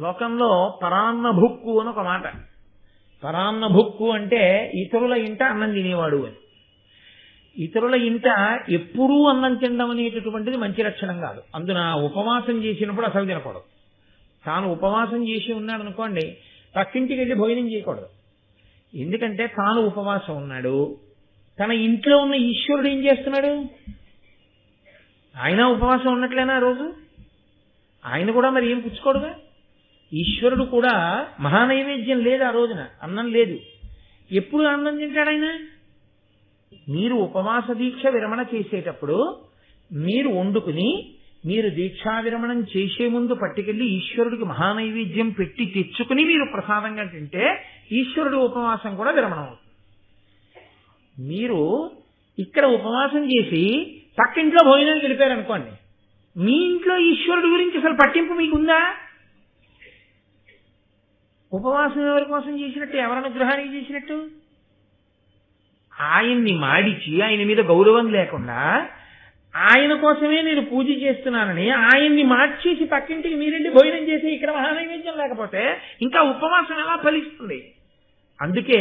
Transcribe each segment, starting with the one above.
లోకంలో పరాన్న భుక్కు అని ఒక మాట. పరాన్న భుక్కు అంటే ఇతరుల ఇంట అన్నం తినేవాడు అని. ఇతరుల ఇంట ఎప్పుడూ అన్నం తినడం అనేటటువంటిది మంచి లక్షణం కాదు. అందున ఉపవాసం చేసినప్పుడు అసలు తినకూడదు. తాను ఉపవాసం చేసి ఉన్నాడు అనుకోండి, పక్కింటికి వెళ్ళి భోజనం చేయకూడదు. ఎందుకంటే తాను ఉపవాసం ఉన్నాడు, తన ఇంట్లో ఉన్న ఈశ్వరుడు ఏం చేస్తున్నాడు? ఆయన ఉపవాసం ఉన్నట్లేనా ఆ రోజు? ఆయన కూడా మరి ఏం పుచ్చుకోడుగా. ఈశ్వరుడు కూడా మహానైవేద్యం లేదు ఆ రోజున, అన్నం లేదు. ఎప్పుడు అన్నం తింటాడు ఆయన? మీరు ఉపవాస దీక్ష విరమణ చేసేటప్పుడు మీరు వండుకుని మీరు దీక్షా విరమణం చేసే ముందు పట్టుకెళ్ళి ఈశ్వరుడికి మహానైవేద్యం పెట్టి తెచ్చుకుని మీరు ప్రసాదంగా తింటే ఈశ్వరుడి ఉపవాసం కూడా విరమణం అవుతుంది. మీరు ఇక్కడ ఉపవాసం చేసి పక్కింట్లో భోజనం గడిపారనుకోండి, మీ ఇంట్లో ఈశ్వరుడి గురించి అసలు పట్టింపు మీకుందా? ఉపవాసం ఎవరి కోసం చేసినట్టు, ఎవరి అనుగ్రహానికి చేసినట్టు? ఆయన్ని మాడిచి ఆయన మీద గౌరవం లేకుండా ఆయన కోసమే నేను పూజ చేస్తున్నానని ఆయన్ని మార్చేసి పక్కింటికి మీరెళ్ళి భోజనం చేసి ఇక్కడ మహానైవేద్యం లేకపోతే ఇంకా ఉపవాసం ఎలా ఫలిస్తుంది? అందుకే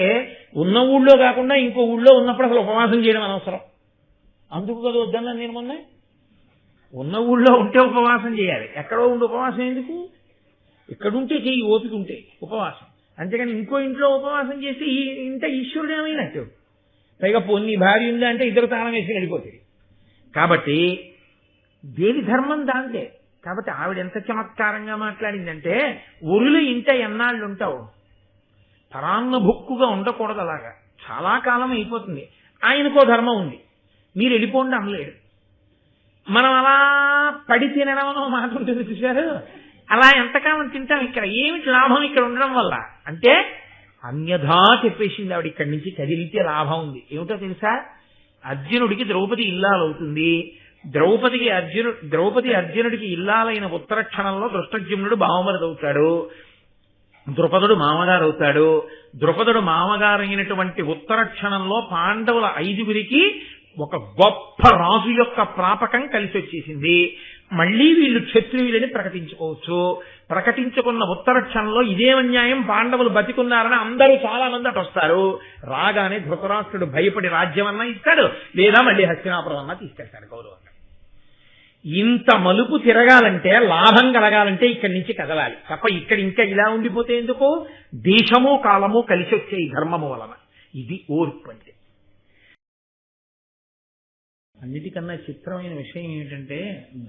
ఉన్న ఊళ్ళో కాకుండా ఇంకో ఊళ్ళో ఉన్నప్పుడు అసలు ఉపవాసం చేయడం అనవసరం. అందుకు కదా వద్దన్నా నేను మొన్న. ఉన్న ఊళ్ళో ఉంటే ఉపవాసం చేయాలి, ఎక్కడో ఉండి ఉపవాసం ఎందుకు? ఇక్కడుంటే చెయ్యి, ఓపిక ఉంటే ఉపవాసం. అంతేగాని ఇంకో ఇంట్లో ఉపవాసం చేసి ఈ ఇంట ఈశ్వరుడు ఏమైనట్టు? పైగా పొన్ని భార్య ఉందా అంటే ఇద్దరు తాళం వేసి వెళ్ళిపోతుంది. కాబట్టి దేని ధర్మం దాంతే. కాబట్టి ఆవిడ ఎంత చమత్కారంగా మాట్లాడిందంటే, ఒరులు ఇంట ఎన్నాళ్ళు ఉంటావు, పరాన్న భుక్కుగా ఉండకూడదు. అలాగా చాలా కాలం అయిపోతుంది. ఆయనకో ధర్మం ఉంది, మీరు వెళ్ళిపోండి అనలేడు. మనం అలా పడి తినడం అనో మాట ఉంటుంది చూశారు, అలా ఎంతకాలం తింటాం. ఇక్కడ ఏమిటి లాభం ఇక్కడ ఉండడం వల్ల అంటే అన్యథా చెప్పేసింది ఆవిడ. ఇక్కడి నుంచి కదిలితే లాభం ఉంది. ఏమిటో తెలుసా? అర్జునుడికి ద్రౌపది ఇల్లాలవుతుంది. ద్రౌపది అర్జునుడికి ఇల్లాలైన ఉత్తర క్షణంలో దృష్టజ్యుమ్నుడు బావమరుదవుతాడు, ద్రుపదుడు మామగారు అవుతాడు. ద్రుపదుడు మామగారు అయినటువంటి ఉత్తర క్షణంలో పాండవుల 5గురికి ఒక గొప్ప రాజు యొక్క ప్రాపకం కలిసి వచ్చేసింది. మళ్లీ వీళ్ళు క్షత్రియులని ప్రకటించుకోవచ్చు. ప్రకటించుకున్న ఉత్తర క్షణంలో ఇదే అన్యాయం, పాండవులు బతికున్నారని అందరూ చాలా మంది అటు వస్తారు. రాగానే ధృతరాష్ట్రుడు భయపడి రాజ్యమన్నా ఇస్తాడు, లేదా మళ్ళీ హస్తినాపురం అన్నా తీసుకెళ్తాడు గౌరవంగా. ఇంత మలుపు తిరగాలంటే, లాభం కలగాలంటే ఇక్కడి నుంచి కదలాలి తప్ప ఇక్కడ ఇంకా ఇలా ఉండిపోతే ఎందుకు? దేశము కాలము కలిసి వచ్చే ఈ ధర్మము వలన. ఇది ఓర్పు అంటే. అన్నిటికన్నా చిత్రమైన విషయం ఏమిటంటే,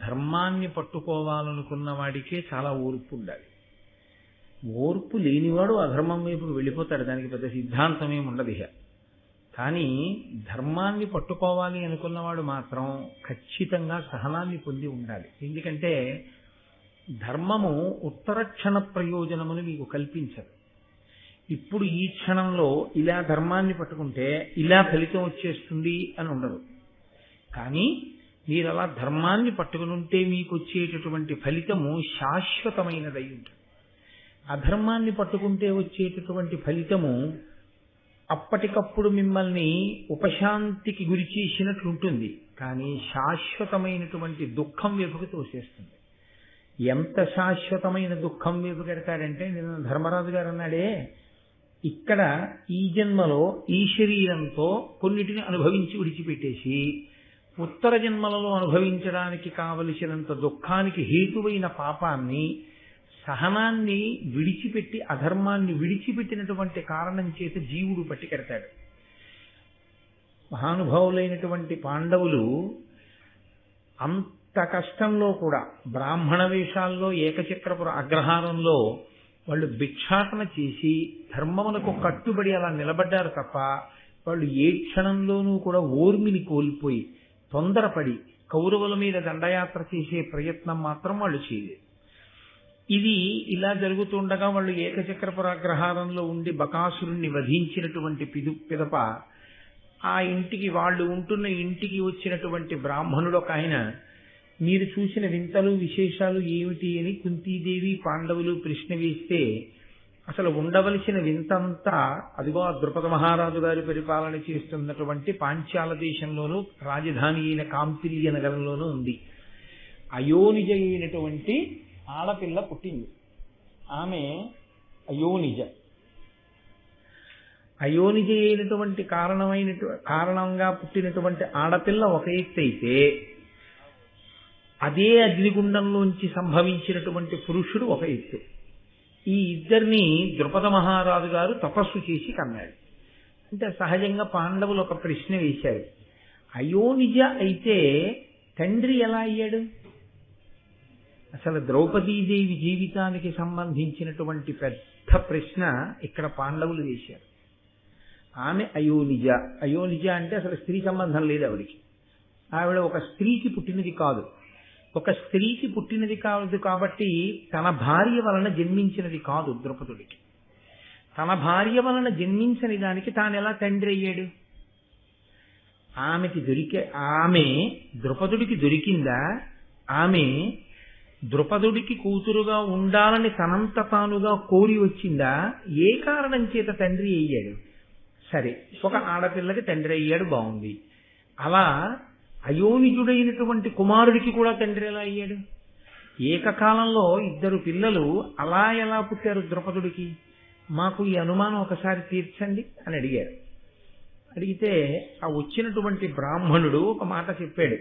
ధర్మాన్ని పట్టుకోవాలనుకున్న వాడికే చాలా ఓర్పు ఉండాలి. ఓర్పు లేనివాడు అధర్మం వైపు వెళ్ళిపోతాడు. దానికి పెద్ద సిద్ధాంతం ఏమి ఉండదు ఇక. కానీ ధర్మాన్ని పట్టుకోవాలి అనుకున్నవాడు మాత్రం ఖచ్చితంగా సహనాన్ని పొంది ఉండాలి. ఎందుకంటే ధర్మము ఉత్తర క్షణ ప్రయోజనమును మీకు కల్పించదు. ఇప్పుడు ఈ క్షణంలో ఇలా ధర్మాన్ని పట్టుకుంటే ఇలా ఫలితం వచ్చేస్తుంది అని ఉండదు. కానీ మీరు అలా ధర్మాన్ని పట్టుకుని ఉంటే మీకు వచ్చేటటువంటి ఫలితము శాశ్వతమైనదై ఉంటుంది. అధర్మాన్ని పట్టుకుంటే వచ్చేటటువంటి ఫలితము అప్పటికప్పుడు మిమ్మల్ని ఉపశాంతికి గురి చేసినట్లుంటుంది, కానీ శాశ్వతమైనటువంటి దుఃఖం వైపుకి తోసేస్తుంది. ఎంత శాశ్వతమైన దుఃఖం వైపు కడతాడంటే, నిన్న ధర్మరాజు గారు అన్నాడే, ఇక్కడ ఈ జన్మలో ఈ శరీరంతో కొన్నిటిని అనుభవించి విడిచిపెట్టేసి ఉత్తర జన్మలలో అనుభవించడానికి కావలసినంత దుఃఖానికి హేతువైన పాపాన్ని, సహనాన్ని విడిచిపెట్టి అధర్మాన్ని విడిచిపెట్టినటువంటి కారణం చేత జీవుడు పట్టికెడతాడు. మహానుభావులైనటువంటి పాండవులు అంత కష్టంలో కూడా బ్రాహ్మణ వేషాల్లో ఏకచక్రపుర అగ్రహారంలో వాళ్ళు భిక్షాటన చేసి ధర్మమునకు కట్టుబడి అలా నిలబడ్డారు తప్ప వాళ్ళు ఏ క్షణంలోనూ కూడా ఓర్మిని కోల్పోయి తొందరపడి కౌరవుల మీద దండయాత్ర చేసే ప్రయత్నం మాత్రం వాళ్ళు చేయలేదు. ఇది ఇలా జరుగుతుండగా వాళ్ళు ఏకచక్రపురాగ్రహారంలో ఉండి బకాసురుణ్ణి వధించినటువంటి పిదప ఆ ఇంటికి, వాళ్ళు ఉంటున్న ఇంటికి వచ్చినటువంటి బ్రాహ్మణుడు ఒక ఆయన, మీరు చూసిన వింతలు విశేషాలు ఏమిటి అని కుంతీదేవి పాండవులు ప్రశ్న వేస్తే, అసలు ఉండవలసిన వింతంతా అదిగో ఆ ద్రుపద మహారాజు గారి పరిపాలన చేస్తున్నటువంటి పాంచాల దేశంలోనూ రాజధాని అయిన కాంపిల్య నగరంలోనూ ఉంది. అయోనిజ అయినటువంటి ఆడపిల్ల పుట్టింది. ఆమె అయోనిజ. అయోనిజ అయినటువంటి కారణంగా పుట్టినటువంటి ఆడపిల్ల ఒక ఎత్తు అయితే, అదే అగ్నిగుండంలోంచి సంభవించినటువంటి పురుషుడు ఒక ఎత్తు. ఈ ఇద్దరిని ద్రుపద మహారాజు గారు తపస్సు చేసి కన్నాడు. అంటే సహజంగా పాండవులు ఒక ప్రశ్న వేశారు, అయోనిజ అయితే తండ్రి ఎలా అయ్యాడు? అసలు ద్రౌపదీదేవి జీవితానికి సంబంధించినటువంటి పెద్ద ప్రశ్న ఇక్కడ పాండవులు వేశారు. ఆమె అయోనిజ. అయోనిజ అంటే అసలు స్త్రీ సంబంధం లేదు ఆవిడికి. ఆవిడ ఒక స్త్రీకి పుట్టినది కాదు. ఒక స్త్రీకి పుట్టినది కాదు కాబట్టి తన భార్య వలన జన్మించినది కాదు ద్రుపదుడికి. తన భార్య వలన జన్మించని దానికి తాను ఎలా తండ్రి అయ్యాడు? ఆమె ద్రుపదుడికి దొరికిందా? ఆమె ద్రుపదుడికి కూతురుగా ఉండాలని తనంత తానుగా కోరి వచ్చిందా? ఏ కారణం చేత తండ్రి అయ్యాడు? సరే, ఒక ఆడపిల్లకి తండ్రి అయ్యాడు, బాగుంది. అలా అయోనిజుడైనటువంటి కుమారుడికి కూడా తండ్రి ఎలా అయ్యాడు? ఏకకాలంలో ఇద్దరు పిల్లలు అలా ఎలా పుట్టారు ద్రుపదుడికి? మాకు ఈ అనుమానం ఒకసారి తీర్చండి అని అడిగారు. అడిగితే ఆ వచ్చినటువంటి బ్రాహ్మణుడు ఒక మాట చెప్పాడు.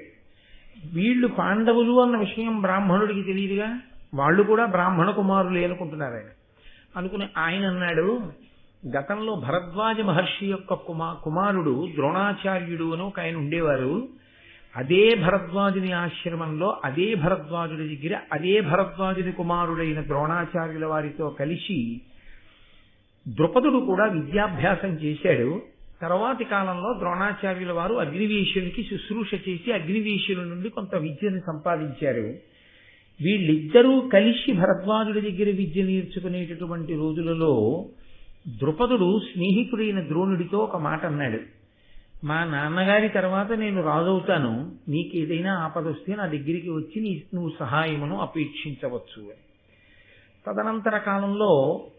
వీళ్ళు పాండవులు అన్న విషయం బ్రాహ్మణుడికి తెలియదుగా, వాళ్ళు కూడా బ్రాహ్మణ కుమారులే అనుకుంటున్నారు ఆయన. అనుకుని ఆయన అన్నాడు, గతంలో భరద్వాజ మహర్షి యొక్క కుమారుడు ద్రోణాచార్యుడు అని ఒక ఆయన ఉండేవారు. అదే భరద్వాజుని ఆశ్రమంలో అదే భరద్వాజుడి దగ్గర అదే భరద్వాజుని కుమారుడైన ద్రోణాచార్యుల వారితో కలిసి ద్రుపదుడు కూడా విద్యాభ్యాసం చేశాడు. తర్వాతి కాలంలో ద్రోణాచార్యుల వారు అగ్నివేశునికి శుశ్రూష చేసి అగ్నివేశుల నుండి కొంత విద్యను సంపాదించారు. వీళ్ళిద్దరూ కలిసి భరద్వాజుడి దగ్గర విద్య నేర్చుకునేటటువంటి రోజులలో ద్రుపదుడు స్నేహితుడైన ద్రోణుడితో ఒక మాట అన్నాడు, మా నాన్నగారి తర్వాత నేను రాజవుతాను, నీకు ఏదైనా ఆపదొస్తే నా దగ్గరికి వచ్చి నువ్వు సహాయమును అపేక్షించవచ్చు అని. తదనంతర కాలంలో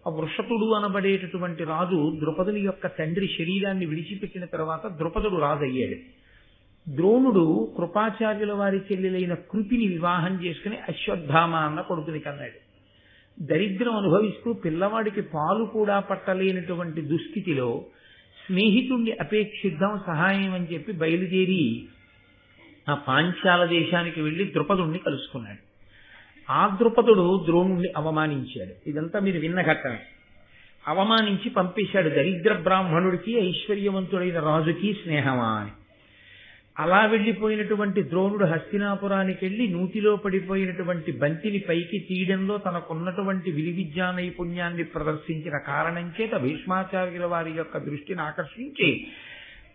ఆ వృషతుడు అనబడేటటువంటి రాజు ద్రుపదుని యొక్క తండ్రి శరీరాన్ని విడిచిపెట్టిన తర్వాత ద్రుపదుడు రాజు అయ్యాడు. ద్రోణుడు కృపాచార్యుల వారి చెల్లెలైన కృపిని వివాహం చేసుకుని అశ్వత్థామ అన్న కొడుకుని కన్నాడు. దరిద్రం అనుభవిస్తూ పిల్లవాడికి పాలు కూడా పట్టలేనటువంటి దుస్థితిలో స్నేహితుణ్ణి అపేక్షిద్దాం సహాయం అని చెప్పి బయలుదేరి ఆ పాంచాల దేశానికి వెళ్లి ద్రుపదుణ్ణి కలుసుకున్నాడు. ఆ ద్రుపదుడు ద్రోణుణ్ణి అవమానించాడు. ఇదంతా మీరు విన్న ఘట్టన. అవమానించి పంపేశాడు, దరిద్ర బ్రాహ్మణుడికి ఐశ్వర్యవంతుడైన రాజుకి స్నేహమా అని. అలా వెళ్లిపోయినటువంటి ద్రోణుడు హస్తినాపురానికి వెళ్లి నూతిలో పడిపోయినటువంటి బంతిని పైకి తీయడంలో తనకున్నటువంటి విలువిద్యా నైపుణ్యాన్ని ప్రదర్శించిన కారణం చేత భీష్మాచార్యుల వారి యొక్క దృష్టిని ఆకర్షించి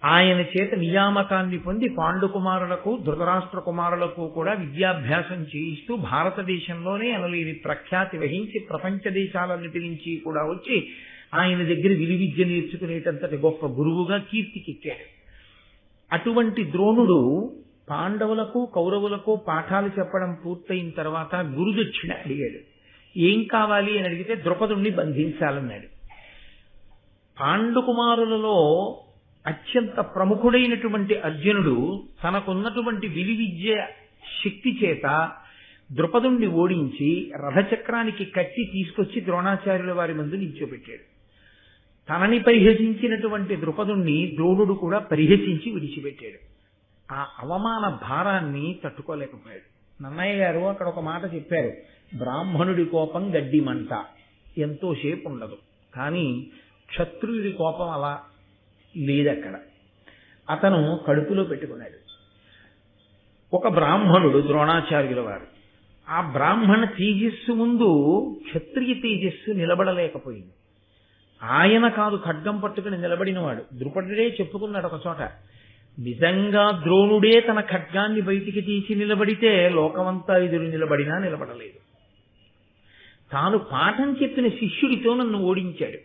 ఆయన చేత నియామకాన్ని పొంది పాండుకుమారులకు ధృతరాష్ట్ర కుమారులకు కూడా విద్యాభ్యాసం చేయిస్తూ భారతదేశంలోనే అనలేని ప్రఖ్యాతి వహించి ప్రపంచ దేశాలన్నిటి నుంచి కూడా వచ్చి ఆయన దగ్గర విలువిద్య నేర్చుకునేటంతటి గొప్ప గురువుగా కీర్తికెక్కాడు. అటువంటి ద్రోణుడు పాండవులకు కౌరవులకు పాఠాలు చెప్పడం పూర్తయిన తర్వాత గురుదక్షిణ అడిగాడు. ఏం కావాలి అని అడిగితే ద్రుపదుణ్ణి బంధించాలన్నాడు. పాండుకుమారులలో అత్యంత ప్రముఖుడైనటువంటి అర్జునుడు తనకున్నటువంటి విలువిద్య శక్తి చేత ద్రుపదుణ్ణి ఓడించి రథచక్రానికి కట్టి తీసుకొచ్చి ద్రోణాచార్యుల వారి ముందు నిల్చోబెట్టాడు. తనని పరిహసించినటువంటి ద్రుపదుణ్ణి ద్రోణుడు కూడా పరిహసించి విడిచిపెట్టాడు. ఆ అవమాన భారాన్ని తట్టుకోలేకపోయాడు. నన్నయ్య గారు అక్కడ ఒక మాట చెప్పారు, బ్రాహ్మణుడి కోపం గడ్డి మంట, ఎంతోసేపు ఉండదు. కానీ క్షత్రియుడి కోపం అలా లేదక్కడ. అతను కడుపులో పెట్టుకున్నాడు. ఒక బ్రాహ్మణుడు ద్రోణాచార్యుల వారు, ఆ బ్రాహ్మణ తేజస్సు ముందు క్షత్రియ తేజస్సు నిలబడలేకపోయింది. ఆయన కాదు ఖడ్గం పట్టుకుని నిలబడినవాడు, ద్రుపదుడే చెప్పుకున్నాడు ఒక చోట, నిజంగా ద్రోణుడే తన ఖడ్గాన్ని బయటికి తీసి నిలబడితే లోకమంతా ఎదురు నిలబడినా నిలబడలేదు. తాను పాఠం చెప్పిన శిష్యుడితో నన్ను ఓడించాడు.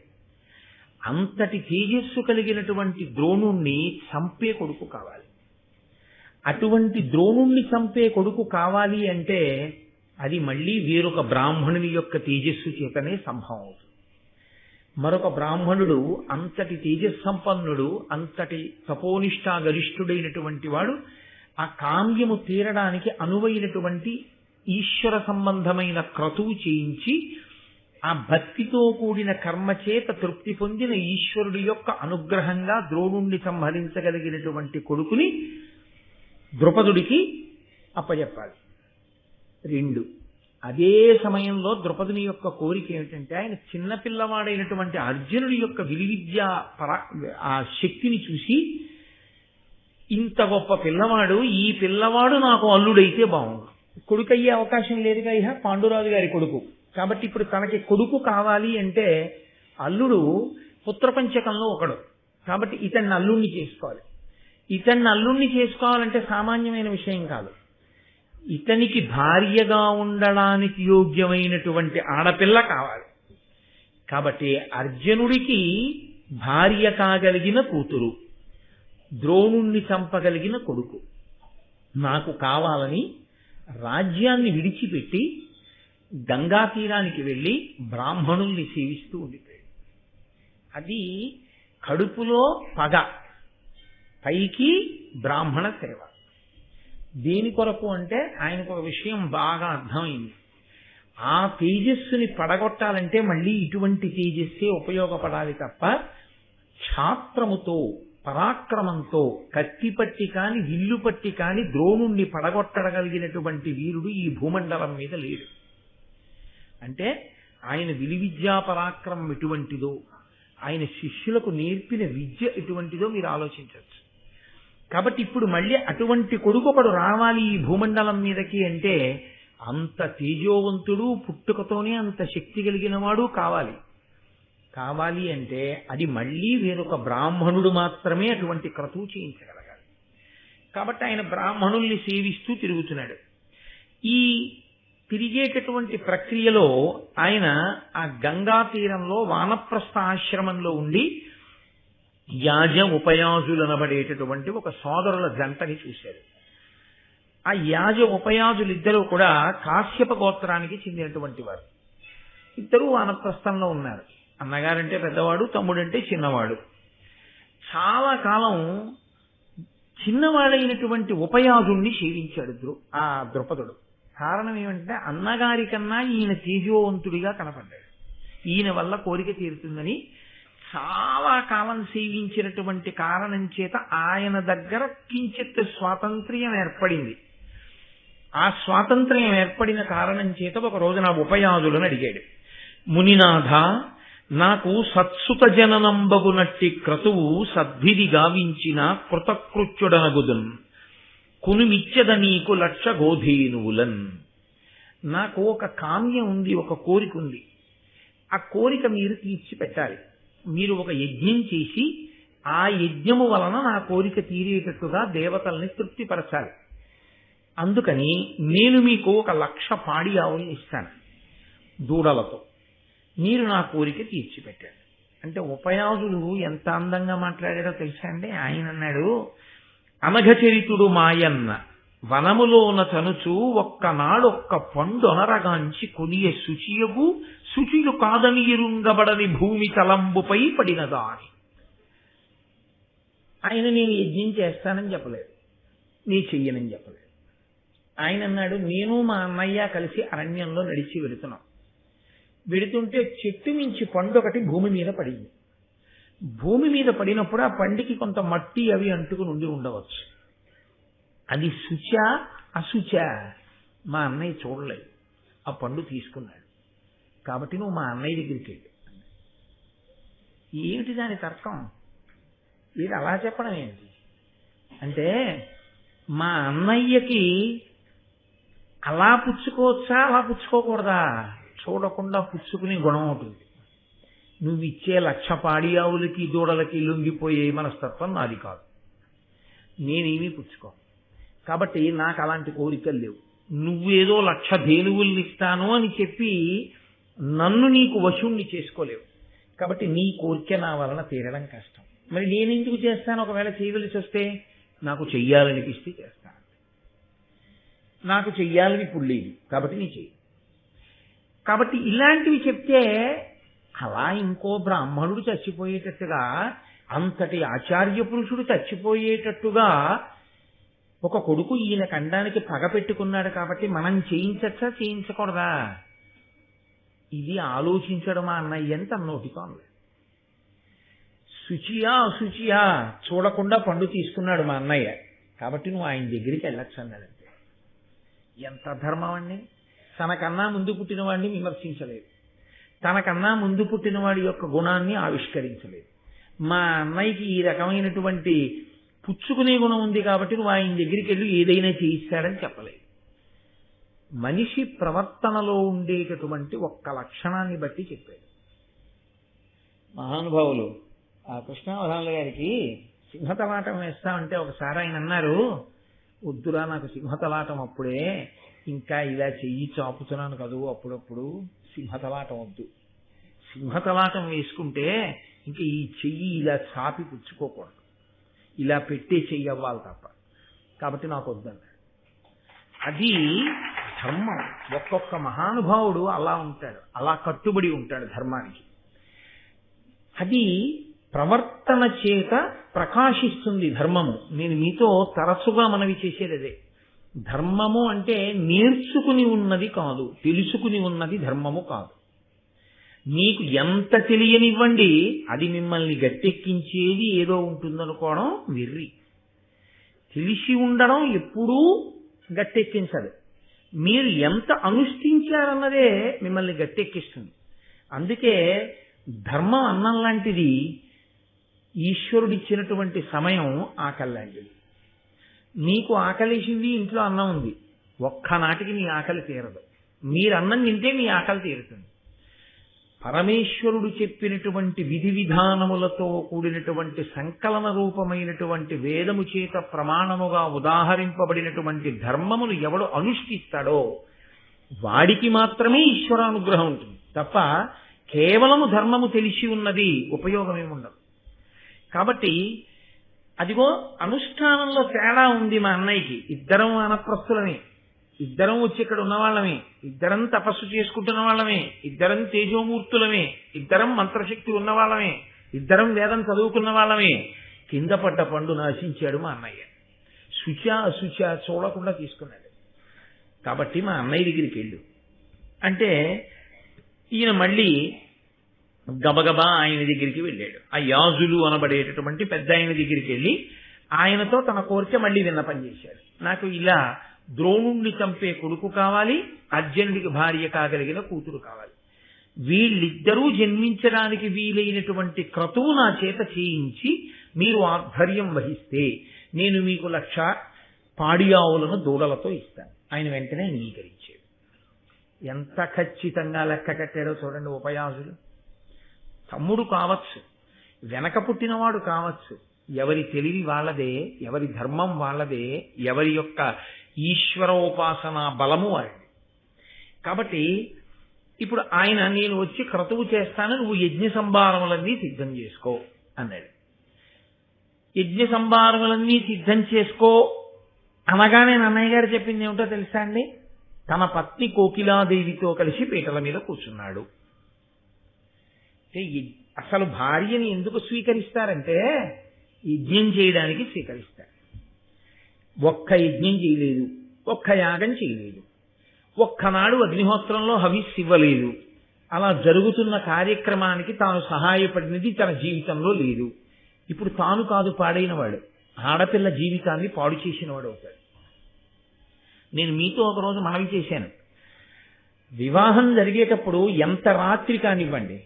అంతటి తేజస్సు కలిగినటువంటి ద్రోణుణ్ణి చంపే కొడుకు కావాలి. అటువంటి ద్రోణుణ్ణి చంపే కొడుకు కావాలి అంటే అది మళ్ళీ వేరొక బ్రాహ్మణుని యొక్క తేజస్సు చేతనే సంభవం అవుతుంది. మరొక బ్రాహ్మణుడు అంతటి తేజస్సంపన్నుడు, అంతటి తపోనిష్టా గరిష్ఠుడైనటువంటి వాడు ఆ కామ్యము తీరడానికి అనువైనటువంటి ఈశ్వర సంబంధమైన క్రతువు చేయించి ఆ భక్తితో కూడిన కర్మ చేత తృప్తి పొందిన ఈశ్వరుడి యొక్క అనుగ్రహంగా ద్రోణుణ్ణి సంహరించగలిగినటువంటి కొడుకుని ద్రుపదుడికి అప్పచెప్పాలి. 2, అదే సమయంలో ద్రుపదుని యొక్క కోరిక ఏమిటంటే ఆయన చిన్నపిల్లవాడైనటువంటి అర్జునుడి యొక్క విలువిద్య ఆ శక్తిని చూసి, ఇంత గొప్ప పిల్లవాడు, ఈ పిల్లవాడు నాకు అల్లుడైతే బాగుండు. కొడుకు అయ్యే అవకాశం లేదుగా ఇహ, పాండురాజు గారి కొడుకు. కాబట్టి ఇప్పుడు తనకి కొడుకు కావాలి అంటే అల్లుడు పుత్రపంచకంలో ఒకడు. కాబట్టి ఇతన్ని అల్లుణ్ణి చేసుకోవాలి. ఇతన్ని అల్లుణ్ణి చేసుకోవాలంటే సామాన్యమైన విషయం కాదు. ఇతనికి భార్యగా ఉండడానికి యోగ్యమైనటువంటి ఆడపిల్ల కావాలి. కాబట్టి అర్జునుడికి భార్య కాగలిగిన కూతురు, ద్రోణుణ్ణి చంపగలిగిన కొడుకు నాకు కావాలని రాజ్యాన్ని విడిచిపెట్టి గంగా తీరానికి వెళ్ళి బ్రాహ్మణుల్ని సేవిస్తూ ఉండిపోయాడు. అది కడుపులో పగ, పైకి బ్రాహ్మణ సేవ. దేని కొరకు అంటే ఆయనకు ఒక విషయం బాగా అర్థమైంది. ఆ తేజస్సుని పడగొట్టాలంటే మళ్ళీ ఇటువంటి తేజస్సే ఉపయోగపడాలి తప్ప క్షాత్రముతో పరాక్రమంతో కత్తిపట్టి కాని విల్లు పట్టి కాని ద్రోణుణ్ణి పడగొట్టగలిగినటువంటి వీరుడు ఈ భూమండలం మీద లేడు. అంటే ఆయన విలువిద్యా పరాక్రమం ఎటువంటిదో, ఆయన శిష్యులకు నేర్పిన విద్య ఎటువంటిదో మీరు ఆలోచించవచ్చు. కాబట్టి ఇప్పుడు మళ్ళీ అటువంటి కొడుకొకడు రావాలి ఈ భూమండలం మీదకి అంటే అంత తేజోవంతుడు, పుట్టుకతోనే అంత శక్తి కలిగిన వాడు కావాలి. కావాలి అంటే అది మళ్ళీ వేరొక బ్రాహ్మణుడు మాత్రమే అటువంటి క్రతువు చేయించగలగాలి. కాబట్టి ఆయన బ్రాహ్మణుల్ని సేవిస్తూ తిరుగుతున్నాడు. ఈ తిరిగేటటువంటి ప్రక్రియలో ఆయన ఆ గంగా తీరంలో వానప్రస్థ ఆశ్రమంలో ఉండి యాజ ఉపయాజులనబడేటటువంటి ఒక సోదరుల జంటని చూశారు. ఆ యాజ ఉపయాజులిద్దరూ కూడా కాశ్యప గోత్రానికి చెందినటువంటి వారు. ఇద్దరూ వానప్రస్థంలో ఉన్నారు. అన్నగారంటే పెద్దవాడు, తమ్ముడంటే చిన్నవాడు. చాలా కాలం చిన్నవాడైనటువంటి ఉపయాజుణ్ణి సేవించాడు ఆ ద్రుపదుడు. కారణం ఏమంటే అన్నగారి కన్నా ఈయన తేజోవంతుడిగా కనపడ్డాడు. ఈయన వల్ల కోరిక తీరుతుందని చాలా కాలం సేవించినటువంటి కారణం చేత ఆయన దగ్గర కించిత్ స్వాతంత్ర్యం ఏర్పడింది. ఆ స్వాతంత్ర్యం ఏర్పడిన కారణం చేత ఒక రోజు నా ఉపయాజులను అడిగాడు, మునినాథ, నాకు సత్సుత జననంబగునట్టి క్రతువు సద్భిది గావించిన కృతకృత్యుడనగుదున్ కునుమిచ్చద నీకు 1,00,000 గోధేనువులన్. నాకు ఒక కామ్యం ఉంది, ఒక కోరిక ఉంది. ఆ కోరిక మీరు తీర్చి పెట్టాలి. మీరు ఒక యజ్ఞం చేసి ఆ యజ్ఞము వలన నా కోరిక తీరేటట్టుగా దేవతల్ని తృప్తిపరచాలి. అందుకని నేను మీకు 1,00,000 పాడి ఆవుల్ని ఇస్తాను దూడలతో. మీరు నా కోరిక తీర్చిపెట్టాడు. అంటే ఉపయాజుడు ఎంత అందంగా మాట్లాడాడో తెలుసా అండి. ఆయన అన్నాడు, అనఘచరితుడు మాయన్న వనములోన తనుచు ఒక్కనాడొక్క పండొనరగాంచి కొనియ శుచియగు శుచియు కాదని ఎరుంగబడని భూమి తలంబుపై పడినదా అని. ఆయన నేను యజ్ఞం చేస్తానని చెప్పలేదు, నీ చెయ్యనని చెప్పలేదు. ఆయన అన్నాడు, నేను మా అన్నయ్య కలిసి అరణ్యంలో నడిచి వెళుతున్నాం. వెడుతుంటే చెట్టు మించి పండు ఒకటి భూమి మీద పడింది. భూమి మీద పడినప్పుడు ఆ పండుకి కొంత మట్టి అవి అంటుకుని ఉండి ఉండవచ్చు. అది శుచ అశుచ మా అన్నయ్య చూడలేదు. ఆ పండు తీసుకున్నాడు. కాబట్టి నువ్వు మా అన్నయ్య దగ్గరికి వెళ్ళు. ఏమిటి దాని తర్కం? ఇది అలా చెప్పడం ఏంటి అంటే, మా అన్నయ్యకి అలా పుచ్చుకోవచ్చా, అలా పుచ్చుకోకూడదా? చూడకుండా పుచ్చుకునే గుణం ఉంటుంది. నువ్వు ఇచ్చే 1,00,000 పాడి ఆవులకి దూడలకి లొంగిపోయే మనస్తత్వం నాది కాదు. నేనేమీ పుచ్చుకో. కాబట్టి నాకు అలాంటి కోరికలు లేవు. నువ్వేదో 1,00,000 ధేనువుల్ని ఇస్తాను అని చెప్పి నన్ను నీకు వశుణ్ణి చేసుకోలేవు. కాబట్టి నీ కోరిక నా వలన తీరడం కష్టం. మరి నేను ఎందుకు చేస్తాను? ఒకవేళ చేయవలసి వస్తే నాకు చెయ్యాలనిపిస్తే చేస్తాను. నాకు చెయ్యాలని ఇప్పుడు లేదు, కాబట్టి నీ చెయ్యి. కాబట్టి ఇలాంటివి చెప్తే అలా ఇంకో బ్రాహ్మణుడు చచ్చిపోయేటట్టుగా, అంతటి ఆచార్య పురుషుడు చచ్చిపోయేటట్టుగా ఒక కొడుకు ఈయన ఖండానికి పగ పెట్టుకున్నాడు. కాబట్టి మనం చేయించచ్చా, చేయించకూడదా? ఇది ఆలోచించడం మా అన్నయ్య అని తన నోటితో అనలేదు. శుచియా అశుచియా చూడకుండా పండు తీసుకున్నాడు మా అన్నయ్య, కాబట్టి నువ్వు ఆయన దగ్గరికి వెళ్ళొచ్చు అన్నాడంటే. ఎంత ధర్మం అండి! తనకన్నా ముందు పుట్టిన వాడిని విమర్శించలేదు, తనకన్నా ముందు పుట్టిన వాడి యొక్క గుణాన్ని ఆవిష్కరించలేదు. మా అన్నయ్యకి ఈ రకమైనటువంటి పుచ్చుకునే గుణం ఉంది కాబట్టి నువ్వు ఆయన దగ్గరికి వెళ్ళి ఏదైనా చేయిస్తాడని చెప్పలేదు. మనిషి ప్రవర్తనలో ఉండేటటువంటి ఒక్క లక్షణాన్ని బట్టి చెప్పాడు. మహానుభావులు ఆ కృష్ణావధానుల గారికి సింహతలాటం వేస్తామంటే ఒకసారి ఆయన అన్నారు, వద్దురా నాకు సింహతలాటం అప్పుడే, ఇంకా ఇలా చెయ్యి చాపుతున్నాను కదూ అప్పుడప్పుడు, సింహతలాటం వద్దు. సింహతలాటం వేసుకుంటే ఇంకా ఈ చెయ్యి ఇలా చాపి పుచ్చుకోకూడదు, ఇలా పెట్టే చెయ్యి అవ్వాలి తప్ప, కాబట్టి నాకు వద్దన్నాడు. అది ధర్మం. ఒక్కొక్క మహానుభావుడు అలా ఉంటాడు, అలా కట్టుబడి ఉంటాడు ధర్మానికి. అది ప్రవర్తన చేత ప్రకాశిస్తుంది ధర్మము. నేను మీతో తరచుగా మనవి చేసేది అదే. ధర్మము అంటే నేర్చుకుని ఉన్నది కాదు, తెలుసుకుని ఉన్నది ధర్మము కాదు. మీకు ఎంత తెలియనివ్వండి, అది మిమ్మల్ని గట్టెక్కించేది ఏదో ఉంటుందనుకోవడం వెర్రి. తెలిసి ఉండడం ఎప్పుడూ గట్టెక్కించదు. మీరు ఎంత అనుష్ఠించారన్నదే మిమ్మల్ని గట్టెక్కిస్తుంది. అందుకే ధర్మం అన్నం లాంటిది, ఈశ్వరుడిచ్చినటువంటి సమయం ఆకలి లాంటిది. మీకు ఆకలేసింది, ఇంట్లో అన్నం ఉంది, ఒక్కనాటికి మీ ఆకలి తీరదు. మీరు అన్నం తింటే మీ ఆకలి తీరుతుంది. పరమేశ్వరుడు చెప్పినటువంటి విధి విధానములతో కూడినటువంటి సంకలన రూపమైనటువంటి వేదము చేత ప్రమాణముగా ఉదాహరింపబడినటువంటి ధర్మమును ఎవడు అనుష్ఠిస్తాడో వాడికి మాత్రమే ఈశ్వరానుగ్రహం ఉంటుంది తప్ప కేవలము ధర్మము తెలిసి ఉన్నది ఉపయోగమేముండదు. కాబట్టి అదిగో అనుష్ఠానంలో తేడా ఉంది. మా అన్నయ్యకి ఇద్దరం వానప్రస్థులమే, ఇద్దరం వచ్చి ఇక్కడ ఉన్నవాళ్ళమే, ఇద్దరం తపస్సు చేసుకుంటున్న వాళ్ళమే, ఇద్దరం తేజోమూర్తులమే, ఇద్దరం మంత్రశక్తి ఉన్నవాళ్ళమే, ఇద్దరం వేదం చదువుకున్న వాళ్ళమే. కింద పడ్డ పండు నాశించాడు మా అన్నయ్య. శుచా అశుచా చూడకుండా తీసుకున్నాడు. కాబట్టి మా అన్నయ్య దగ్గరికి వెళ్ళు అంటే ఈయన మళ్ళీ గబగబా ఆయన దగ్గరికి వెళ్ళాడు. ఆ యాజులు అనబడేటటువంటి పెద్ద ఆయన దగ్గరికి వెళ్ళి ఆయనతో తన కోరిక మళ్ళీ విన్నపం చేశాడు. నాకు ఇలా ద్రోణుణ్ణి చంపే కొడుకు కావాలి, అర్జునుడికి భార్య కాగలిగిన కూతురు కావాలి. వీళ్ళిద్దరూ జన్మించడానికి వీలైనటువంటి క్రతువు నా చేత చేయించి మీరు ఆధ్వర్యం వహిస్తే నేను మీకు 1,00,000 పాడి ఆవులను దూడలతో ఇస్తాను. ఆయన వెంటనే అంగీకరించాడు. ఎంత ఖచ్చితంగా లెక్క కట్టాడో చూడండి. ఉపయాజులు తమ్ముడు కావచ్చు, వెనక పుట్టినవాడు కావచ్చు, ఎవరి తెలివి వాళ్ళదే, ఎవరి ధర్మం వాళ్ళదే, ఎవరి యొక్క ఈశ్వరోపాసన బలము వారిది. కాబట్టి ఇప్పుడు ఆయన నేను వచ్చి క్రతువు చేస్తాను, నువ్వు యజ్ఞ సంభారములన్నీ సిద్ధం చేసుకో అన్నాడు. యజ్ఞ సంభారములన్నీ సిద్ధం చేసుకో అనగానే అన్నయ్య గారు చెప్పింది ఏమిటో తెలుసా అండి? తన పత్ని కోకిలాదేవితో కలిసి పీటల మీద కూర్చున్నాడు. అసలు భార్యని ఎందుకు స్వీకరిస్తారంటే యజ్ఞం చేయడానికి స్వీకరిస్తారు. ఒక్క యజ్ఞం చేయలేదు, ఒక్క యాగం చేయలేదు, ఒక్కనాడు అగ్నిహోత్రంలో హవిస్సు ఇవ్వలేదు. అలా జరుగుతున్న కార్యక్రమానికి తాను సహాయపడినది తన జీవితంలో లేదు. ఇప్పుడు తాను కాదు పాడైనవాడు, ఆడపిల్ల జీవితాన్ని పాడు చేసినవాడు అవుతాడు. నేను మీతో ఒకరోజు మనవి చేశాను, వివాహం జరిగేటప్పుడు ఎంత రాత్రి కానివ్వండి,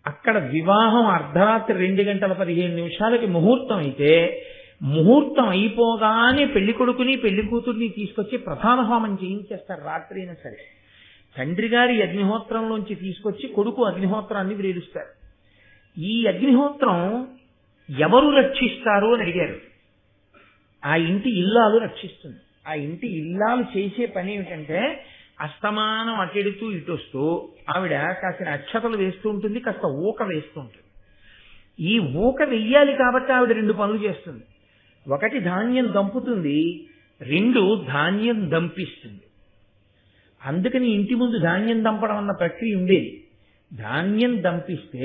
అక్కడ వివాహం అర్ధరాత్రి 2:15 ముహూర్తం అయితే ముహూర్తం అయిపోగానే పెళ్లి కొడుకుని పెళ్లి కూతుర్ని తీసుకొచ్చి ప్రధాన హోమం చేయించేస్తారు. రాత్రి అయినా సరే తండ్రి గారి అగ్నిహోత్రంలోంచి తీసుకొచ్చి కొడుకు అగ్నిహోత్రాన్ని వేలుస్తారు. ఈ అగ్నిహోత్రం ఎవరు రక్షిస్తారు అని అడిగారు. ఆ ఇంటి ఇల్లాలు రక్షిస్తుంది. ఆ ఇంటి ఇల్లాలు చేసే పని ఏమిటంటే అస్తమానం అటెడుతూ ఇటొస్తూ ఆవిడ కాస్త అక్షతలు వేస్తూ ఉంటుంది, కాస్త ఊక వేస్తూ ఉంటుంది. ఈ ఊక వెయ్యాలి కాబట్టి ఆవిడ 2 పనులు చేస్తుంది. ఒకటి ధాన్యం దంపుతుంది, 2 ధాన్యం దంపిస్తుంది. అందుకని ఇంటి ముందు ధాన్యం దంపడం అన్న ప్రక్రియ ఉండేది. ధాన్యం దంపిస్తే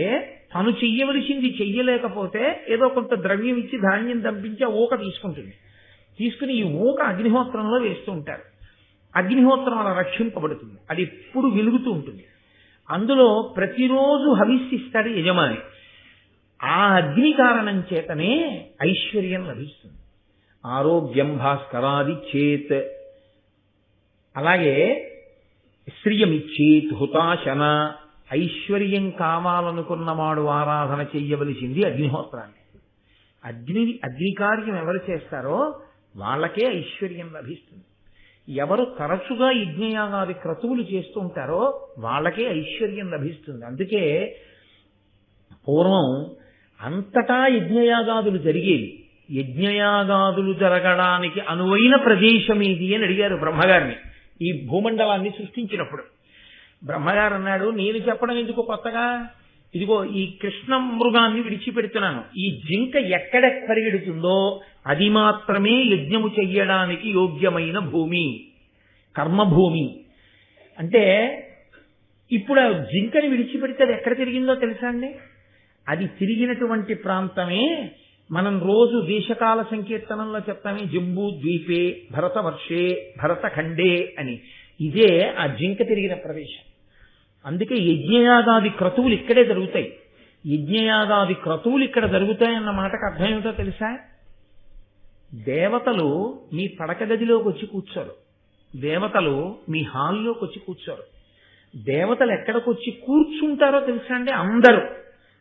తను చెయ్యవలసింది చెయ్యలేకపోతే ఏదో కొంత ద్రవ్యం ఇచ్చి ధాన్యం దంపించి ఆ ఊక తీసుకుంటుంది. తీసుకుని ఈ ఊక అగ్నిహోత్రంలో వేస్తూ ఉంటారు. అగ్నిహోత్రం అలా రక్షింపబడుతుంది, అది ఎప్పుడు వెలుగుతూ ఉంటుంది. అందులో ప్రతిరోజు హవిస్సిస్తాడు యజమాని. ఆ అగ్ని కారణం చేతనే ఐశ్వర్యం లభిస్తుంది. ఆరోగ్యం భాస్కరాది చేత్, అలాగే శ్రియమిచ్చేత్ హుతాశన. ఐశ్వర్యం కావాలనుకున్నవాడు ఆరాధన చెయ్యవలసింది అగ్నిహోత్రాన్ని. అగ్ని కార్యం ఎవరు చేస్తారో వాళ్ళకే ఐశ్వర్యం లభిస్తుంది. ఎవరు తరచుగా యజ్ఞయాగాది క్రతువులు చేస్తూ ఉంటారో వాళ్ళకే ఐశ్వర్యం లభిస్తుంది. అందుకే పూర్వం అంతటా యజ్ఞయాగాదులు జరిగేవి. యజ్ఞయాగాదులు జరగడానికి అనువైన ప్రదేశం ఏది అని అడిగారు బ్రహ్మగారిని ఈ భూమండలాన్ని సృష్టించినప్పుడు. బ్రహ్మగారు అన్నాడు, నేను చెప్పడం ఎందుకు కొత్తగా, ఇదిగో ఈ కృష్ణ మృగాన్ని విడిచిపెడుతున్నాను. ఈ జింక ఎక్కడ పరిగెడుతుందో అది మాత్రమే యజ్ఞము చెయ్యడానికి యోగ్యమైన భూమి, కర్మభూమి. అంటే ఇప్పుడు ఆ జింకని విడిచిపెడితే అది ఎక్కడ తిరిగిందో తెలుసా అండి? అది తిరిగినటువంటి ప్రాంతమే మనం రోజు దేశకాల సంకీర్తనంలో చెప్తామే, జంబూ ద్వీపే భరతవర్షే భరతఖండే అని. ఇదే ఆ జింక తిరిగిన ప్రదేశం. అందుకే యజ్ఞయాగాది క్రతువులు ఇక్కడే జరుగుతాయి. యజ్ఞయాగాది క్రతువులు ఇక్కడ జరుగుతాయన్న మాటకు అర్థం ఏమిటో తెలుసా? దేవతలు మీ పడక గదిలోకి వచ్చి కూర్చోరు, దేవతలు మీ హాల్లోకి వచ్చి కూర్చోరు. దేవతలు ఎక్కడికి వచ్చి కూర్చుంటారో తెలుసా అండి? అందరూ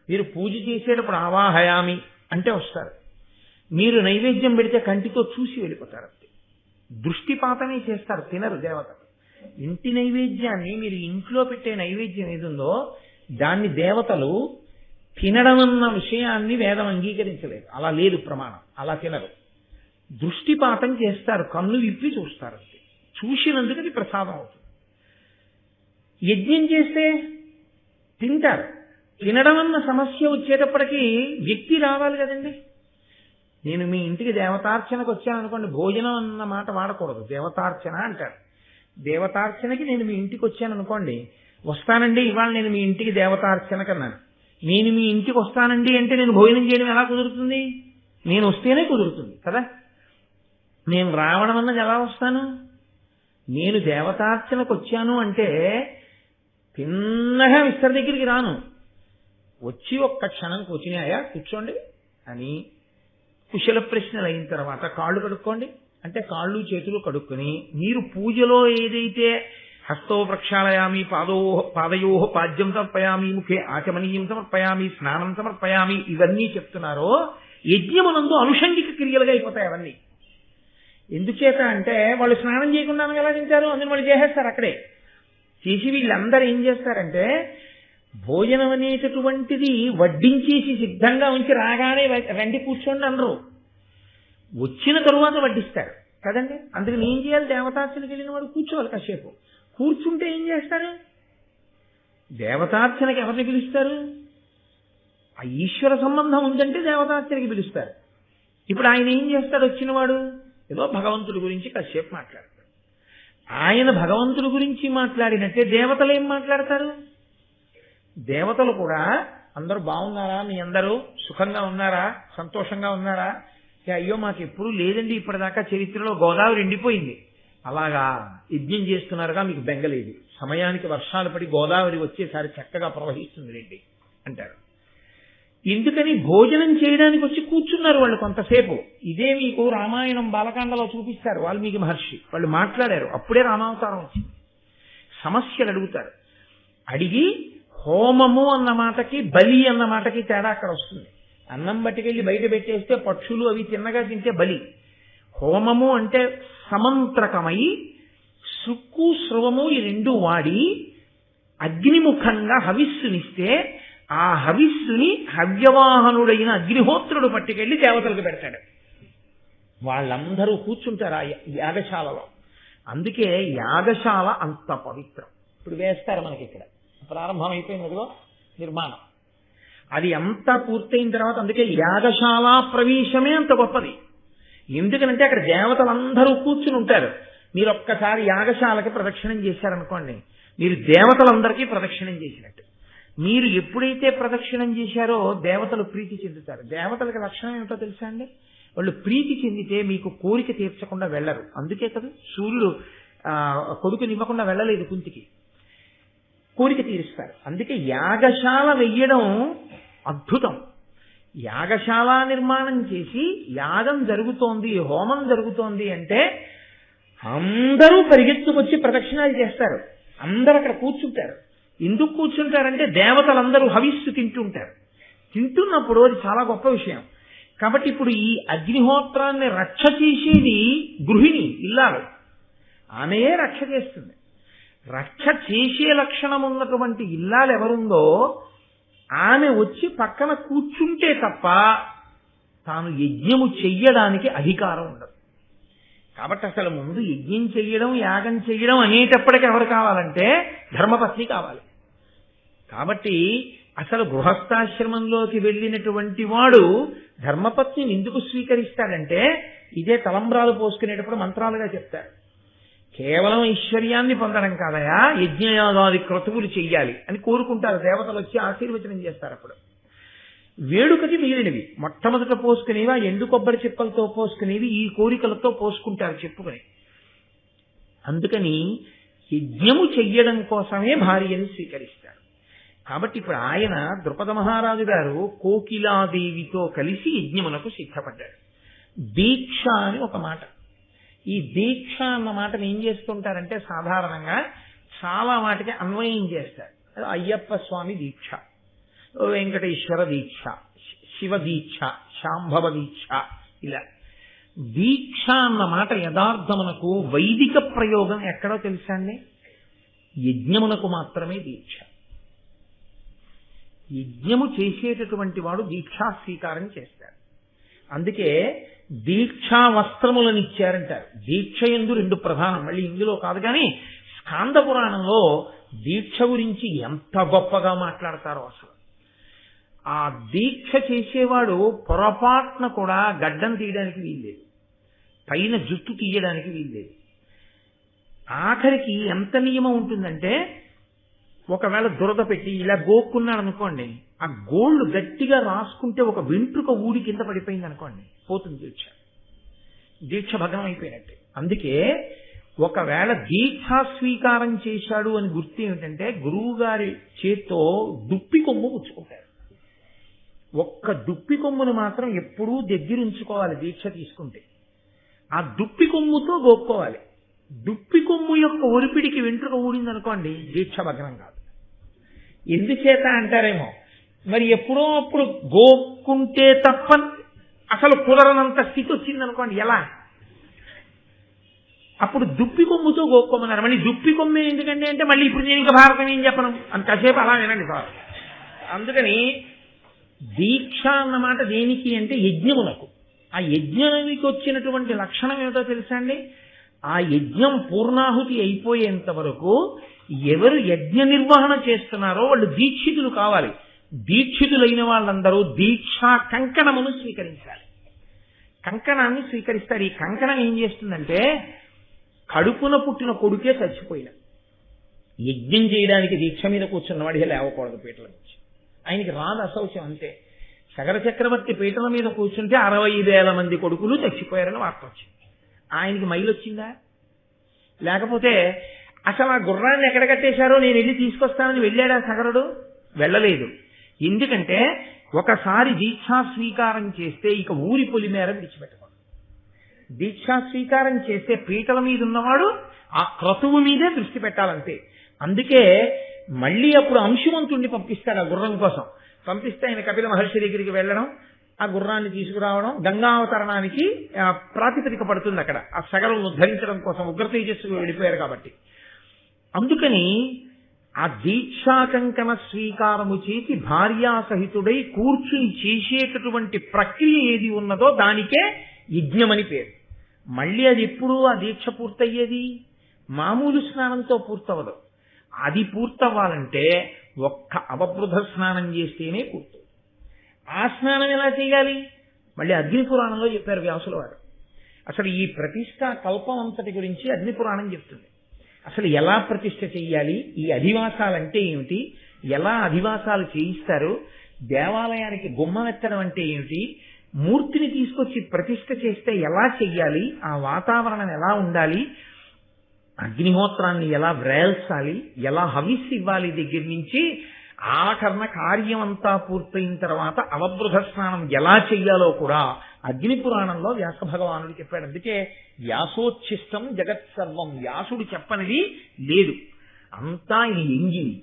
మీరు పూజ చేసేటప్పుడు ఆవాహయామి అంటే వస్తారు. మీరు నైవేద్యం పెడితే కంటితో చూసి వెళ్ళిపోతారు. దృష్టిపాతమే చేస్తారు, తినరు దేవతలు. ఇంటి నైవేద్యాన్ని, మీరు ఇంట్లో పెట్టే నైవేద్యం ఏదుందో దాన్ని దేవతలు తినడం అన్న విషయాన్ని వేదం అంగీకరించలేదు. అలా లేదు ప్రమాణం, అలా తినరు. దృష్టిపాతం చేస్తారు, కన్ను విప్పి చూస్తారు. చూసినందుకు అది ప్రసాదం అవుతుంది. యజ్ఞం చేస్తే తింటారు. తినడం అన్న సమస్య వచ్చేటప్పటికీ వ్యక్తి రావాలి కదండి. నేను మీ ఇంటికి దేవతార్చనకు వచ్చాననుకోండి, భోజనం అన్న మాట వాడకూడదు, దేవతార్చన అంటారు. దేవతార్చనకి నేను మీ ఇంటికి వచ్చాను అనుకోండి, వస్తానండి ఇవాళ నేను మీ ఇంటికి దేవతార్చనకు అన్నాను. నేను మీ ఇంటికి వస్తానండి అంటే నేను భోజనం చేయడం ఎలా కుదురుతుంది? నేను వస్తేనే కుదురుతుంది కదా. నేను రావడం అన్నది ఎలా వస్తాను? నేను దేవతార్చనకు వచ్చాను అంటే తిన్నగా విస్తర దగ్గరికి రాను. వచ్చి ఒక్క క్షణం కూర్చున్నాయా కూర్చోండి అని కుశల ప్రశ్నలు అయిన తర్వాత కాళ్ళు కడుక్కోండి అంటే కాళ్ళు చేతులు కడుక్కొని, మీరు పూజలో ఏదైతే హస్తో ప్రక్షాళయామి, పాదయో పాద్యం సమర్పయామి, ముఖే ఆచమనీయం సమర్పయామి, స్నానం సమర్పయామి, ఇవన్నీ చెప్తున్నారో యజ్ఞమునందు అనుషంగిక క్రియలుగా అయిపోతాయి అవన్నీ. ఎందుచేత అంటే వాళ్ళు స్నానం చేయకుండా ఎలా తింటారు? అందులో వాళ్ళు చేసేస్తారు అక్కడే. చేసి వీళ్ళందరూ ఏం చేస్తారంటే భోజనం అనేటటువంటిది వడ్డించేసి సిద్ధంగా ఉంచి రాగానే రండి కూర్చోండి అనరు, వచ్చిన తరువాత వడ్డిస్తారు కదండి. అందుకని ఏం చేయాలి? దేవతార్చనకి వెళ్ళిన వాడు కూర్చోవాలి కాసేపు. కూర్చుంటే ఏం చేస్తారు? దేవతార్చనకి ఎవరిని పిలుస్తారు? ఆ ఈశ్వర సంబంధం ఉందంటే దేవతార్చనకి పిలుస్తారు. ఇప్పుడు ఆయన ఏం చేస్తాడు? వచ్చినవాడు ఏదో భగవంతుడి గురించి కాసేపు మాట్లాడతాడు. ఆయన భగవంతుడి గురించి మాట్లాడినట్టే దేవతలు ఏం మాట్లాడతారు? దేవతలు కూడా అందరూ బాగున్నారా, మీ అందరూ సుఖంగా ఉన్నారా, సంతోషంగా ఉన్నారా? అయ్యో మాకు ఎప్పుడు లేదండి, ఇప్పటిదాకా చరిత్రలో గోదావరి ఎండిపోయింది. అలాగా యజ్ఞం చేస్తున్నారుగా, మీకు బెంగలేదు, సమయానికి వర్షాలు పడి గోదావరి వచ్చేసారి చక్కగా ప్రవహిస్తుంది రండి అంటారు. ఎందుకని? భోజనం చేయడానికి వచ్చి కూర్చున్నారు వాళ్ళు కొంతసేపు. ఇదే మీకు రామాయణం బాలకాండలో చూపిస్తారు. వాల్మీకి మహర్షి వాళ్ళు మాట్లాడారు, అప్పుడే రామావతారం వచ్చింది. సమస్యలు అడుగుతారు. అడిగి హోమము అన్న మాటకి బలి అన్న మాటకి తేడా అక్కడ వస్తుంది. అన్నం బట్టికెళ్ళి బయట పెట్టేస్తే పక్షులు అవి తిన్నగా తింటే బలి. హోమము అంటే సమంత్రకమై సుక్కు స్రవము ఈ రెండు వాడి అగ్నిముఖంగా హవిస్సునిస్తే ఆ హవిస్సుని హవ్యవాహనుడైన అగ్నిహోత్రుడు పట్టుకెళ్ళి దేవతలకు పెడతాడు. వాళ్ళందరూ కూర్చుంటారు ఆ యాగశాలలో. అందుకే యాగశాల అంత పవిత్రం. ఇప్పుడు వేస్తారు మనకి ఇక్కడ ప్రారంభమైపోయింది అదిగో నిర్మాణం. అది అంతా పూర్తయిన తర్వాత అందుకే యాగశాల ప్రవేశమే అంత గొప్పది. ఎందుకనంటే అక్కడ దేవతలందరూ కూర్చుని ఉంటారు. మీరు ఒక్కసారి యాగశాలకి ప్రదక్షిణం చేశారనుకోండి, మీరు దేవతలందరికీ ప్రదక్షిణం చేసినట్టు. మీరు ఎప్పుడైతే ప్రదక్షిణం చేశారో దేవతలు ప్రీతి చెందుతారు. దేవతలకు లక్షణం ఏమిటో తెలుసా అండి? వాళ్ళు ప్రీతి చెందితే మీకు కోరిక తీర్చకుండా వెళ్ళరు. అందుకే కదా సూర్యుడు కొడుకునివ్వకుండా వెళ్ళలేదు కుంతికి. కోరిక తీరుస్తారు. అందుకే యాగశాల వెయ్యడం అద్భుతం. యాగశాల నిర్మాణం చేసి యాగం జరుగుతోంది, హోమం జరుగుతోంది అంటే అందరూ పరిగెత్తుకొచ్చి ప్రదక్షిణాలు చేస్తారు. అందరూ అక్కడ కూర్చుంటారు. ఎందుకు కూర్చుంటారంటే దేవతలందరూ హవిస్సు తింటుంటారు. తింటున్నప్పుడు అది చాలా గొప్ప విషయం. కాబట్టి ఇప్పుడు ఈ అగ్నిహోత్రాన్ని రక్ష చేసేది గృహిణి, ఇల్లాలు. ఆమెయే రక్ష చేస్తుంది. రక్ష చేసే లక్షణం ఉన్నటువంటి ఇల్లాలు ఎవరుందో ఆమె వచ్చి పక్కన కూర్చుంటే తప్ప తాను యజ్ఞము చెయ్యడానికి అధికారం ఉండదు. కాబట్టి అసలు ముందు యజ్ఞం చెయ్యడం, యాగం చెయ్యడం అనేటప్పటికీ ఎవరు కావాలంటే ధర్మపత్ని కావాలి. కాబట్టి అసలు గృహస్థాశ్రమంలోకి వెళ్ళినటువంటి వాడు ధర్మపత్నిని ఎందుకు స్వీకరిస్తాడంటే ఇదే తలంబ్రాలు పోసుకునేటప్పుడు మంత్రాలుగా చెప్తారు. కేవలం ఐశ్వర్యాన్ని పొందడం కాదయా, యజ్ఞయాగాది క్రతువులు చెయ్యాలి అని కోరుకుంటారు. దేవతలు వచ్చి ఆశీర్వచనం చేస్తారు. అప్పుడు వేడుకకి మిగిలినవి మొట్టమొదట పోసుకునేవి ఎండు కొబ్బరి చిప్పలతో పోసుకునేవి ఈ కోరికలతో పోసుకుంటారు చెప్పుకొని. అందుకని యజ్ఞము చెయ్యడం కోసమే భార్యని స్వీకరిస్తారు. కాబట్టి ఇప్పుడు ఆయన ద్రుపద మహారాజు గారు కోకిలాదేవితో కలిసి యజ్ఞమునకు సిద్ధపడ్డాడు. దీక్ష అని ఒక మాట. ఈ దీక్ష అన్న మాటను ఏం చేస్తుంటారంటే సాధారణంగా చాలా వాటికి అన్వయం చేస్తారు. అయ్యప్ప స్వామి దీక్ష, వెంకటేశ్వర దీక్ష, శివ దీక్ష, శాంభవ దీక్ష, ఇలా. దీక్ష అన్న మాట యథార్థమునకు వైదిక ప్రయోగం ఎక్కడో తెలుసా అండి? యజ్ఞమునకు మాత్రమే దీక్ష. యజ్ఞము చేసేటటువంటి వాడు దీక్షా స్వీకారం చేస్తాడు. అందుకే దీక్షా వస్త్రములను ఇచ్చారంటారు. దీక్ష యందు రెండు ప్రధానం, మళ్ళీ ఇందులో కాదు కానీ స్కాంద పురాణంలో దీక్ష గురించి ఎంత గొప్పగా మాట్లాడతారో. అసలు ఆ దీక్ష చేసేవాడు పొరపాటున కూడా గడ్డం తీయడానికి వీల్లేదు, పైన జుట్టు తీయడానికి వీల్లేదు. ఆఖరికి ఎంత నియమం ఉంటుందంటే ఒకవేళ దురద పెట్టి ఇలా గోక్కున్నాడు అనుకోండి, ఆ గోళ్లు గట్టిగా రాసుకుంటే ఒక వెంట్రుక ఊడి కింద పడిపోయింది అనుకోండి, పోతుంది దీక్ష, దీక్ష భగ్నం అయిపోయినట్టే. అందుకే ఒకవేళ దీక్షా స్వీకారం చేశాడు అని గుర్తు ఏమిటంటే గురువు గారి చేత్తో దుప్పి కొమ్ము పుచ్చుకుంటారు. ఒక్క దుప్పి కొమ్మును మాత్రం ఎప్పుడూ దగ్గరుంచుకోవాలి దీక్ష తీసుకుంటే. ఆ దుప్పి కొమ్ముతో గోక్కోవాలి. దుప్పి కొమ్ము యొక్క ఒరిపిడికి వెంట్రుక ఊడింది అనుకోండి, దీక్ష భగ్నం కాదు. ఎందుచేత అంటారేమో, మరి ఎప్పుడో అప్పుడు గోక్కుంటే తప్ప అసలు కుదరనంత స్థితి వచ్చింది అనుకోండి, ఎలా? అప్పుడు దుప్పి కొమ్ముతో గోక్కోమన్నారు. మళ్ళీ దుప్పి కొమ్మే ఎందుకంటే అంటే మళ్ళీ ఇప్పుడు నేను ఇంకా భారతం ఏం చెప్పను అంతసేపు అలా వినండి సార్. అందుకని దీక్ష అన్నమాట దేనికి అంటే యజ్ఞమునకు. ఆ యజ్ఞానికి వచ్చినటువంటి లక్షణం ఏమిటో తెలుసా అండి? ఆ యజ్ఞం పూర్ణాహుతి అయిపోయేంత వరకు ఎవరు యజ్ఞ నిర్వహణ చేస్తున్నారో వాళ్ళు దీక్షితులు కావాలి. దీక్షితులైన వాళ్ళందరూ దీక్షా కంకణమును స్వీకరించాలి. కంకణాన్ని స్వీకరిస్తారు. ఈ కంకణం ఏం చేస్తుందంటే కడుపున పుట్టిన కొడుకే చచ్చిపోయిన యజ్ఞం చేయడానికి దీక్ష మీద కూర్చున్నవాడికి లేవకూడదు పీటల నుంచి. ఆయనకి రాదు అశౌచం, అంతే. సగర చక్రవర్తి పీటల మీద కూర్చుంటే 65,000 మంది కొడుకులు చచ్చిపోయారని వార్త వచ్చింది. ఆయనకి మైలు వచ్చిందా? లేకపోతే అసలు ఆ గుర్రాన్ని ఎక్కడ కట్టేశారో నేను వెళ్ళి తీసుకొస్తానని వెళ్ళాడా సగరుడు? వెళ్ళలేదు. ఎందుకంటే ఒకసారి దీక్షా స్వీకారం చేస్తే ఇక ఊరి పొలిమేర విడిచిపెట్టకూడదు. దీక్షా స్వీకారం చేస్తే పీటల మీద ఉన్నవాడు ఆ క్రతువు మీదే దృష్టి పెట్టాలంతే. అందుకే మళ్ళీ అప్పుడు అంశుమంతుణ్ణి పంపిస్తాడు ఆ గుర్రం కోసం. పంపిస్తే ఆయన కపిల మహర్షి దగ్గరికి వెళ్ళడం, ఆ గుర్రాన్ని తీసుకురావడం, గంగావతరణానికి ప్రాతిపదిక పడుతుంది అక్కడ. ఆ సగలను ఉద్ధరించడం కోసం ఉగ్ర తేజస్సుకు వెళ్ళిపోయారు కాబట్టి. అందుకని ఆ దీక్షాకంకణ స్వీకారము చేసి భార్యాసహితుడై కూర్చుని చేసేటటువంటి ప్రక్రియ ఏది ఉన్నదో దానికే యజ్ఞమని పేరు. మళ్ళీ అది ఎప్పుడు ఆ దీక్ష పూర్తయ్యేది? మామూలు స్నానంతో పూర్తవదు. అది పూర్తవ్వాలంటే ఒక్క అవబృధ స్నానం చేస్తేనే పూర్తి. ఆ స్నానం ఎలా చేయాలి? మళ్ళీ అగ్నిపురాణంలో చెప్పారు వ్యాసుల వారు. అసలు ఈ ప్రతిష్ట కల్పం అంతటి గురించి అగ్నిపురాణం చెప్తుంది. అసలు ఎలా ప్రతిష్ఠ చెయ్యాలి, ఈ అధివాసాలు అంటే ఏమిటి, ఎలా అధివాసాలు చేయిస్తారు, దేవాలయానికి గుమ్మమెత్తడం అంటే ఏమిటి, మూర్తిని తీసుకొచ్చి ప్రతిష్ఠ చేస్తే ఎలా చెయ్యాలి, ఆ వాతావరణం ఎలా ఉండాలి, అగ్నిహోత్రాన్ని ఎలా వ్రేల్చాలి, ఎలా హవిస్సు ఇవ్వాలి దగ్గర నుంచి ఆఖరణ కార్యం అంతా పూర్తయిన తర్వాత అవబృధ స్నానం ఎలా చెయ్యాలో కూడా అగ్ని పురాణంలో వ్యాస భగవానుడు చెప్పాడు. అందుకే వ్యాసోచ్ఛిష్టం జగత్సర్వం, వ్యాసుడు చెప్పనిది లేదు, అంతా ఆయన ఎంగింది.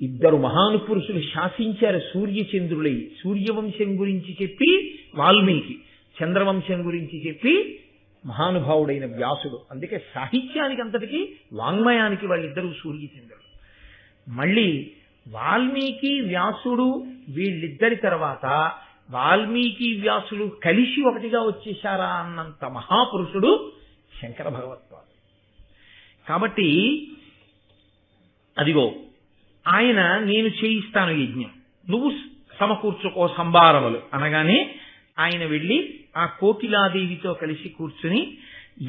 ఇద్దరు మహానుపురుషులు శాసించారు సూర్యచంద్రులై. సూర్యవంశం గురించి చెప్పి వాల్మీకి, చంద్రవంశం గురించి చెప్పి మహానుభావుడైన వ్యాసుడు. అందుకే సాహిత్యానికి అంతటికీ వాంగ్మయానికి వాళ్ళిద్దరూ సూర్యచంద్రులు. మళ్ళీ వాల్మీకి వ్యాసుడు వీళ్ళిద్దరి తర్వాత వాల్మీకి వ్యాసుడు కలిసి ఒకటిగా వచ్చేశారా అన్నంత మహాపురుషుడు శంకర భగవత్పాదుడు. కాబట్టి అదిగో ఆయన నేను చేయిస్తాను యజ్ఞం, నువ్వు సమకూర్చుకో సంభారములు అనగానే ఆయన వెళ్ళి ఆ కోకిలాదేవితో కలిసి కూర్చుని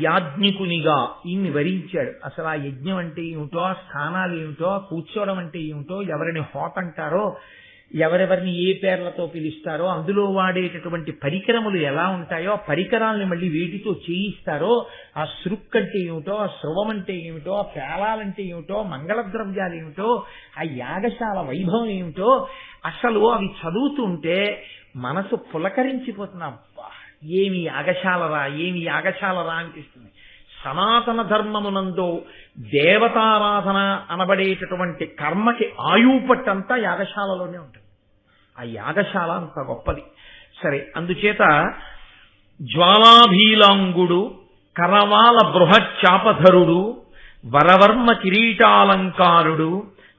యాజ్ఞికునిగా ఈయన్ని వరించాడు. అసలు ఆ యజ్ఞం అంటే ఏమిటో, ఆ స్థానాలు ఏమిటో, కూర్చోవడం అంటే ఏమిటో, ఎవరిని హోత అంటారో, ఎవరెవరిని ఏ పేర్లతో పిలుస్తారో, అందులో వాడేటటువంటి పరికరములు ఎలా ఉంటాయో, ఆ పరికరాలని మళ్ళీ వేటితో చేయిస్తారో, ఆ సృక్ అంటే ఏమిటో, ఆ స్రవం అంటే ఏమిటో, ఆ పేలాలంటే ఏమిటో, మంగళద్రవ్యాలు ఏమిటో, ఆ యాగశాల వైభవం ఏమిటో, అసలు అవి చదువుతుంటే మనసు పులకరించిపోతున్నాం. ఏమి యాగశాలరా, ఏమి యాగశాలరా అనిపిస్తుంది. సనాతన ధర్మమునందు దేవతారాధన అనబడేటటువంటి కర్మకి ఆయువు పట్టంతా యాగశాలలోనే ఉంటుంది. ఆ యాగశాల అంత గొప్పది. సరే, అందుచేత జ్వాలాభీలాంగుడు, కరవాల బృహచ్చాపధరుడు, వరవర్మ కిరీటాలంకారుడు,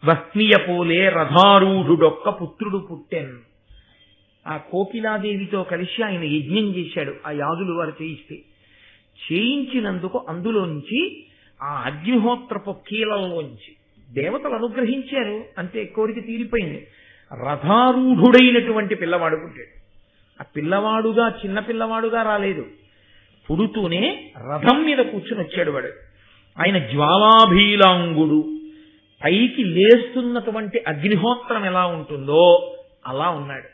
వహ్నియపోలే రథారూఢుడొక్క పుత్రుడు పుట్టెన్. ఆ కోకిలాదేవితో కలిసి ఆయన యజ్ఞం చేశాడు. ఆ యాదులు వారు చేయించినందుకు అందులోంచి ఆ అగ్నిహోత్రపు కీలలోంచి దేవతలు అనుగ్రహించారు, అంతే, కోరిక తీరిపోయింది. రథారూఢుడైనటువంటి పిల్లవాడు పుట్టాడు. ఆ పిల్లవాడుగా చిన్న పిల్లవాడుగా రాలేదు, పుడుతూనే రథం మీద కూర్చుని వచ్చాడు వాడు. ఆయన జ్వాలాభీలాంగుడు, పైకి లేస్తున్నటువంటి అగ్నిహోత్రం ఎలా ఉంటుందో అలా ఉన్నాడు.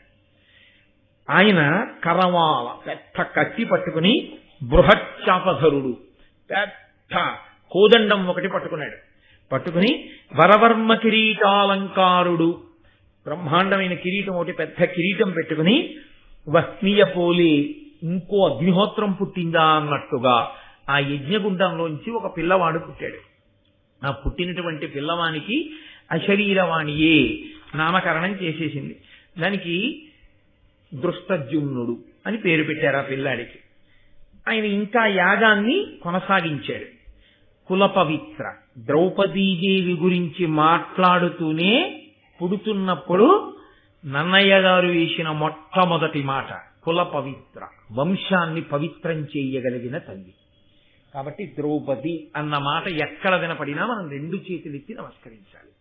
ఆయన కరవాల పెద్ద కత్తి పట్టుకుని, బృహచ్చాపధరుడు పెద్ద కోదండం ఒకటి పట్టుకుని వరవర్మ కిరీటాలంకారుడు, బ్రహ్మాండమైన కిరీటం ఒకటి, పెద్ద కిరీటం పెట్టుకుని, వహ్నియ పోలి ఇంకో అగ్నిహోత్రం పుట్టిందా అన్నట్టుగా ఆ యజ్ఞగుండంలోంచి ఒక పిల్లవాడు పుట్టాడు. ఆ పుట్టినటువంటి పిల్లవానికి అశరీరవాణియే నామకరణం చేసేసింది. దానికి దృష్టజుమ్నుడు అని పేరు పెట్టారు ఆ పిల్లాడికి. ఆయన ఇంకా యాగాన్ని కొనసాగించాడు. కులపవిత్ర, ద్రౌపదీదేవి గురించి మాట్లాడుతూనే పుడుతున్నప్పుడు నన్నయ్య గారు వేసిన మొట్టమొదటి మాట కులపవిత్ర, వంశాన్ని పవిత్రం చేయగలిగిన తల్లి. కాబట్టి ద్రౌపది అన్న మాట ఎక్కడ వినపడినా మనం రెండు చేతులెత్తి నమస్కరించాలి.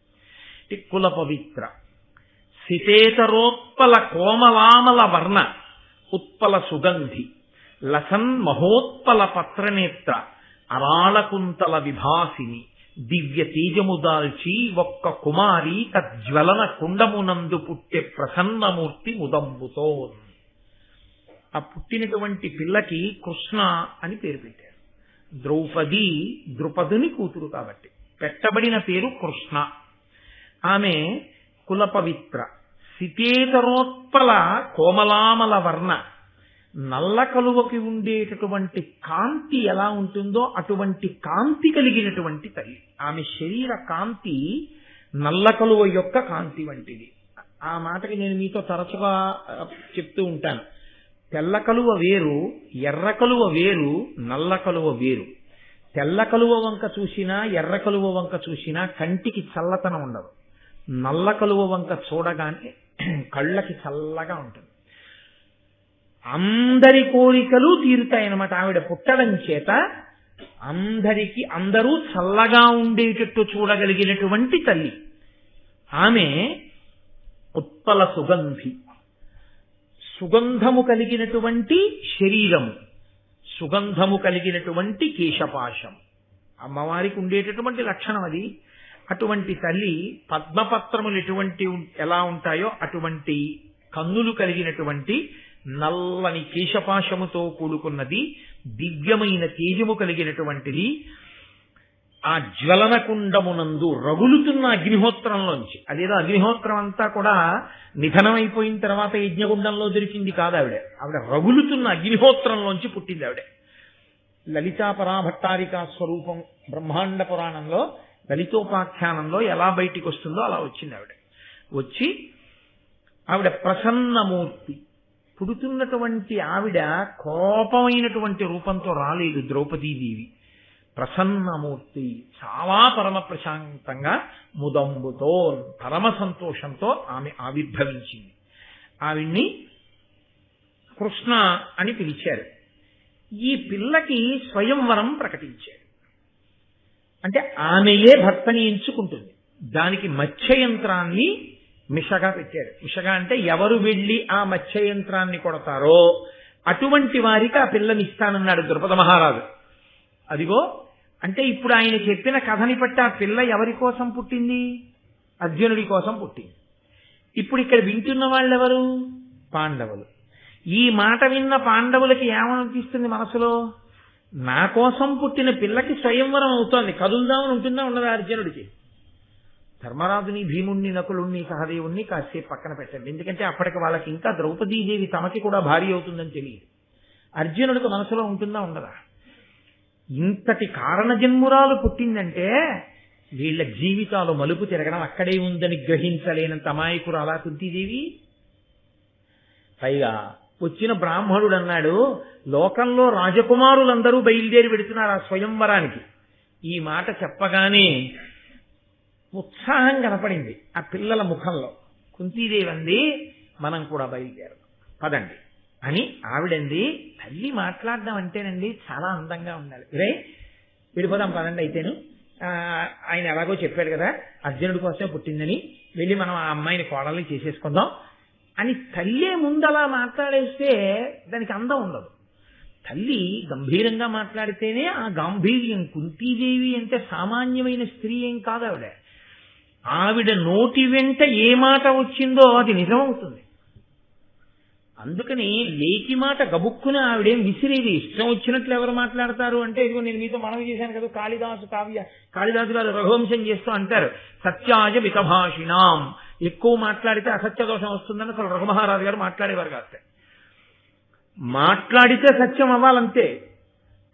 కులపవిత్ర, సితేతరోత్పల కోమలామల వర్ణ ఉత్పల సుగంధి, లసన్ మహోత్పల పత్రనేత్ర, అరాళకుంతల విభాసిని, దివ్య తేజము దాల్చి ఒక్క కుమారి తజ్వలన కుండమునందు పుట్టే ప్రసన్నమూర్తి ముదంబుతో. ఆ పుట్టినటువంటి పిల్లకి కృష్ణ అని పేరు పెట్టారు. ద్రౌపది ద్రుపదుని కూతురు కాబట్టి పెట్టబడిన పేరు కృష్ణ. ఆమె కులపవిత్ర, సితేతరోత్పల కోమలామల వర్ణ, నల్ల కలువకి ఉండేటటువంటి కాంతి ఎలా ఉంటుందో అటువంటి కాంతి కలిగినటువంటి తల్లి. ఆమె శరీర కాంతి నల్ల కలువ యొక్క కాంతి వంటిది. ఆ మాటకి నేను మీతో తరచుగా చెప్తూ ఉంటాను. తెల్ల కలువ వేరు, ఎర్ర కలువ వేరు, నల్ల కలువ వేరు. తెల్ల కలువ వంక చూసినా ఎర్ర కలువ వంక చూసినా కంటికి చల్లతనం ఉండదు. నల్ల కలువ వంక చూడగానే కళ్ళకి చల్లగా ఉంటుంది. అందరి కోరికలు తీరుతాయన్నమాట. ఆవిడ పుట్టడం చేత అందరూ చల్లగా ఉండేటట్టు చూడగలిగినటువంటి తల్లి ఆమె. ఉత్పల సుగంధి, సుగంధము కలిగినటువంటి శరీరము, సుగంధము కలిగినటువంటి కేశపాశం అమ్మవారికి ఉండేటటువంటి లక్షణం అది. అటువంటి తల్లి పద్మపత్రములు ఎలా ఉంటాయో అటువంటి కన్నులు కలిగినటువంటి నల్లని కేశపాశముతో కూడుకున్నది, దివ్యమైన తేజము కలిగినటువంటిది. ఆ జ్వలన కుండమునందు రగులుతున్న అగ్నిహోత్రంలోంచి, అదేదో అగ్నిహోత్రం అంతా కూడా నిధనమైపోయిన తర్వాత యజ్ఞగుండంలో దొరికింది కాదు ఆవిడ రగులుతున్న అగ్నిహోత్రంలోంచి పుట్టింది ఆవిడ. లలితా పరాభట్టారికా స్వరూపం బ్రహ్మాండ పురాణంలో లలితోపాఖ్యానంలో ఎలా బయటికి వస్తుందో అలా వచ్చింది ఆవిడ. వచ్చి ఆవిడ ప్రసన్నమూర్తి, పుడుతున్నటువంటి ఆవిడ కోపమైనటువంటి రూపంతో రాలేదు ద్రౌపదీదేవి. ప్రసన్నమూర్తి, చాలా పరమ ప్రశాంతంగా ముదంబుతో పరమ సంతోషంతో ఆమె ఆవిర్భవించింది. ఆవిడ్ని కృష్ణ అని పిలిచారు. ఈ పిల్లకి స్వయంవరం ప్రకటించారు. అంటే ఆమెయే భర్తని ఎంచుకుంటుంది. దానికి మత్స్యయంత్రాన్ని మిషగా పెట్టారు. మిషగా అంటే ఎవరు వెళ్ళి ఆ మత్స్యయంత్రాన్ని కొడతారో అటువంటి వారికి ఆ పిల్లని ఇస్తానన్నాడు ద్రుపద మహారాజు. అదిగో అంటే ఇప్పుడు ఆయన చెప్పిన కథని బట్టి ఆ పిల్ల ఎవరి కోసం పుట్టింది? అర్జునుడి కోసం పుట్టింది. ఇప్పుడు ఇక్కడ వింటున్న వాళ్ళెవరు? పాండవులు. ఈ మాట విన్న పాండవులకి ఏమనిపిస్తుంది మనసులో? నా కోసం పుట్టిన పిల్లకి స్వయంవరం అవుతోంది, కదులుదామని ఉంటుందా ఉండదా అర్జునుడికి? ధర్మరాజుని, భీముణ్ణి, నకులుణ్ణి, సహదేవుణ్ణి కాసేపు పక్కన పెట్టండి. ఎందుకంటే అప్పటికి వాళ్ళకి ఇంకా ద్రౌపదీదేవి తమకి కూడా భార్య అవుతుందని తెలియదు. అర్జునుడికి మనసులో ఉంటుందా ఉండదా? ఇంతటి కారణజన్మురాలు పుట్టిందంటే వీళ్ళ జీవితాలు మలుపు తిరగడం అక్కడే ఉందని గ్రహించలేనంత అమాయకురాలా కుంతీదేవి. పైగా వచ్చిన బ్రాహ్మణుడు అన్నాడు, లోకంలో రాజకుమారులందరూ బయలుదేరి పెడుతున్నారు ఆ స్వయంవరానికి. ఈ మాట చెప్పగానే ఉత్సాహం కనపడింది ఆ పిల్లల ముఖంలో. కుంతీదేవి అంది, మనం కూడా బయలుదేరు పదండి అని. ఆవిడంది, తల్లి మాట్లాడడం అంటేనండి చాలా అందంగా ఉండాలి. రే విడిపోదాం పదండి అయితేను, ఆయన ఎలాగో చెప్పాడు కదా అర్జునుడి కోసమే పుట్టిందని, వెళ్ళి మనం ఆ అమ్మాయిని కోడల్ని చేసేసుకుందాం అని తల్లే ముందు అలా మాట్లాడేస్తే దానికి అందం ఉండదు. తల్లి గంభీరంగా మాట్లాడితేనే ఆ గాంభీర్యం. కుంతీదేవి అంటే సామాన్యమైన స్త్రీ ఏం కాదు ఆవిడ. ఆవిడ నోటి వెంట ఏ మాట వచ్చిందో అది నిజమవుతుంది. అందుకని లేకి మాట గబుక్కున ఆవిడేం విసిరేది. ఇష్టం వచ్చినట్లు ఎవరు మాట్లాడతారు అంటే, ఇదిగో నేను మీతో మనవి చేశాను కదా, కాళిదాసు గారు రఘువంశం చేస్తూ అంటారు, సత్యాయ మితభాషిణాం. ఎక్కువ మాట్లాడితే అసత్య దోషం వస్తుందని అసలు రఘుమహారాజు గారు మాట్లాడేవారు కాదు. మాట్లాడితే సత్యం అవ్వాలంతే.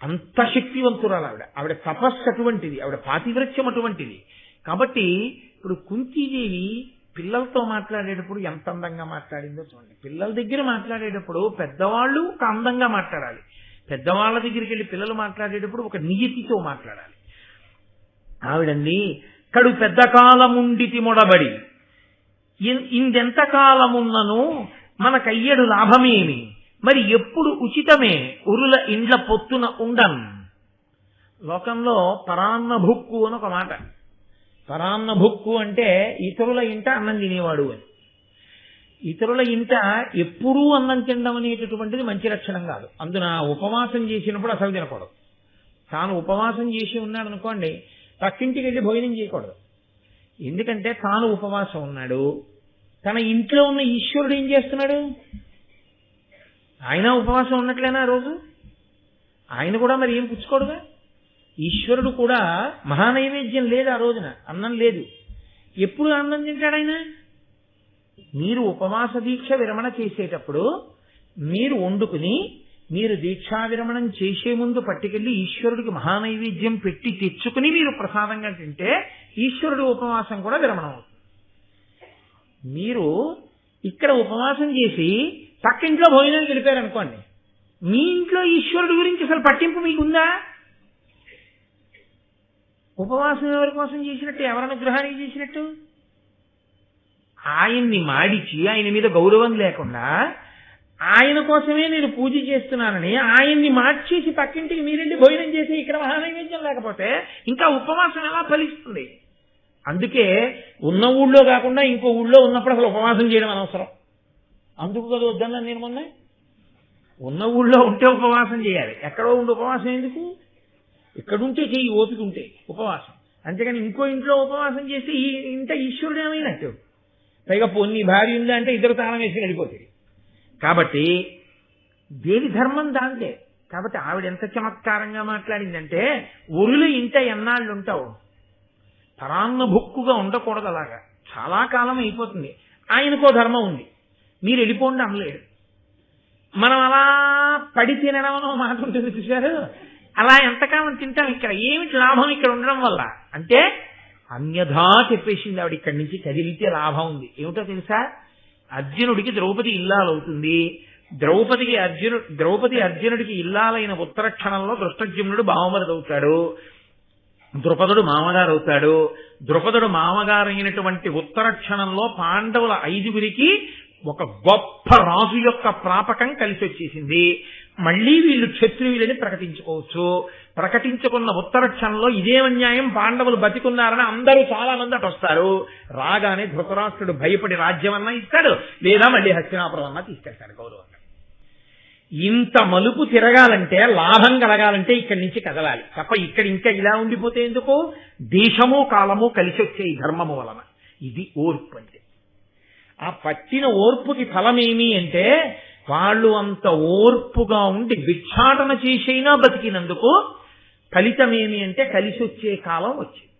అంత శక్తివంతురాలు ఆవిడ. ఆవిడ తపస్సు అటువంటిది, ఆవిడ పాతివ్రత్యం అటువంటిది. కాబట్టి ఇప్పుడు కుంతీదేవి పిల్లలతో మాట్లాడేటప్పుడు ఎంత అందంగా మాట్లాడిందో చూడండి. పిల్లల దగ్గర మాట్లాడేటప్పుడు పెద్దవాళ్ళు ఒక అందంగా మాట్లాడాలి, పెద్దవాళ్ళ దగ్గరికి వెళ్ళి పిల్లలు మాట్లాడేటప్పుడు ఒక నియతితో మాట్లాడాలి. ఆవిడండి, కడు పెద్ద కాలముండితి మొడబడి ఇందెంత కాలమున్నను మనకయ్యడు లాభమేమి, మరి ఎప్పుడు ఉచితమే ఉరుల ఇండ్ల పొత్తున ఉండన్. లోకంలో పరాన్న భుక్కు అని ఒక మాట. పరాన్న భుక్కు అంటే ఇతరుల ఇంట అన్నం తినేవాడు అని. ఇతరుల ఇంట ఎప్పుడూ అన్నం తినడం అనేటటువంటిది మంచి లక్షణం కాదు. అందున ఉపవాసం చేసినప్పుడు అసలు తినకూడదు. తాను ఉపవాసం చేసి ఉన్నాడు అనుకోండి, పక్కింటికి వెళ్ళి భోజనం చేయకూడదు. ఎందుకంటే తాను ఉపవాసం ఉన్నాడు, తన ఇంట్లో ఉన్న ఈశ్వరుడు ఏం చేస్తున్నాడు? ఆయన ఉపవాసం ఉన్నట్లేనా రోజు? ఆయన కూడా మరి ఏం పుచ్చుకోడుగా. ఈశ్వరుడు కూడా మహానైవేద్యం లేదు ఆ రోజున, అన్నం లేదు. ఎప్పుడు అన్నం తింటాడు ఆయన? మీరు ఉపవాస దీక్ష విరమణ చేసేటప్పుడు మీరు వండుకుని మీరు దీక్షా విరమణం చేసే ముందు పట్టుకెళ్ళి ఈశ్వరుడికి మహానైవేద్యం పెట్టి తెచ్చుకుని మీరు ప్రసాదంగా తింటే ఈశ్వరుడు ఉపవాసం కూడా విరమణం అవుతుంది. మీరు ఇక్కడ ఉపవాసం చేసి పక్కింట్లో భోజనం గడిపారనుకోండి, మీ ఇంట్లో ఈశ్వరుడు గురించి అసలు పట్టింపు మీకుందా? ఉపవాసం ఎవరి కోసం చేసినట్టు, ఎవరి అనుగ్రహానికి చేసినట్టు? ఆయన్ని మాడిచి ఆయన మీద గౌరవం లేకుండా ఆయన కోసమే నేను పూజ చేస్తున్నానని ఆయన్ని మార్చేసి పక్కింటికి మీరెళ్ళి భోజనం చేసి ఇక్కడ మహానైవేద్యం లేకపోతే ఇంకా ఉపవాసం ఎలా ఫలిస్తుంది? అందుకే ఉన్న ఊళ్ళో కాకుండా ఇంకో ఊళ్ళో ఉన్నప్పుడు అసలు ఉపవాసం చేయడం అనవసరం. అందుకు కదా వద్దన్నాను నేను మొన్న. ఉన్న ఊళ్ళో ఉంటే ఉపవాసం చేయాలి, ఎక్కడో ఉండి ఉపవాసం ఎందుకు? ఇక్కడుంటే చెయ్యి, ఓపిక ఉంటే ఉపవాసం. అంతేగాని ఇంకో ఇంట్లో ఉపవాసం చేస్తే ఈ ఇంట ఈశ్వరుడు ఏమైనట్టు. పైగా పొన్ని భార్య ఉందా అంటే ఇద్దరు తాళం వేసి వెళ్ళిపోతాయి. కాబట్టి దేవి ధర్మం దాంతే. కాబట్టి ఆవిడ ఎంత చమత్కారంగా మాట్లాడిందంటే, ఒరులు ఇంట ఎన్నాళ్ళు ఉంటావు, పరాన్న భుక్కుగా ఉండకూడదు, అలాగా చాలా కాలం అయిపోతుంది, ఆయనకో ధర్మం ఉంది, మీరు వెళ్ళిపోండి అనలేడు. మనం అలా పడి తినడం అనో మాట ఉంటుంది చూశారు, అలా ఎంతకాలం తింటాం, ఇక్కడ ఏమిటి లాభం ఇక్కడ ఉండడం వల్ల అంటే అన్యథా చెప్పేసింది ఆవిడ, ఇక్కడి నుంచి కదిలితే లాభం ఉంది. ఏమిటో తెలుసా, అర్జునుడికి ద్రౌపది ఇల్లాలవుతుంది, ద్రౌపది అర్జునుడికి ఇల్లాలైన ఉత్తర క్షణంలో దృష్టజ్యుమ్నుడు బావమరుడు అవుతాడు, ద్రుపదుడు మామగారు అవుతాడు. ద్రుపదుడు మామగారు అయినటువంటి ఉత్తర క్షణంలో పాండవుల 5గురికి ఒక గొప్ప రాజు యొక్క ప్రాపకం కలిసి వచ్చేసింది. మళ్లీ వీళ్ళు క్షత్రియులని ప్రకటించుకోవచ్చు. ప్రకటించుకున్న ఉత్తర క్షణంలో ఇదే అన్యాయం, పాండవులు బతికున్నారని అందరూ చాలా మంది అటు వస్తారు. రాగానే ధృతరాష్ట్రుడు భయపడి రాజ్యమన్నా ఇస్తాడు, లేదా మళ్ళీ హస్తినాపురం అన్నా తీసుకెళ్తాడు గౌరవంగా. ఇంత మలుపు తిరగాలంటే, లాభం కలగాలంటే ఇక్కడి నుంచి కదలాలి తప్ప ఇక్కడ ఇంకా ఇలా ఉండిపోతే ఎందుకు? దేశము కాలము కలిసి వచ్చే ఈ ధర్మము వలన. ఇది ఓర్పు అంటే. ఆ పట్టిన ఓర్పుకి ఫలమేమి అంటే, వాళ్ళు అంత ఓర్పుగా ఉండి భిక్షాటన చేసైనా బతికినందుకు ఫలితమేమి అంటే కలిసి వచ్చే కాలం వచ్చింది.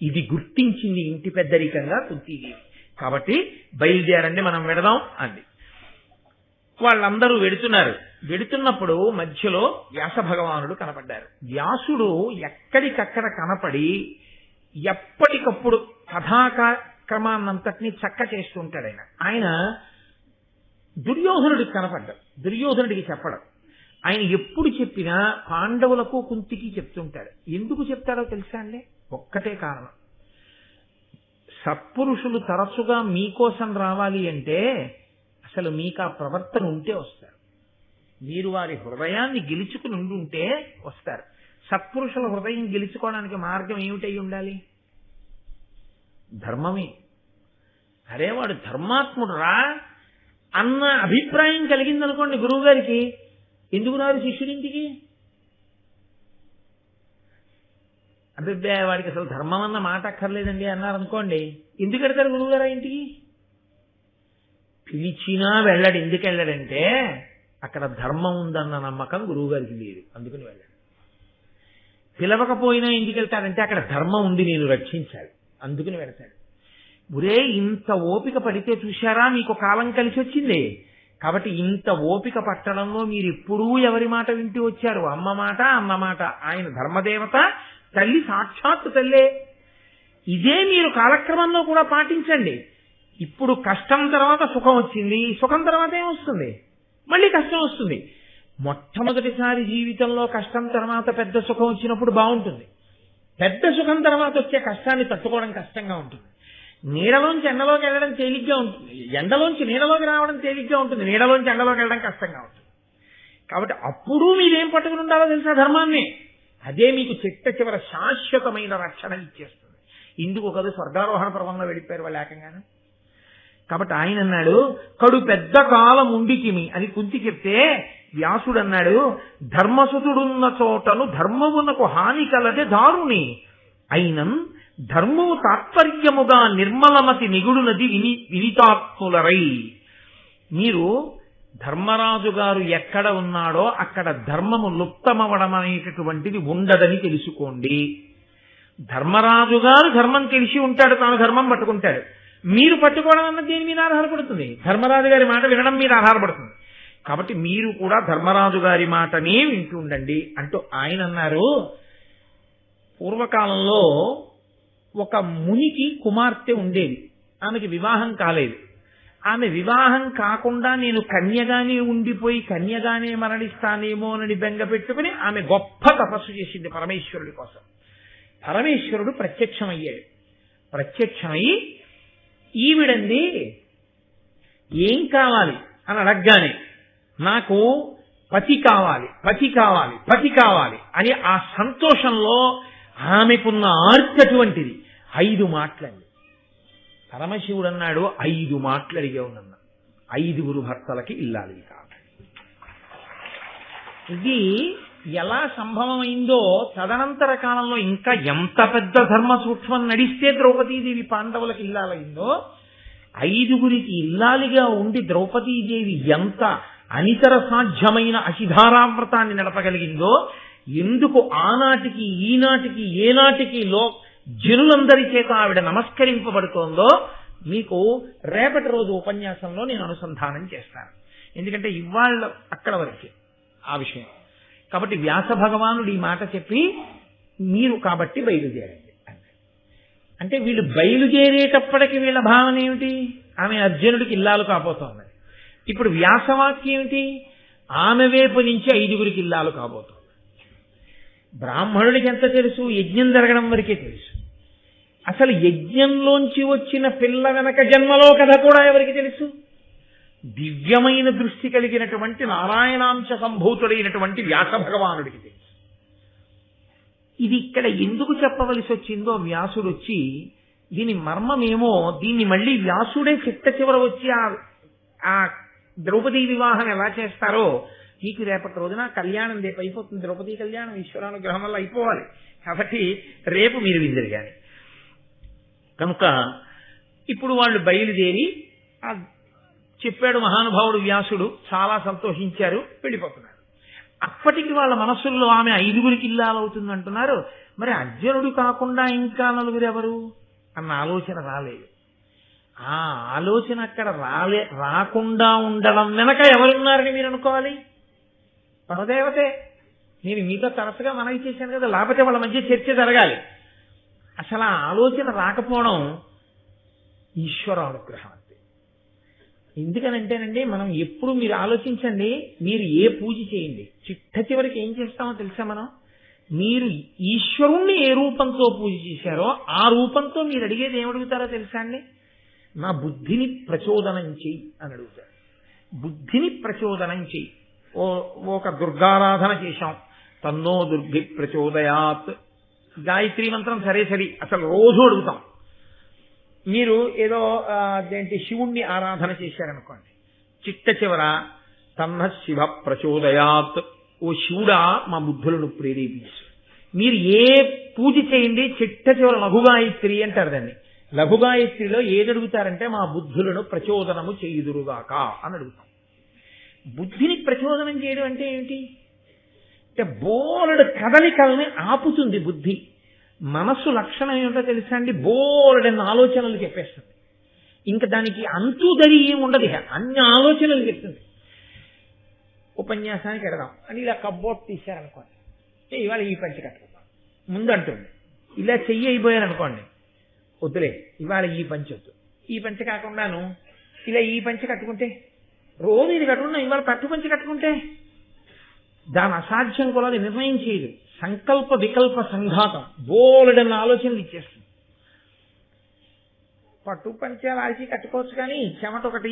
ఇది గుర్తించింది ఇంటి పెద్దరికంగా కుంతీదేవి. కాబట్టి బయలుదేరండి మనం వెడదాం అంది. వాళ్ళందరూ వెడుతున్నప్పుడు మధ్యలో వ్యాస భగవానుడు కనపడ్డారు. వ్యాసుడు ఎక్కడికక్కడ కనపడి ఎప్పటికప్పుడు కథాక్రమాన్నంతటినీ చక్క చేస్తూ ఉంటాడు. ఆయన దుర్యోధనుడికి కనపడ్డాడు. దుర్యోధనుడికి చెప్పడం, ఆయన ఎప్పుడు చెప్పినా పాండవులకు కుంతికి చెప్తుంటాడు. ఎందుకు చెప్తాడో తెలుసా అండి? ఒక్కటే కారణం, సత్పురుషులు తరచుగా మీకోసం రావాలి అంటే అసలు మీకు ఆ ప్రవర్తన ఉంటే వస్తారు. మీరు వారి హృదయాన్ని గెలుచుకుని ఉండుంటే వస్తారు. సత్పురుషుల హృదయం గెలుచుకోవడానికి మార్గం ఏమిటై ఉండాలి? ధర్మమే. అరే వాడు ధర్మాత్ముడు రా అన్న అభిప్రాయం కలిగిందనుకోండి గురువు గారికి, ఎందుకు రాదు శిష్యుడింటికి? అభిప్రాయ వాడికి అసలు ధర్మం అన్న మాట అక్కర్లేదండి అన్నారనుకోండి, ఎందుకు వెళ్తారు గురువు గారు ఇంటికి? పిలిచినా వెళ్ళడు. ఎందుకు వెళ్ళడంటే అక్కడ ధర్మం ఉందన్న నమ్మకం గురువు గారికి లేదు, అందుకని వెళ్ళాడు. పిలవకపోయినా ఎందుకు వెళ్తాడంటే అక్కడ ధర్మం ఉంది, నేను రక్షించాలి, అందుకని వెళ్తాడు. ఒరే ఇంత ఓపిక పడితే చూశారా మీకు కాలం కలిసి వచ్చింది. కాబట్టి ఇంత ఓపిక పట్టడంలో మీరు ఎప్పుడూ ఎవరి మాట వింటూ వచ్చారు? అమ్మ మాట, అన్న మాట. ఆయన ధర్మదేవత, తల్లి సాక్షాత్తు తల్లే. ఇదే మీరు కాలక్రమంలో కూడా పాటించండి. ఇప్పుడు కష్టం తర్వాత సుఖం వచ్చింది, సుఖం తర్వాత ఏమొస్తుంది? మళ్ళీ కష్టం వస్తుంది. మొట్టమొదటిసారి జీవితంలో కష్టం తర్వాత పెద్ద సుఖం వచ్చినప్పుడు బాగుంటుంది. పెద్ద సుఖం తర్వాత వచ్చే కష్టాన్ని తట్టుకోవడం కష్టంగా ఉంటుంది. నీడలోంచి ఎండలోకి వెళ్ళడం తేలిగ్గా ఉంటుంది, ఎండలోంచి నీడలోకి రావడం తేలిగ్గా ఉంటుంది, నీడలోంచి ఎండలోకి వెళ్ళడం కష్టంగా ఉంటుంది. కాబట్టి అప్పుడు మీరేం పట్టుకుని ఉండాలో తెలుసా? ధర్మాన్ని. అదే మీకు చిట్ట చివర శాశ్వతమైన రక్షణ ఇచ్చేస్తుంది. ఇందుకు కదా స్వర్గారోహణ పర్వంలో వెళ్ళిపోయారు వాళ్ళు ఏకంగానే. కాబట్టి ఆయన అన్నాడు, కడు పెద్ద కాలం ఉండికిమి అని కుంతి చెప్తే వ్యాసుడు అన్నాడు, ధర్మసుతుడున్న చోటను ధర్మమునకు హాని కలదే దారుని అయినన్ ధర్మము తాత్పర్యముగా నిర్మలమతి నిగుడునది వినితాత్ములరై. మీరు ధర్మరాజు గారు ఎక్కడ ఉన్నాడో అక్కడ ధర్మము లుప్తమవడం అనేటటువంటిది ఉండదని తెలుసుకోండి. ధర్మరాజు గారు ధర్మం తెలిసి ఉంటాడు, తాను ధర్మం పట్టుకుంటాడు. మీరు పట్టుకోవడం అన్నది దేని మీద ఆధారపడుతుంది? ధర్మరాజు గారి మాట వినడం మీద ఆధారపడుతుంది. కాబట్టి మీరు కూడా ధర్మరాజు గారి మాటనే వింటూ ఉండండి అంటూ ఆయన అన్నారు. పూర్వకాలంలో ఒక మునికి కుమార్తె ఉండేది. ఆమెకి వివాహం కాలేదు. ఆమె వివాహం కాకుండా నేను కన్యగానే ఉండిపోయి కన్యగానే మరణిస్తానేమోనని బెంగ పెట్టుకుని ఆమె గొప్ప తపస్సు చేసింది పరమేశ్వరుడి కోసం. పరమేశ్వరుడు ప్రత్యక్షమయ్యాడు. ప్రత్యక్షమై ఈవిడంది ఏం కావాలి అని అడగగానే, నాకు పతి కావాలి, పతి కావాలి, పతి కావాలి అని ఆ సంతోషంలో ఆమెకున్న ఆర్తటువంటిది 5 మాటలండి. పరమశివుడు అన్నాడు, 5 మాటలు అడిగావునన్నా, 5 భర్తలకి ఇల్లాలి కావాలి. ఇది ఎలా సంభవమైందో తదనంతర కాలంలో ఇంకా ఎంత పెద్ద ధర్మ సూక్ష్మం నడిస్తే ద్రౌపదీదేవి పాండవులకి ఇల్లాలైందో, 5 ఇల్లాలిగా ఉండి ద్రౌపదీదేవి ఎంత అనితర సాధ్యమైన అశిధారావ్రతాన్ని నడపగలిగిందో, ఎందుకు ఆనాటికి ఈనాటికి ఏనాటికి జనులందరి చేత ఆవిడ నమస్కరింపబడుతోందో మీకు రేపటి రోజు ఉపన్యాసంలో నేను అనుసంధానం చేస్తాను. ఎందుకంటే ఇవాళ అక్కడ వరకే ఆ విషయం. కాబట్టి వ్యాస భగవానుడు ఈ మాట చెప్పి మీరు కాబట్టి బయలుదేరండి అంటే వీళ్ళు బయలుదేరేటప్పటికి వీళ్ళ భావన ఏమిటి? ఆమె అర్జునుడికి ఇల్లాలు కాబోతోంది. ఇప్పుడు వ్యాసవాక్యం ఏమిటి? ఆమె వైపు నుంచి 5గురికి ఇల్లాలు కాబోతోంది. బ్రాహ్మణుడికి ఎంత తెలుసు? యజ్ఞం జరగడం వరకే తెలుసు. అసలు యజ్ఞంలోంచి వచ్చిన పిల్ల వెనక జన్మలో కథ కూడా ఎవరికి తెలుసు? దివ్యమైన దృష్టి కలిగినటువంటి నారాయణాంశ సంభూతుడైనటువంటి వ్యాస భగవానుడికి తెలుసు. ఇది ఇక్కడ ఎందుకు చెప్పవలసి వచ్చిందో వ్యాసుడు వచ్చి దీని మర్మమేమో దీన్ని మళ్ళీ వ్యాసుడే చిట్ట చివర వచ్చి ఆ ద్రౌపదీ వివాహం ఎలా చేస్తారో మీకు రేపటి రోజున కళ్యాణం రేపు అయిపోతుంది. ద్రౌపదీ కళ్యాణం ఈశ్వరానుగ్రహం వల్ల అయిపోవాలి. కాబట్టి రేపు మీరు విందరిగాని కనుక ఇప్పుడు వాళ్ళు బయలుదేరి చెప్పాడు మహానుభావుడు వ్యాసుడు. చాలా సంతోషించారు, వెళ్ళిపోతున్నారు. అప్పటికి వాళ్ళ మనస్సుల్లో ఆమె 5గురికి ఇల్లాలవుతుంది అంటున్నారు. మరి అర్జునుడు కాకుండా ఇంకా 4 ఎవరు అన్న ఆలోచన రాలేదు. ఆ ఆలోచన అక్కడ రాకుండా ఉండడం వెనక ఎవరున్నారని మీరు అనుకోవాలి? పరదేవతే. నేను మీతో తరచుగా మనవి చేశాను కదా, లేకపోతే వాళ్ళ మధ్య చర్చ జరగాలి. అసలు ఆ ఆలోచన రాకపోవడం ఈశ్వరానుగ్రహం అంతే. ఎందుకనంటేనండి మనం ఎప్పుడు మీరు ఆలోచించండి, మీరు ఏ పూజ చేయండి చిట్ట చివరికి ఏం చేస్తామో తెలుసా? మీరు ఈశ్వరుణ్ణి ఏ రూపంతో పూజ చేశారో ఆ రూపంతో మీరు అడిగేది ఏమడుగుతారో తెలుసా అండి? నా బుద్ధిని ప్రచోదనం చెయ్యి అని అడుగుతారు. బుద్ధిని ప్రచోదనం చెయ్యి. ఒక దుర్గారాధన చేశాం, తన్నో దుర్గి ప్రచోదయాత్. గాయత్రీ మంత్రం సరే అసలు రోజు అడుగుతాం. మీరు ఏదో శివుణ్ణి ఆరాధన చేశారనుకోండి, చిట్ట చివర తన్న శివ ప్రచోదయాత్, ఓ శివుడా మా బుద్ధులను ప్రేరేపించు. మీరు ఏ పూజ చేయండి చిట్ట చివర లఘుగాయత్రి అంటారు దాన్ని. లఘుగాయత్రిలో ఏది అడుగుతారంటే మా బుద్ధులను ప్రచోదనము చేయుదురుగాక అని అడుగుతాం. బుద్ధిని ప్రచోదనం చేయడం అంటే ఏమిటి? అంటే బోలెడు కదలికల్ని ఆపుతుంది బుద్ధి. మనస్సు లక్షణం ఏమిటో తెలుసా అండి? బోలెడన్న ఆలోచనలు చెప్పేస్తుంది. ఇంకా దానికి అంతు దరి ఏముండదు, అన్ని ఆలోచనలు చెప్తుంది. ఉపన్యాసానికి ఎడదాం అని ఇలా కబ్బోర్డ్ తీశారనుకోండి, ఇవాళ ఈ పంచి కట్టుకుందాం ముందంటుంది. ఇలా చెయ్యి అయిపోయారనుకోండి, వద్దులే ఇవాళ ఈ పంచి వద్దు, ఈ పంచి కాకుండాను ఇలా ఈ పంచి కట్టుకుంటే, రోజు ఇది కట్టుకున్నా ఇవాళ పట్టు పంచి కట్టుకుంటే దాని అసాధ్యం కూడా నిర్ణయం చేయదు. సంకల్ప వికల్ప సంఘాతం బోలెడన్న ఆలోచనలు ఇచ్చేస్తుంది. పట్టు పంచ రాసి కట్టుకోవచ్చు కానీ చెమట ఒకటి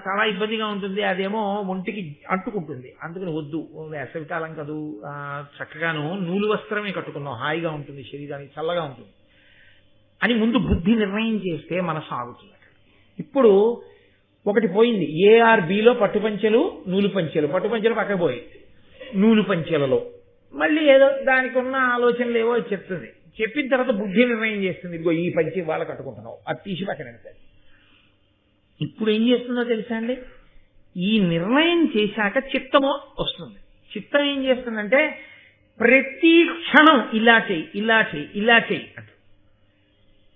చాలా ఇబ్బందిగా ఉంటుంది, అదేమో ఒంటికి అంటుకుంటుంది. అందుకని వద్దు, వేసవికాలం కదూ, చక్కగాను నూలు వస్త్రమే కట్టుకుందాం, హాయిగా ఉంటుంది, శరీరానికి చల్లగా ఉంటుంది అని ముందు బుద్ధి నిర్ణయం చేస్తే మనసు ఆగుతుంది. ఇప్పుడు ఒకటి పోయింది, ఏఆర్బిలో పట్టుపంచెలు నూలు పంచెలు, పట్టుపంచెలు పక్కకు పోయి నూలు పంచెలలో మళ్ళీ ఏదో దానికి ఉన్న ఆలోచనలు ఏవో చెప్తుంది. చెప్పిన తర్వాత బుద్ధి నిర్ణయం చేస్తుంది, ఇదిగో ఈ పంచి వాళ్ళ కట్టుకుంటున్నావు, అది తీసి పక్కన పెడతాడు. ఇప్పుడు ఏం చేస్తుందో తెలుసా అండి? ఈ నిర్ణయం చేశాక చిత్తము వస్తుంది. చిత్తం ఏం చేస్తుందంటే ప్రతి క్షణం ఇలా చెయ్యి ఇలా చెయ్యి ఇలా చెయ్యి అంట.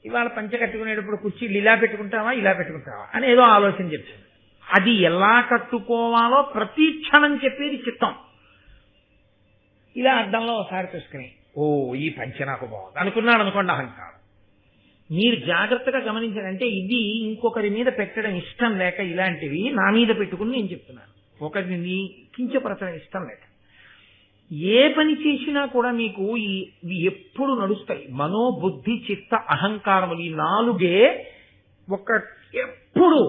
ఇవాళ పంచ కట్టుకునేటప్పుడు కుర్చీలు ఇలా పెట్టుకుంటావా ఇలా పెట్టుకుంటావా అని ఏదో ఆలోచన చెప్తుంది. అది ఎలా కట్టుకోవాలో ప్రతి క్షణం చెప్పేది చిత్తం. ఇలా అద్దంలో ఒకసారి చూసుకుని ఓ ఈ పంచ నాకు బాగుంది అనుకున్నాడు అనుకోండి అహంకారం. మీరు జాగ్రత్తగా గమనించారంటే ఇది ఇంకొకరి మీద పెట్టడం ఇష్టం లేక ఇలాంటివి నా మీద పెట్టుకుని నేను చెప్తున్నాను. ఒకరిని కించపరచడం ఇష్టం లేక ఏ పని చేసినా కూడా మీకు ఇవి ఎప్పుడు నడుస్తాయి. మనోబుద్ధి చిత్త అహంకారములు ఈ 4 ఎప్పుడు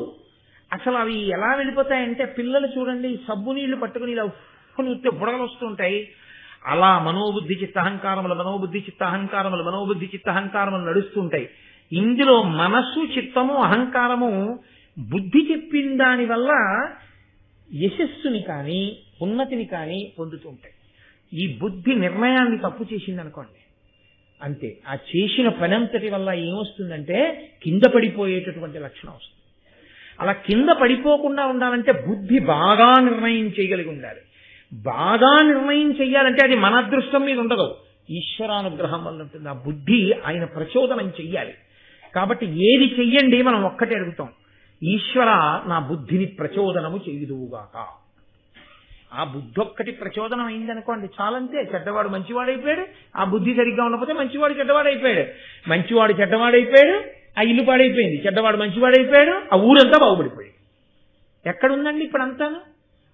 అసలు అవి ఎలా వెళ్ళిపోతాయంటే పిల్లలు చూడండి సబ్బు నీళ్లు పట్టుకుని ఇలా ఉప్పుని బుడగలు వస్తుంటాయి. అలా మనోబుద్ధి చిత్త అహంకారములు మనోబుద్ధి చిత్త అహంకారములు మనోబుద్ధి చిత్త అహంకారములు నడుస్తుంటాయి. ఇందులో మనస్సు చిత్తము అహంకారము బుద్ధి చెప్పిన దాని వల్ల యశస్సుని కానీ ఉన్నతిని కానీ పొందుతుంటాయి. ఈ బుద్ధి నిర్ణయాన్ని తప్పు చేసింది అనుకోండి, అంతే. ఆ చేసిన పనంతటి వల్ల ఏమొస్తుందంటే కింద పడిపోయేటటువంటి లక్షణం వస్తుంది. అలా కింద పడిపోకుండా ఉండాలంటే బుద్ధి బాగా నిర్ణయం చేయగలిగి ఉండాలి. బాగా నిర్ణయం చెయ్యాలంటే అది మన అదృష్టం మీద ఉండదు, ఈశ్వరానుగ్రహం వల్ల ఉంటుంది. ఆ బుద్ధి ఆయన ప్రచోదనం చెయ్యాలి. కాబట్టి ఏది చెయ్యండి మనం ఒక్కటే అడుగుతాం, ఈశ్వర నా బుద్ధిని ప్రచోదనము చేయుదువుగాక. ఆ బుద్ధి ఒక్కటి ప్రచోదనం అయిందనుకోండి చాలంతే. చెడ్డవాడు మంచివాడైపోయాడు, ఆ బుద్ధి సరిగ్గా ఉండకపోతే మంచివాడు చెడ్డవాడైపోయాడు, మంచివాడు చెడ్డవాడైపోయాడు, ఆ ఇల్లు పాడైపోయింది, చెడ్డవాడు మంచివాడైపోయాడు, ఆ ఊరంతా బాగుపడిపోయాడు. ఎక్కడుందండి ఇప్పుడు అంతాను?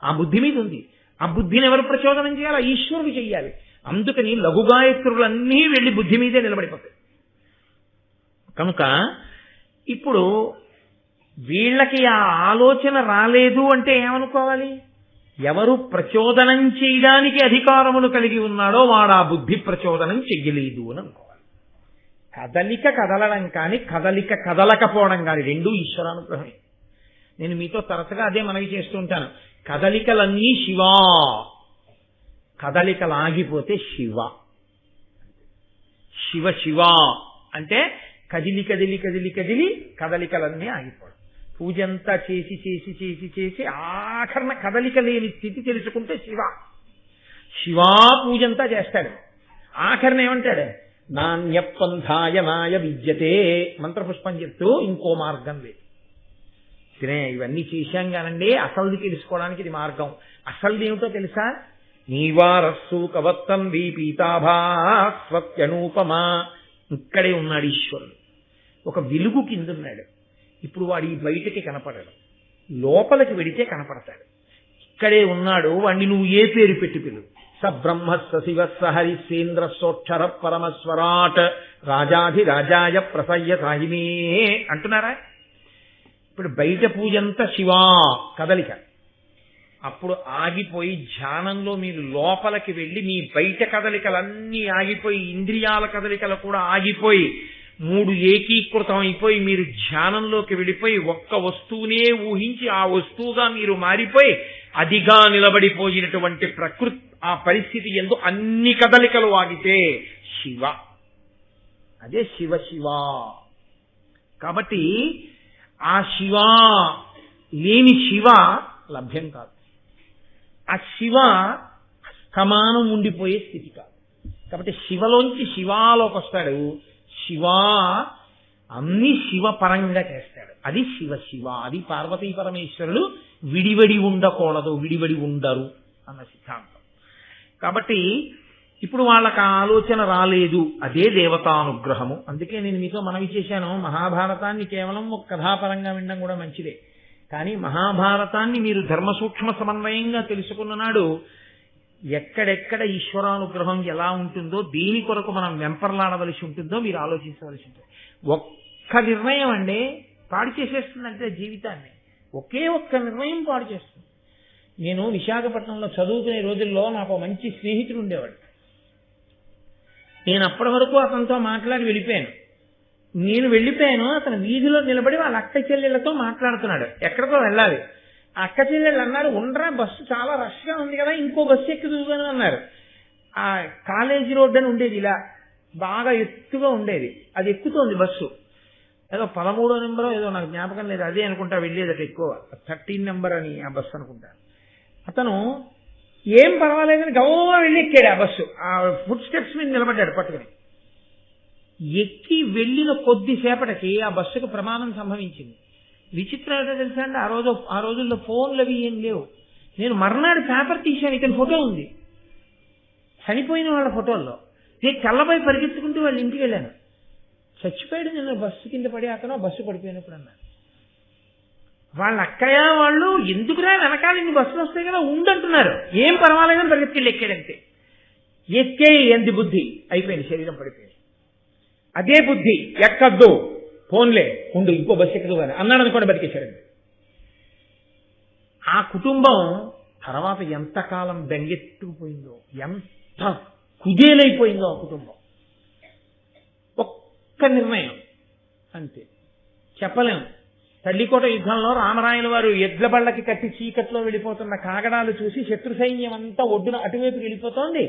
ఆ బుద్ధి మీద ఉంది. ఆ బుద్ధిని ఎవరు ప్రచోదనం చేయాలి? ఈశ్వరుడు చెయ్యాలి. అందుకని లఘుగాయత్రులన్నీ వెళ్ళి బుద్ధి మీదే నిలబడిపోతాయి. కనుక ఇప్పుడు వీళ్ళకి ఆ ఆలోచన రాలేదు అంటే ఏమనుకోవాలి? ఎవరు ప్రచోదనం చేయడానికి అధికారమును కలిగి ఉన్నాడో వాడు ఆ బుద్ధి ప్రచోదనం చెయ్యలేదు అని అనుకోవాలి. కదలిక కదలడం కానీ కదలిక కదలకపోవడం కానీ రెండూ ఈశ్వరానుగ్రహమే. నేను మీతో తరచుగా అదే మనవి చేస్తూ ఉంటాను. కదలికలన్నీ శివా, కదలికలు ఆగిపోతే శివ. శివ శివ అంటే కదిలి కదిలి కదిలి కదిలి కదలికలన్నీ ఆగిపోవడం. పూజంతా చేసి చేసి చేసి చేసి ఆఖరణ కదలిక లేని స్థితి తెలుసుకుంటే శివ. శివా పూజంతా చేస్తాడు, ఆఖరణ ఏమంటాడు? నాణ్యపంథాయ నాయ విద్యతే, మంత్రపుష్పం చెప్తూ ఇంకో మార్గం లేదు. ఇవన్నీ చేశాం కానండి, అసలుది తెలుసుకోవడానికి ఇది మార్గం. అసలుది ఏమిటో తెలుసా? నీవారస్సు కవత్తం పీతాభాస్వత్యనూపమా. ఇక్కడే ఉన్నాడు ఈశ్వరుడు, ఒక వెలుగు కింద ఉన్నాడు. ఇప్పుడు వాడు ఈ బయటకి కనపడడు, లోపలికి వెడితే కనపడతాడు. ఇక్కడే ఉన్నాడు, వాడిని నువ్వు ఏ పేరు పెట్టి పిలువు. స బ్రహ్మస్స శివస్స హరిశ్చేంద్ర సోక్షర పరమస్వరాట్ రాజాధి రాజాయ ప్రసయ్య సాహిమే అంటున్నారా? ఇప్పుడు బయట పూజంతా శివా కదలిక. అప్పుడు ఆగిపోయి ధ్యానంలో మీరు లోపలికి వెళ్ళి మీ బయట కదలికలన్నీ ఆగిపోయి, ఇంద్రియాల కదలికలు కూడా ఆగిపోయి, మూడు ఏకీకృతం అయిపోయి మీరు ధ్యానంలోకి వెళ్ళిపోయి ఒక్క వస్తువునే ఊహించి ఆ వస్తువుగా మీరు మారిపోయి అదిగా నిలబడిపోయినటువంటి ప్రకృతి ఆ పరిస్థితి యందు అన్ని కదలికలు ఆగితే శివ. అదే శివ శివ. కాబట్టి ఆ శివ లేని శివ లభ్యం కాదు. ఆ శివ సమానం ఉండిపోయే స్థితి కాదు. కాబట్టి శివలోంచి శివాలోకి వస్తాడు. శివ అన్ని శివపరంగా చేస్తాడు. అది శివ శివ. అది పార్వతీ పరమేశ్వరులు విడివడి ఉండకూడదు, విడివడి ఉండరు అన్న సిద్ధాంతం. కాబట్టి ఇప్పుడు వాళ్ళకి ఆ ఆలోచన రాలేదు, అదే దేవతానుగ్రహము. అందుకే నేను మీతో మనవి చేశాను, మహాభారతాన్ని కేవలం ఒక కథాపరంగా వినడం కూడా మంచిదే, కానీ మహాభారతాన్ని మీరు ధర్మ సూక్ష్మ సమన్వయంగా తెలుసుకున్న నాడు ఎక్కడెక్కడ ఈశ్వరానుగ్రహం ఎలా ఉంటుందో, దేని కొరకు మనం వెంపర్లాడవలసి ఉంటుందో మీరు ఆలోచించవలసి ఉంటుంది. ఒక్క నిర్ణయం అండి పాడు చేసేస్తుందంటే జీవితాన్ని. ఒకే ఒక్క నిర్ణయం పాడు చేస్తుంది. నేను విశాఖపట్నంలో చదువుకునే రోజుల్లో నాకు మంచి స్నేహితుడు ఉండేవాడు. నేను అప్పటి వరకు అతనితో మాట్లాడి వెళ్ళిపోయాను. నేను వెళ్ళిపోయాను, అతను వీధిలో నిలబడి వాళ్ళ అక్క చెల్లెళ్లతో మాట్లాడుతున్నాడు. ఎక్కడికో వెళ్ళాలి. ఆ అక్క చెల్లెళ్ళు అన్నారు, ఉండరా బస్సు చాలా రష్గా ఉంది కదా, ఇంకో బస్సు ఎక్కుదుగాను అన్నారు. ఆ కాలేజీ రోడ్డు అని ఉండేది, ఇలా బాగా ఎత్తుగా ఉండేది, అది ఎక్కుతోంది బస్సు. ఏదో 13వ నెంబరో ఏదో నాకు జ్ఞాపకం లేదు, అదే అనుకుంటా వెళ్ళేదట ఎక్కువ, 13 నెంబర్ అని ఆ బస్సు అనుకుంటా. అతను ఏం పర్వాలేదని గౌరవంగా వెళ్ళి ఎక్కాడు ఆ బస్సు. ఆ ఫుట్ స్టెప్స్ మీద నిలబడ్డాడు పట్టుకుని. ఎక్కి వెళ్ళిన కొద్దిసేపటికి ఆ బస్సుకు ప్రమాదం సంభవించింది. విచిత్రం ఏంటో తెలుసా అండి, ఆ రోజుల్లో ఫోన్లు అవి ఏం లేవు. నేను మర్నాడు పేపర్ తీశాను, ఇతని ఫోటో ఉంది చనిపోయిన వాళ్ళ ఫోటోల్లో. నేను చల్లబోయి పరిగెత్తుకుంటూ వాళ్ళ ఇంటికి వెళ్ళాను. చచ్చిపోయాడు నిన్న బస్సు కింద పడి, అతను బస్సు పడిపోయినప్పుడు అన్నారు. వాళ్ళ అక్కయ్య వాళ్ళు ఎందుకురా వెనకాల ఇన్ని బస్సులు వస్తాయి కదా ఉండంటున్నారు. ఏం పర్వాలేదని పరిగెత్తుకెళ్ళి ఎక్కాడంతే. ఎక్కే ఎంత బుద్ధి అయిపోయింది, శరీరం పడిపోయింది. అదే బుద్ధి ఎక్కద్దు, ఫోన్లే ఉండు ఇంకో బస్సు ఎక్కదు అని అన్నాడు అనుకోండి, బతికేశాడండి. ఆ కుటుంబం తర్వాత ఎంతకాలం బెంగెత్తుకుపోయిందో, ఎంత కుదేలైపోయిందో ఆ కుటుంబం. ఒక్క నిర్ణయం అంతే, చెప్పలేం. తల్లికోట యుద్ధంలో రామరాయల వారు ఎడ్ల బళ్ళకి కట్టి చీకట్లో వెళ్ళిపోతున్న కాగడాలు చూసి శత్రు సైన్యం అంతా ఒడ్డున అటువైపుకి వెళ్ళిపోతోంది.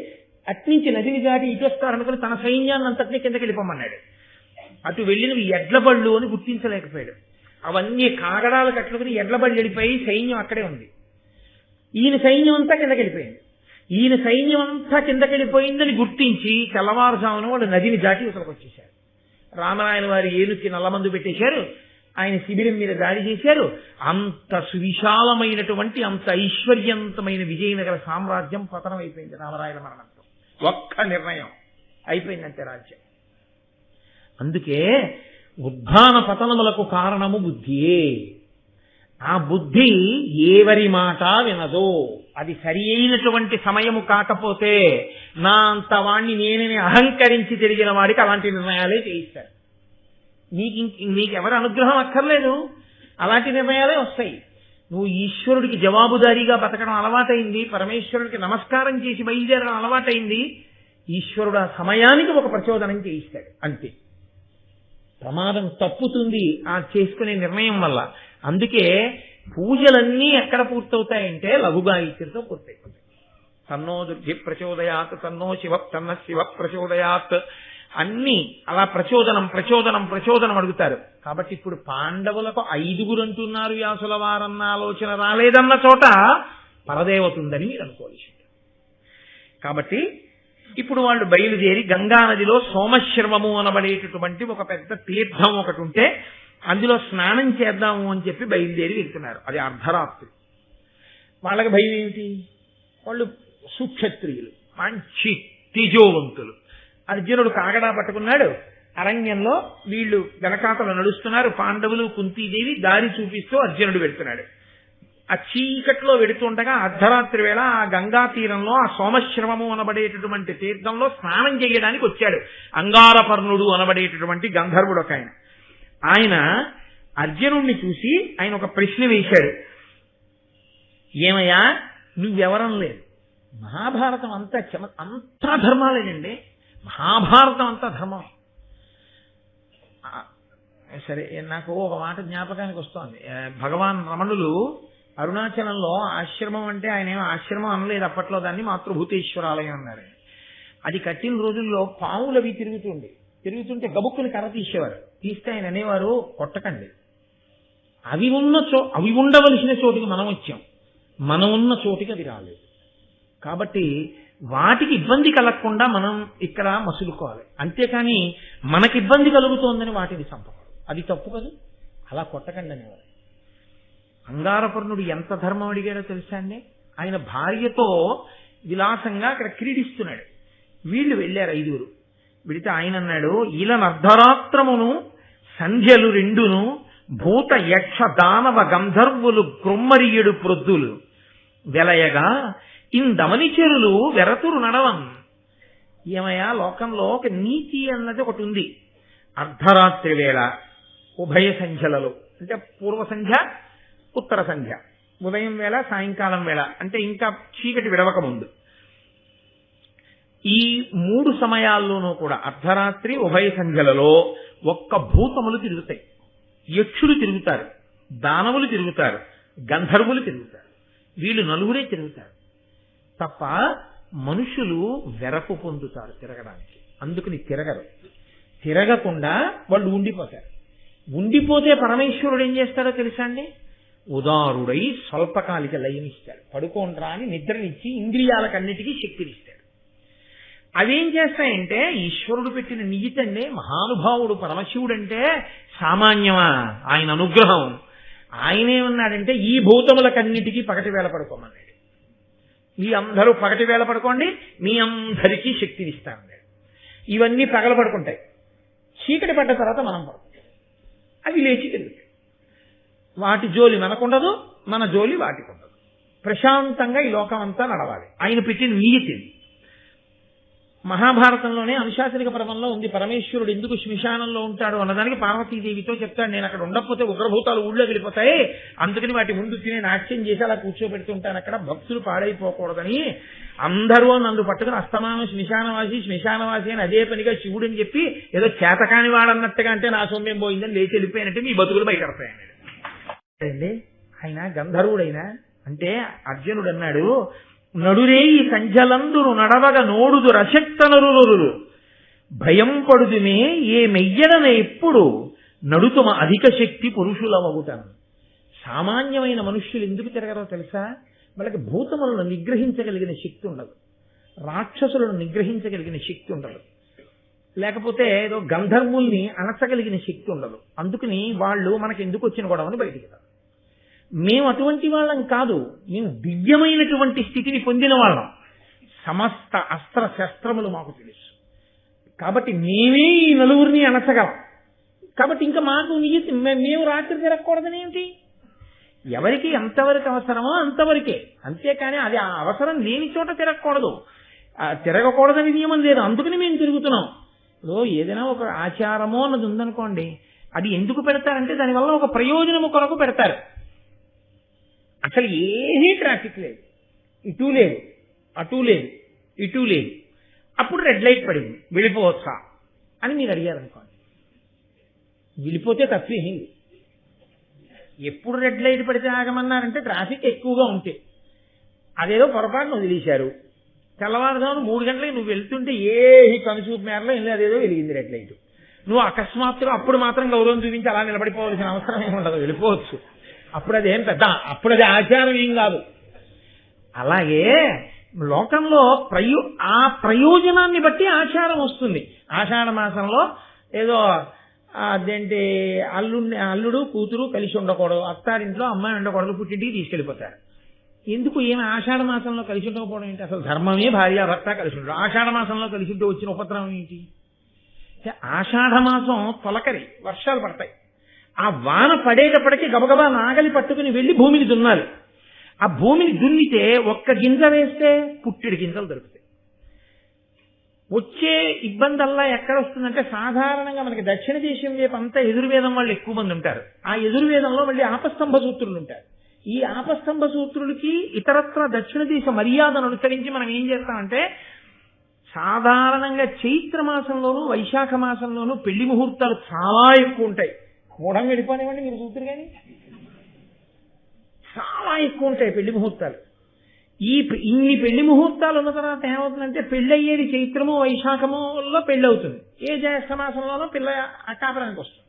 అట్నుంచి నదిని దాటి ఇటు వస్తారనుకుని తన సైన్యాన్ని అంతటినీ కిందకి వెళ్ళిపోమన్నాడు. అటు వెళ్ళినవి ఎడ్ల బళ్ళు అని గుర్తించలేకపోయాడు. అవన్నీ కాగడాలు కట్టుకుని ఎడ్లబడి వెళ్ళిపోయి సైన్యం అక్కడే ఉంది. ఈయన సైన్యం అంతా కిందకి వెళ్ళిపోయింది. ఈయన సైన్యం అంతా కిందకి వెళ్ళిపోయిందని గుర్తించి తెల్లవారుజామున వాళ్ళు నదిని దాటి ఇక్కడికి వచ్చేశారు. రామరాయణ వారి ఏనుకి నల్లమందు పెట్టేశారు. ఆయన శిబిరం మీద దాడి చేశారు. అంత సువిశాలమైనటువంటి అంత ఐశ్వర్యవంతమైన విజయనగర సామ్రాజ్యం పతనం అయిపోయింది రామరాయణ మరణంతో. ఒక్క నిర్ణయం అయిపోయిందంటే రాజ్యం. అందుకే ఉద్ధాన పతనములకు కారణము బుద్ధియే. ఆ బుద్ధి ఎవరి మాట వినదో, అది సరి అయినటువంటి సమయము కాకపోతే నా అంత వాణ్ణి నేనని అహంకరించి తిరిగిన వాడికి అలాంటి నిర్ణయాలే చేయిస్తారు. నీకెవరు అనుగ్రహం అక్కర్లేదు, అలాంటి నిర్ణయాలే వస్తాయి. నువ్వు ఈశ్వరుడికి జవాబుదారీగా బతకడం అలవాటైంది, పరమేశ్వరుడికి నమస్కారం చేసి బయలుదేరడం అలవాటైంది. ఈశ్వరుడు ఆ సమయానికి ఒక ప్రచోదనం చేయిస్తాడు, అంతే. ప్రమాదం తప్పుతుంది ఆ చేసుకునే నిర్ణయం వల్ల. అందుకే పూజలన్నీ ఎక్కడ పూర్తవుతాయంటే లఘుగాయత్రితో పూర్తయిపోతాయి. తన్నో దుర్గి ప్రచోదయాత్, తన్నో తన్న శివ ప్రచోదయాత్, అన్ని అలా ప్రచోదనం ప్రచోదనం ప్రచోదనం అడుగుతారు. కాబట్టి ఇప్పుడు పాండవులకు 5 అంటున్నారు వ్యాసుల వారన్న ఆలోచన రాలేదన్న చోట పరదేవత ఉందని మీరు అనుకోవాలి. కాబట్టి ఇప్పుడు వాళ్ళు బయలుదేరి గంగా నదిలో సోమశ్రవము అనబడేటటువంటి ఒక పెద్ద తీర్థం ఒకటి ఉంటే అందులో స్నానం చేద్దాము అని చెప్పి బయలుదేరి వెళ్తున్నారు. అది అర్ధరాత్రి. వాళ్ళకి భయం ఏమిటి? వాళ్ళు సుక్షత్రియులు, మంచి తేజోవంతులు. అర్జునుడు కాగడా పట్టుకున్నాడు. అరణ్యంలో వీళ్ళు వెనకాతలు నడుస్తున్నారు. పాండవులు కుంతీదేవి దారి చూపిస్తూ అర్జునుడు వెళ్తున్నాడు. ఆ చీకట్లో వెడుతుండగా అర్ధరాత్రి వేళ ఆ గంగా తీరంలో ఆ సోమశ్రవము అనబడేటటువంటి తీర్థంలో స్నానం చేయడానికి వచ్చాడు అంగారపర్ణుడు అనబడేటటువంటి గంధర్వుడు ఒక ఆయన. ఆయన అర్జునుడిని చూసి ఆయన ఒక ప్రశ్న వేశాడు. ఏమయ్యా, నువ్వెవరం లేదు, మహాభారతం అంతా ధర్మాలేనండి, మహాభారతం అంతా ధర్మం. సరే, నాకు ఒక మాట జ్ఞాపకానికి వస్తోంది. భగవాన్ రమణులు అరుణాచలంలో ఆశ్రమం అంటే ఆయన ఏమో ఆశ్రమం అనలేదు అప్పట్లో, దాన్ని మాతృభూతేశ్వరాలయం అన్నారు. అది కట్టిన రోజుల్లో పాములు అవి తిరుగుతుంటే గబుక్కుని కర్ర తీసేవారు. తీస్తే ఆయన అనేవారు, కొట్టకండి, అవి ఉండవలసిన చోటికి మనం వచ్చాం, మనం ఉన్న చోటికి అవి రాలేదు. కాబట్టి వాటికి ఇబ్బంది కలగకుండా మనం ఇక్కడ మసులుకోవాలి. అంతేకాని మనకి ఇబ్బంది కలుగుతోందని వాటిని చంపకూడదు, అది తప్పు కదా. అలా కొట్టకండి అనేవారు. అంగారపర్ణుడు ఎంత ధర్మం అడిగాడో తెలుసా అండి. ఆయన భార్యతో విలాసంగా అక్కడ క్రీడిస్తున్నాడు. వీళ్ళు వెళ్ళారు 5. వెళితే ఆయన అన్నాడు, ఈలనర్ధరాత్రమును సంధ్యలు 2 భూత యక్ష దానవ గంధర్వులు క్రొమ్మరియుడు ప్రొద్దులు వెలయగా ఇందమనిచెరులు వెరతురు నడవన్. ఏమయ్యా, లోకంలో ఒక నీతి అన్నది ఒకటి ఉంది. అర్ధరాత్రి వేళ ఉభయ సంధ్యలలో, అంటే పూర్వ సంధ్య ఉత్తర సంధ్య, ఉదయం వేళ సాయంకాలం వేళ, అంటే ఇంకా చీకటి విడవక ముందు, ఈ 3 సమయాల్లోనూ కూడా అర్ధరాత్రి ఉభయ సంధ్యలలో ఒక్క భూతములు తిరుగుతాయి. యక్షులు తిరుగుతారు, దానవులు తిరుగుతారు, గంధర్వులు తిరుగుతారు. వీళ్ళు 4 తిరుగుతారు తప్ప మనుషులు వెరపు పొందుతారు తిరగడానికి. అందుకని తిరగకుండా వాళ్ళు ఉండిపోతారు. ఉండిపోతే పరమేశ్వరుడు ఏం చేస్తాడో తెలుసా అండి? ఉదారుడై స్వల్పకాలిక లయమిస్తాడు. పడుకోండ్రా అని నిద్రనిచ్చి ఇంద్రియాలకన్నిటికీ శక్తినిస్తాడు. అవేం చేస్తాయంటే ఈశ్వరుడు పెట్టిన నియతండి. మహానుభావుడు పరమశివుడంటే సామాన్యమా? ఆయన అనుగ్రహం. ఆయనేమన్నాడంటే ఈ భూతములకన్నిటికీ పగటి వేళ పడుకోమన్నాడు. మీ అందరూ పగటి వేళ పడుకోండి, మీ అందరికీ శక్తినిస్తానన్నాడు. ఇవన్నీ పగల పడుకుంటాయి, చీకటి పడ్డ తర్వాత మనం పడుకుంటాం. అవి లేచి తిరుగుతాయి. వాటి జోలి మనకుండదు, మన జోలి వాటికి ఉండదు. ప్రశాంతంగా ఈ లోకం అంతా నడవాలి. ఆయన పెట్టిన నియతి. మహాభారతంలోనే అనుశాసనిక పర్వంలో ఉంది. పరమేశ్వరుడు ఎందుకు శ్మశానంలో ఉంటాడు అన్నదానికి పార్వతీదేవితో చెప్తాడు, నేను అక్కడ ఉండకపోతే ఉగ్రభూతాలు ఊళ్ళో వెళ్ళిపోతాయి, అందుకని వాటి ముందు తినే నాట్యం చేసి అలా కూర్చోబెడుతుంటాను, అక్కడ భక్తులు పాడైపోకూడదని. అందరూ నన్ను పట్టుకుని అస్తమానం శ్మశానవాసి అని అదే పనిగా శివుడని చెప్పి ఏదో చేతకాని వాడన్నట్టుగా, అంటే నా సొమ్యం పోయిందని లేచి వెళ్ళిపోయినట్టు మీ బతుకులు బయటపడతాయండి. ఆయన గంధర్వుడైనా అంటే అర్జునుడు అన్నాడు, నడురే ఈ సంధ్యలందురు నడవగ నోడుదు రశక్తనరులు భయం పడుదుమే ఏ మెయ్యడన ఎప్పుడు నడుతుమ అధిక శక్తి పురుషులవగుటను. సామాన్యమైన మనుష్యులు ఎందుకు తిరగరో తెలుసా? వాళ్ళకి భూతములను నిగ్రహించగలిగిన శక్తి ఉండదు, రాక్షసులను నిగ్రహించగలిగిన శక్తి ఉండదు, లేకపోతే ఏదో గంధర్వుల్ని అణచగలిగిన శక్తి ఉండదు. అందుకని వాళ్ళు మనకి ఎందుకు వచ్చిన గొడవని బయటికి రాదు. మేము అటువంటి వాళ్ళం కాదు, మేము దివ్యమైనటువంటి స్థితిని పొందిన వాళ్ళం. సమస్త అస్త్ర శస్త్రములు మాకు తెలుసు కాబట్టి మేమే ఈ నలుగురిని అణచగలం. కాబట్టి ఇంకా మాకు మేము రాత్రి తిరగకూడదని ఏమిటి? ఎవరికి ఎంతవరకు అవసరమో అంతవరకే, అంతేకాని అది ఆ అవసరం లేని చోట తిరగకూడదు. తిరగకూడదని నియమం లేదు, అందుకని మేము తిరుగుతున్నాం. ఏదైనా ఒక ఆచారమో అన్నది ఉందనుకోండి, అది ఎందుకు పెడతారంటే దానివల్ల ఒక ప్రయోజనము కొరకు పెడతారు. అసలు ఏమీ ట్రాఫిక్ లేదు, ఇటు లేదు, అటు లేదు, ఇటు లేదు, అప్పుడు రెడ్ లైట్ పడింది, వెళ్ళిపోవచ్చా అని మీరు అడిగారు అనుకోండి, వెళ్ళిపోతే తప్పేం. ఎప్పుడు రెడ్ లైట్ పడితే ఆగమన్నారంటే ట్రాఫిక్ ఎక్కువగా ఉంటే, అదేదో పొరపాటును వదిలేశారు. తెల్లవారుజామున 3 గంటలకి నువ్వు వెళ్తుంటే కనుచూపు మేరలో వెళ్ళి అదేదో వెలిగింది రెడ్ లైట్, నువ్వు అకస్మాత్తుగా అప్పుడు మాత్రం గౌరవం చూపించి అలా నిలబడిపోవాల్సిన అవసరం ఏమి ఉండదు, వెళ్ళిపోవచ్చు. అప్పుడు అదేం పెద్ద, అప్పుడు అది ఆచారం ఏం కాదు. అలాగే లోకంలో ఆ ప్రయోజనాన్ని బట్టి ఆచారం వస్తుంది. ఆషాఢ మాసంలో ఏదో అదేంటి అల్లుడు కూతురు కలిసి ఉండకూడదు, అత్తారింట్లో అమ్మాయి ఉండకూడదు, పుట్టింటికి తీసుకెళ్లిపోతారు. ఎందుకు? ఏమి ఆషాఢ మాసంలో కలిసి ఉండకపోవడం ఏంటి? అసలు ధర్మమే భార్య భర్త కలిసి ఉండరు. ఆషాఢ మాసంలో కలిసి ఉంటే వచ్చిన ఉపద్రవం ఏంటి? ఆషాఢ మాసం తొలకరి, వర్షాలు పడతాయి. ఆ వాన పడేటప్పటికీ గబగబా నాగలి పట్టుకుని వెళ్లి భూమిని దున్నాలి. ఆ భూమిని దున్నితే ఒక్క గింజ వేస్తే పుట్టిడి గింజలు దొరుకుతాయి. వచ్చే ఇబ్బందల్లా ఎక్కడ వస్తుందంటే, సాధారణంగా మనకి దక్షిణ దేశం వైపు అంతా ఎదుర్వేదం వాళ్ళు ఎక్కువ మంది ఉంటారు. ఆ ఎదుర్వేదంలో మళ్ళీ ఆపస్తంభ సూత్రులు ఉంటారు. ఈ ఆపస్తంభ సూత్రులకి ఇతరత్ర దక్షిణ దేశ మర్యాదను అనుసరించి మనం ఏం చేస్తామంటే, సాధారణంగా చైత్ర మాసంలోనూ వైశాఖ మాసంలోనూ పెళ్లి ముహూర్తాలు చాలా ఎక్కువ ఉంటాయి. మూఢం వెళ్ళిపోనివ్వండి, మీరు చూద్దరు కానీ చాలా ఎక్కువ ఉంటాయి పెళ్లి ముహూర్తాలు. ఇన్ని పెళ్లి ముహూర్తాలు ఉన్న తర్వాత ఏమవుతుందంటే, పెళ్లి అయ్యేది చైత్రము వైశాఖములో పెళ్లి అవుతుంది, ఏ జ్యేష్ఠ మాసంలోనో పిల్ల కాపురానికి వస్తుంది.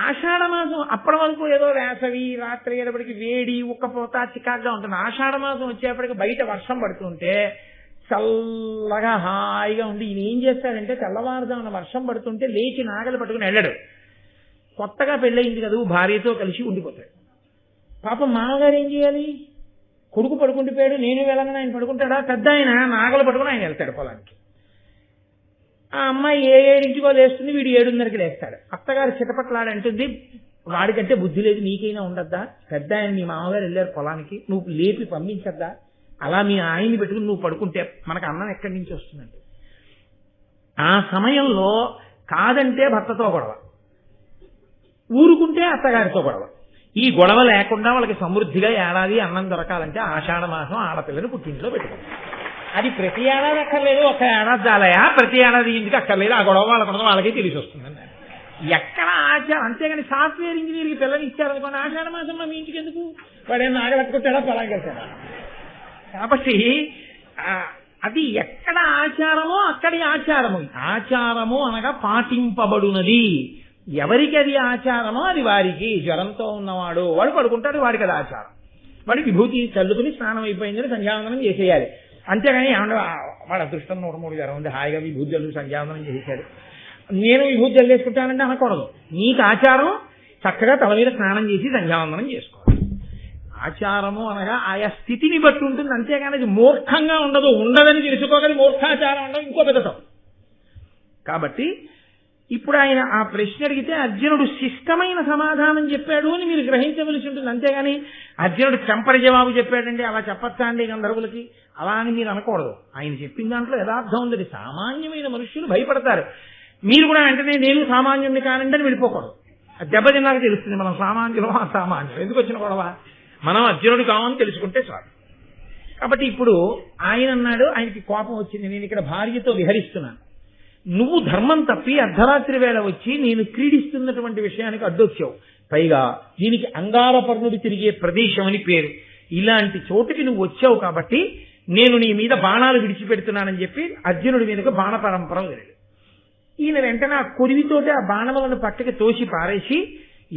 ఆషాఢ మాసం అప్పటి వరకు ఏదో వేసవి, రాత్రి అయ్యేటప్పటికి వేడి, ఉక్కపోత, చికాగ్గా ఉంటుంది. ఆషాఢ మాసం వచ్చేప్పటికి బయట వర్షం పడుతుంటే చల్లగా హాయిగా ఉండి ఈయన ఏం చేస్తాడంటే, తెల్లవారుజామున వర్షం పడుతుంటే లేచి నాగలి పట్టుకుని వెళ్ళడు. కొత్తగా పెళ్ళయింది కదా, భార్యతో కలిసి ఉండిపోతాడు. పాపం మామగారు ఏం చేయాలి? కొడుకు పడుకుంటుపోయాడు, నేను వెళ్ళగానే ఆయన పడుకుంటాడా? పెద్ద ఆయన నాగలు పట్టుకుని ఆయన వెళ్తాడు పొలానికి. ఆ అమ్మాయి 7:00 లేస్తుంది, వీడు 7:30కి లేస్తాడు. అత్తగారు చిటపట్లాడంటుంది, వాడికంటే బుద్ధి లేదు, నీకైనా ఉండద్దా? పెద్ద ఆయన మీ మామగారు వెళ్ళారు పొలానికి, నువ్వు లేపి పంపించద్దా? అలా మీ ఆయన్ని పెట్టుకుని నువ్వు పడుకుంటే మనకు అన్నం ఎక్కడి నుంచి వస్తుందండి? ఆ సమయంలో కాదంటే భర్తతో గొడవ, ఊరుకుంటే అత్తగారితో గొడవ. ఈ గొడవ లేకుండా వాళ్ళకి సమృద్ధిగా ఏడాది అన్నం దొరకాలంటే ఆషాఢ మాసం ఆడపిల్లని పుట్టింట్లో పెట్టుకుంటారు. అది ప్రతి ఏడాది అక్కర్లేదు, ఒక ఏడాది చాలయా, ప్రతి ఏడాది ఇంటికి అక్కర్లేదు. ఆ గొడవ వాళ్ళకి తెలిసి వస్తుందండి. ఎక్కడ ఆచారం? అంతేగాని సాఫ్ట్వేర్ ఇంజనీర్కి పిల్లలు ఇచ్చారనుకోండి, ఆషాఢ మాసంలో మీ ఇంటికి ఎందుకు? వాడేమో నాగలెట్టుకుంటాడా, పొలానికి వెళ్తాడా? కాబట్టి అది ఎక్కడ ఆచారమో అక్కడి ఆచారము. ఆచారము అనగా పాటింపబడునది. ఎవరికి అది ఆచారమో అది వారికి. జ్వరంతో ఉన్నవాడు వాడు పడుకుంటాడు, వాడికి అది ఆచారం. వాడికి విభూతి చల్లుకుని స్నానం అయిపోయిందని సంధ్యావందనం చేసేయాలి. అంతేగాని వాడు అదృష్టం 103 జ్వరం ఉంది, హాయిగా విభూతి చల్లు సంధ్యావందనం చేసేశాడు, నేను విభూతి చల్లేసుకుంటానంటే అనకూడదు. నీకు ఆచారం చక్కగా తల మీద స్నానం చేసి సంధ్యావందనం చేసుకోవాలి. ఆచారము అనగా ఆయా స్థితిని బట్టి ఉంటుంది, అంతేగాని అది మూర్ఖంగా ఉండదు. ఉండదని తెలుసుకోగలి మూర్ఖాచారం ఉండదు, ఇంకో పెద్దటం. కాబట్టి ఇప్పుడు ఆయన ఆ ప్రశ్న అడిగితే అర్జునుడు శిష్టమైన సమాధానం చెప్పాడు అని మీరు గ్రహించవలసి ఉంటుంది. అంతేగాని అర్జునుడు చంపరి జవాబు చెప్పాడండి, అలా చెప్పచ్చా అండి గంధర్వులకి, అలా అని మీరు అనకూడదు. ఆయన చెప్పిన దాంట్లో యథార్థం ఉంది. సామాన్యమైన మనుష్యులు భయపడతారు. మీరు కూడా వెంటనే నేను సామాన్యుడిని కానండి అని వెళ్ళిపోకూడదు. దెబ్బతిన్నాక తెలుస్తుంది మనం సామాన్యులు అసామాన్యులు. ఎందుకు వచ్చిన గొడవ? మనం అర్జునుడు కామని తెలుసుకుంటే చాలు. కాబట్టి ఇప్పుడు ఆయన అన్నాడు, ఆయనకి కోపం వచ్చింది, నేను ఇక్కడ భార్యతో విహరిస్తున్నాను, నువ్వు ధర్మం తప్పి అర్ధరాత్రి వేళ వచ్చి నేను క్రీడిస్తున్నటువంటి విషయానికి అడ్డొచ్చావు. పైగా దీనికి అంగారపర్ణుడు తిరిగే ప్రదేశం అని పేరు. ఇలాంటి చోటుకి నువ్వు వచ్చావు కాబట్టి నేను నీ మీద బాణాలు విడిచిపెడుతున్నానని చెప్పి అర్జునుడి మీదకు బాణ పరంపర వదిలాడు. ఈయన వెంటనే ఆ కొరివితోటి ఆ బాణములను పక్కకి తోసి పారేసి,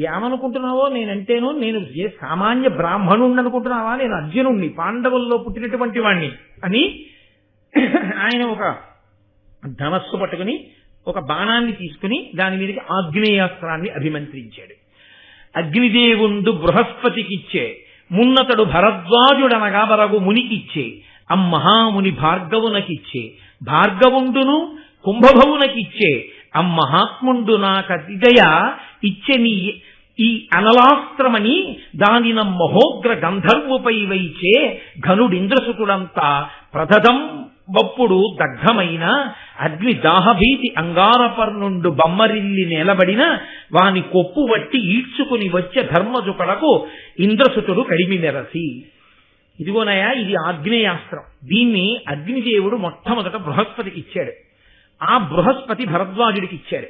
ఏమనుకుంటున్నావో నేనంటేను, నేను ఏ సామాన్య బ్రాహ్మణుణ్ణి అనుకుంటున్నావా, నేను అర్జునుణ్ణి, పాండవుల్లో పుట్టినటువంటి వాణ్ణి అని ఆయన ఒక ధనస్సు పట్టుకుని ఒక బాణాన్ని తీసుకుని దాని మీదకి ఆగ్నేయాస్త్రాన్ని అభిమంత్రించాడు. అగ్నిదేవుండు బృహస్పతికిచ్చే, మున్నతడు భరద్వాజుడనగా బరగు మునికిచ్చే, అమ్మహాముని భార్గవునకిచ్చే, భార్గవుండును కుంభభవునకిచ్చే, అమ్మహాత్ముండు నాకతిదయ ఇచ్చే నీ ఈ అనలాస్త్రమని దానిన మహోగ్ర గంధర్వుపై వైచే, ఘనుడింద్రసుకుడంతా ప్రథదం వప్పుడు దగ్ధమైన అగ్ని దాహభీతి అంగారపర్ణుండు బమ్మరిల్లి నిలబడిన వాని కొప్పు వట్టి ఈడ్చుకుని వచ్చే ధర్మజుకడకు ఇంద్రసుతుడు కడిమి మెరసి. ఇదిగోనయా, ఇది ఆగ్నేయాస్త్రం. దీన్ని అగ్నిదేవుడు మొట్టమొదట బృహస్పతికి ఇచ్చాడు. ఆ బృహస్పతి భరద్వాజుడికి ఇచ్చాడు.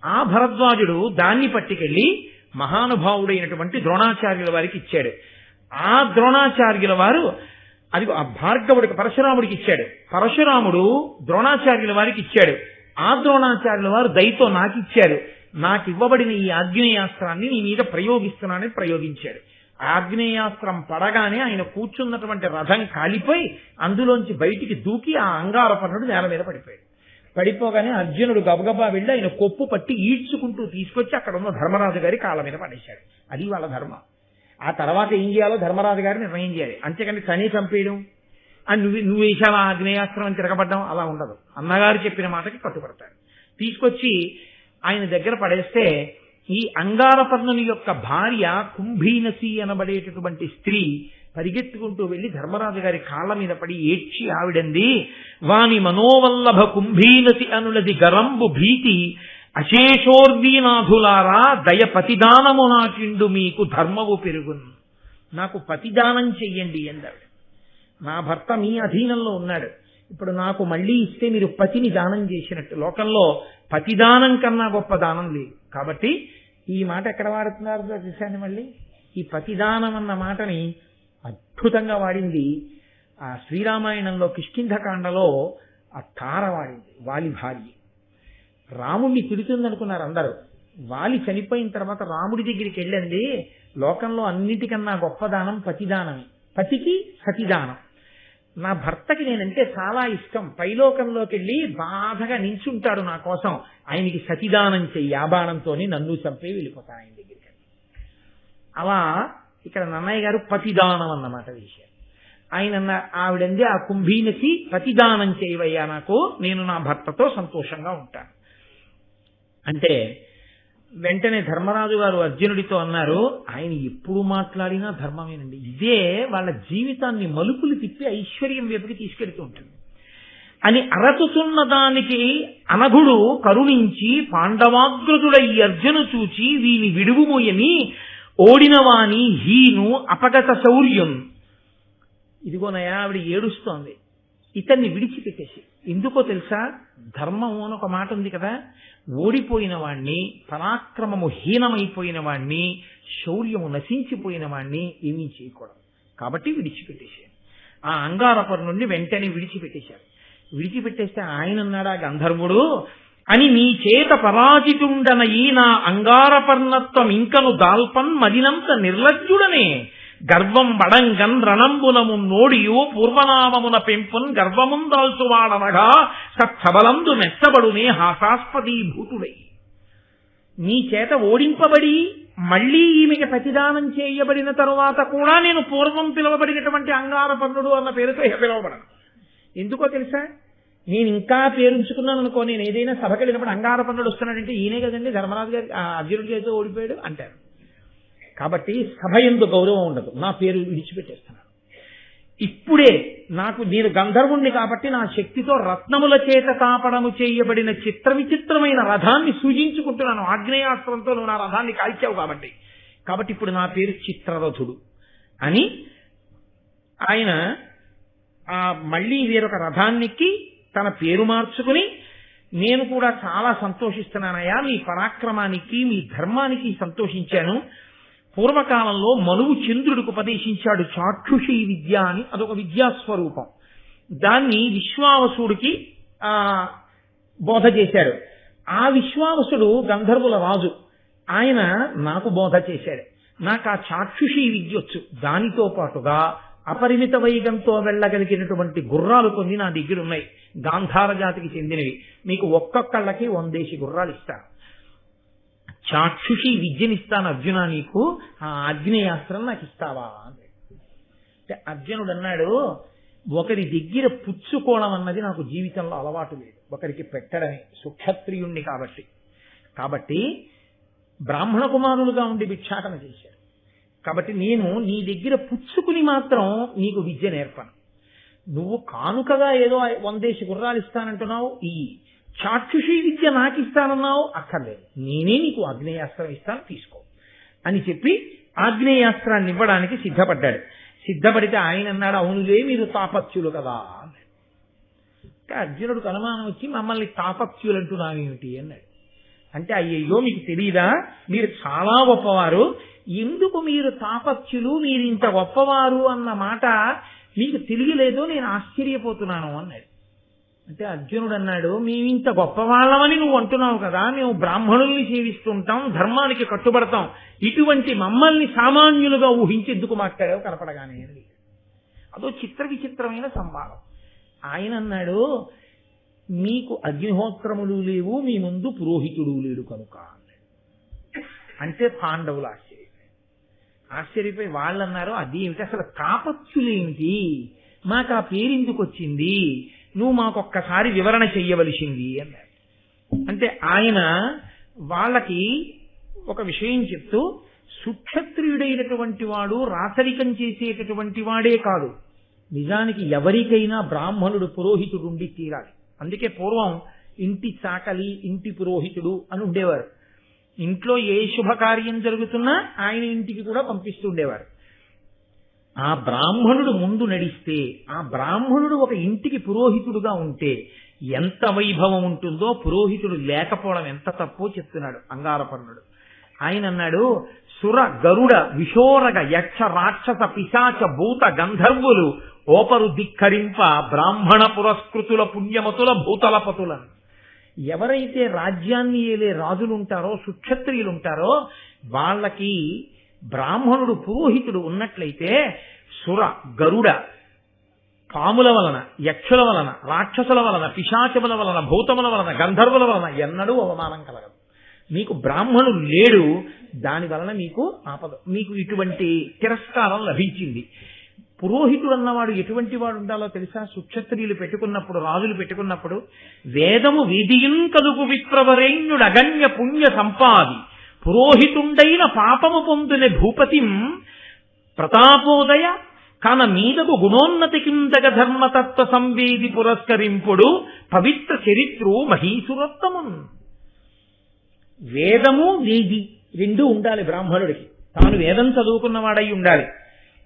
ఆ భరద్వాజుడు దాన్ని పట్టుకెళ్లి మహానుభావుడైనటువంటి ద్రోణాచార్యుల వారికి ఇచ్చాడు. ఆ ద్రోణాచార్యుల వారు అది ఆ భార్గవుడికి పరశురాముడికి ఇచ్చాడు. పరశురాముడు ద్రోణాచార్యుల వారికి ఇచ్చాడు. ఆ ద్రోణాచార్యుల వారు దయతో నాకిచ్చారు. నాకు ఇవ్వబడిన ఈ ఆగ్నేయాస్త్రాన్ని నీ మీద ప్రయోగిస్తున్నానని ప్రయోగించాడు. ఆగ్నేయాస్త్రం పడగానే ఆయన కూర్చున్నటువంటి రథం కాలిపోయి అందులోంచి బయటికి దూకి ఆ అంగారపర్ణుడు నేల మీద పడిపోయాడు. పడిపోగానే అర్జునుడు గబగబా వెళ్ళి ఆయన కొప్పు పట్టి ఈడ్చుకుంటూ తీసుకొచ్చి అక్కడ ఉన్న ధర్మరాజు గారి కాళ్ళ మీద పడేశాడు. అది వాళ్ళ ధర్మం. ఆ తర్వాత ఏం చేయాలో ధర్మరాజు గారు నిర్ణయం చేయాలి. అంతేకాని తనే చంపేయడం, నువ్వు వేసావా ఆగ్నేయాస్త్రం అని తిరగబడ్డం అలా ఉండదు. అన్నగారు చెప్పిన మాటకి కట్టుబడతాడు. తీసుకొచ్చి ఆయన దగ్గర పడేస్తే ఈ అంగారపర్ణుని యొక్క భార్య కుంభీనసి అనబడేటటువంటి స్త్రీ పరిగెత్తుకుంటూ వెళ్లి ధర్మరాజు గారి కాళ్ల మీద పడి ఏడ్చి ఆవిడంది, వాని మనోవల్లభ కుంభీనసి అనులది గరంబు భీతి అశేషోర్వీనాథులారా దయ పతిదానము నాకిండు మీకు ధర్మము పెరుగును. నాకు పతిదానం చెయ్యండి ఎందాడు. నా భర్త మీ అధీనంలో ఉన్నాడు, ఇప్పుడు నాకు మళ్ళీ ఇస్తే మీరు పతిని దానం చేసినట్టు. లోకంలో పతిదానం కన్నా గొప్ప దానం లేదు. కాబట్టి ఈ మాట ఎక్కడ వాడుతున్నారు చూశాను. మళ్ళీ ఈ పతిదానం అన్న మాటని అద్భుతంగా వాడింది ఆ శ్రీరామాయణంలో కిష్కింధకాండలో ఆ తార వాడింది, వాలి భార్య. రాముడిని తిడుతుందనుకున్నారు అందరూ. వాలి చనిపోయిన తర్వాత రాముడి దగ్గరికి వెళ్ళండి, లోకంలో అన్నిటికన్నా గొప్ప దానం పతిదానమే, పతికి సతిదానం. నా భర్తకి నేనంటే చాలా ఇష్టం, పైలోకంలోకి వెళ్ళి బాధగా నించుంటాడు నా కోసం, ఆయనకి సతిదానం చెయ్యి, ఆ బాణంతోని నన్ను చంపే వెళ్ళిపోతాను ఆయన దగ్గరికి. అలా ఇక్కడ నన్నయ్య గారు పతిదానం అన్నమాట వేశారు. ఆయన ఆవిడంది ఆ కుంభీనసి, పతిదానం చేయవయ్యా నాకు, నేను నా భర్తతో సంతోషంగా ఉంటాను అంటే వెంటనే ధర్మరాజు గారు అర్జునుడితో అన్నారు, ఆయన ఎప్పుడు మాట్లాడినా ధర్మమేనండి. ఇదే వాళ్ళ జీవితాన్ని మలుపులు తిప్పి ఐశ్వర్యం వైపుకి తీసుకెడుతూ ఉంటుంది అని అరచుతున్న దానికి అనఘుడు కరుణించి పాండవాగ్రతుడై అర్జును చూచి వీని విడువుమోయని ఓడినవాని హీను అపగత శౌర్యం. ఇదిగోనయా ఆవిడ ఏడుస్తోంది ఇతన్ని విడిచిపెట్టేసి. ఎందుకో తెలుసా, ధర్మము అని ఒక మాట ఉంది కదా, ఓడిపోయిన వాణ్ణి, పరాక్రమము హీనమైపోయిన వాణ్ణి, శౌర్యము నశించిపోయిన వాణ్ణి ఏమీ చేయకూడదు. కాబట్టి విడిచిపెట్టేశారు. ఆ అంగారపర్ణుడిని వెంటనే విడిచిపెట్టేశారు. విడిచిపెట్టేస్తే ఆయన అన్నాడా గంధర్వుడు అని, నీ చేత పరాజితుండనయి నా అంగారపర్ణత్వం ఇంకను దాల్పన్ మదినంత నిర్లజ్జుడనే, గర్వం వడంగన్ రణంబునము నోడియు పూర్వనామమున పెంపున్ గర్వముందాల్చువాడనగా సత్సబలందు మెచ్చబడునే హాసాస్పదీ భూతుడై. నీ చేత ఓడింపబడి మళ్లీ ఈమెకి ప్రతిదానం చేయబడిన తరువాత కూడా నేను పూర్వం పిలువబడినటువంటి అంగారపర్ణుడు అన్న పేరుతో పిలువబడను. ఎందుకో తెలుసా, నేను ఇంకా పేరుంచుకున్నాను అనుకో, నేను ఏదైనా సభకి వెళ్ళినప్పుడు అంగారపర్ణుడు వస్తున్నాడంటే ఈయనే కదండి ధర్మరాజు గారి అర్జునుడి చేతితో ఓడిపోయాడు అంటారు. కాబట్టి సభ యందు గౌరవం ఉండదు, నా పేరు విడిచిపెట్టేస్తున్నాను. ఇప్పుడే నాకు, నేను గంధర్వుణ్ణి కాబట్టి నా శక్తితో రత్నముల చేత తాపడము చేయబడిన చిత్ర విచిత్రమైన రథాన్ని సూచించుకుంటున్నాను. ఆగ్నేయాస్త్రంతో నువ్వు నా రథాన్ని కాల్చావు కాబట్టి ఇప్పుడు నా పేరు చిత్రరథుడు అని ఆయన మళ్ళీ వేరొక రథాన్నెక్కి తన పేరు మార్చుకుని, నేను కూడా చాలా సంతోషిస్తున్నానయ్యా, మీ పరాక్రమానికి మీ ధర్మానికి సంతోషించాను. పూర్వకాలంలో మనువు చంద్రుడికి ఉపదేశించాడు చాక్షుషీ విద్య అని, అదొక విద్యాస్వరూపం. దాన్ని విశ్వావసుడికి బోధ చేశాడు. ఆ విశ్వావసుడు గంధర్వుల రాజు, ఆయన నాకు బోధ చేశాడు. నాకు ఆ చాక్షుషీ విద్యొచ్చు. దానితో పాటుగా అపరిమిత వైగంతో వెళ్ళగలిగినటువంటి గుర్రాలు కొన్ని నా దగ్గర ఉన్నాయి, గాంధార జాతికి చెందినవి. మీకు ఒక్కొక్కళ్ళకి 100 గుర్రాలు ఇస్తాను. చాక్షుషి విద్యనిస్తాను అర్జున, నీకు ఆ ఆగ్నేయాస్త్రం నాకు ఇస్తావా అంటే అర్జునుడు అన్నాడు, ఒకరి దగ్గర పుచ్చుకోవడం అన్నది నాకు జీవితంలో అలవాటు లేదు, ఒకరికి పెట్టడమే. సుక్షత్రియుణ్ణి కాబట్టి బ్రాహ్మణ కుమారులుగా ఉండి భిక్షాటన చేశారు. కాబట్టి నేను నీ దగ్గర పుచ్చుకుని మాత్రం నీకు విద్య నేర్పను. నువ్వు కానుకగా ఏదో 100 గుర్రాలు ఇస్తానంటున్నావు, ఈ చాక్షుషీ విద్య నాకు ఇస్తానన్నావు, అక్కర్లేదు, నేనే నీకు ఆగ్నేయాస్త్రం ఇస్తాను, తీసుకో అని చెప్పి ఆగ్నేయాస్త్రాన్ని ఇవ్వడానికి సిద్ధపడ్డాడు. సిద్ధపడితే ఆయన అన్నాడు, అవునులే మీరు తాపత్యులు కదా. అర్జునుడికి అనుమానం వచ్చి, మమ్మల్ని తాపత్యులు అంటున్నావేమిటి అన్నాడు. అంటే అయ్యయ్యో మీకు తెలియదా, మీరు చాలా గొప్పవారు, ఎందుకు మీరు తాపత్యులు, మీరు ఇంత గొప్పవారు అన్న మాట మీకు తెలియలేదు, నేను ఆశ్చర్యపోతున్నాను అన్నాడు. అంటే అర్జునుడు అన్నాడు, మేమింత గొప్పవాళ్ళమని నువ్వు అంటున్నావు కదా, మేము బ్రాహ్మణుల్ని సేవిస్తుంటాం, ధర్మానికి కట్టుబడతాం, ఇటువంటి మమ్మల్ని సామాన్యులుగా ఊహించేందుకు మాట్లాడావు కనపడగానే. అదో విచిత్రమైన సంవాదం. ఆయన అన్నాడు, మీకు అగ్నిహోత్రములు లేవు, మీ ముందు పురోహితుడు లేడు కనుక. అంటే పాండవులు ఆశ్చర్యపోయి వాళ్ళు అన్నారు, అదేమిటి అసలు తాపత్యులేమిటి, మాకు ఆ పేరెందుకు వచ్చింది, నువ్వు మాకొక్కసారి వివరణ చెయ్యవలసింది అన్నారు. అంటే ఆయన వాళ్ళకి ఒక విషయం చెప్తూ, సుక్షత్రియుడైనటువంటి వాడు రాచరికం చేసేటటువంటి వాడే కాదు, నిజానికి ఎవరికైనా బ్రాహ్మణుడు పురోహితుడు ఉండి తీరాలి. అందుకే పూర్వం ఇంటి చాకలి, ఇంటి పురోహితుడు అని ఉండేవారు. ఇంట్లో ఏ శుభకార్యం జరుగుతున్నా ఆయన ఇంటికి కూడా పంపిస్తూ ఉండేవారు. ఆ బ్రాహ్మణుడు ముందు నడిస్తే, ఆ బ్రాహ్మణుడు ఒక ఇంటికి పురోహితుడుగా ఉంటే ఎంత వైభవం ఉంటుందో, పురోహితుడు లేకపోవడం ఎంత తప్పో చెప్తున్నాడు అంగారపర్ణుడు. ఆయన అన్నాడు, సుర గరుడ విశోరగ యక్ష రాక్షస పిశాచ భూత గంధర్వులు ఓపరు ధిక్కరింప బ్రాహ్మణ పురస్కృతుల పుణ్యమతుల భూతలపతులను. ఎవరైతే రాజ్యాన్ని ఏలే రాజులుంటారో, సుక్షత్రియులుంటారో, వాళ్ళకి బ్రాహ్మణుడు పురోహితుడు ఉన్నట్లయితే సుర గరుడ పాముల వలన, యక్షుల వలన, రాక్షసుల వలన, పిశాచముల వలన, భూతముల వలన, గంధర్వుల వలన ఎన్నడూ అవమానం కలగదు. మీకు బ్రాహ్మణుడు లేడు, దాని వలన మీకు ఆపద, మీకు ఇటువంటి తిరస్కారం లభించింది. పురోహితుడు అన్నవాడు ఎటువంటి వాడు ఉండాలో తెలుసా? సుక్షత్రియులు పెట్టుకున్నప్పుడు, రాజులు పెట్టుకున్నప్పుడు, వేదము వేదియున్ కలుపు విప్రవరేణ్యుడు అగణ్య పుణ్య సంపాది పురోహితుండైన పాపము పొందునే భూపతిం ప్రతాపోదయ కన మీదకు గుణోన్నతి కిందగ ధర్మతత్వ సంవేది పురస్కరింపుడు పవిత్ర చరిత్రు మహీసురత్తమున్. వేదము వేది రెండూ ఉండాలి బ్రాహ్మణుడికి. తాను వేదం చదువుకున్నవాడై ఉండాలి.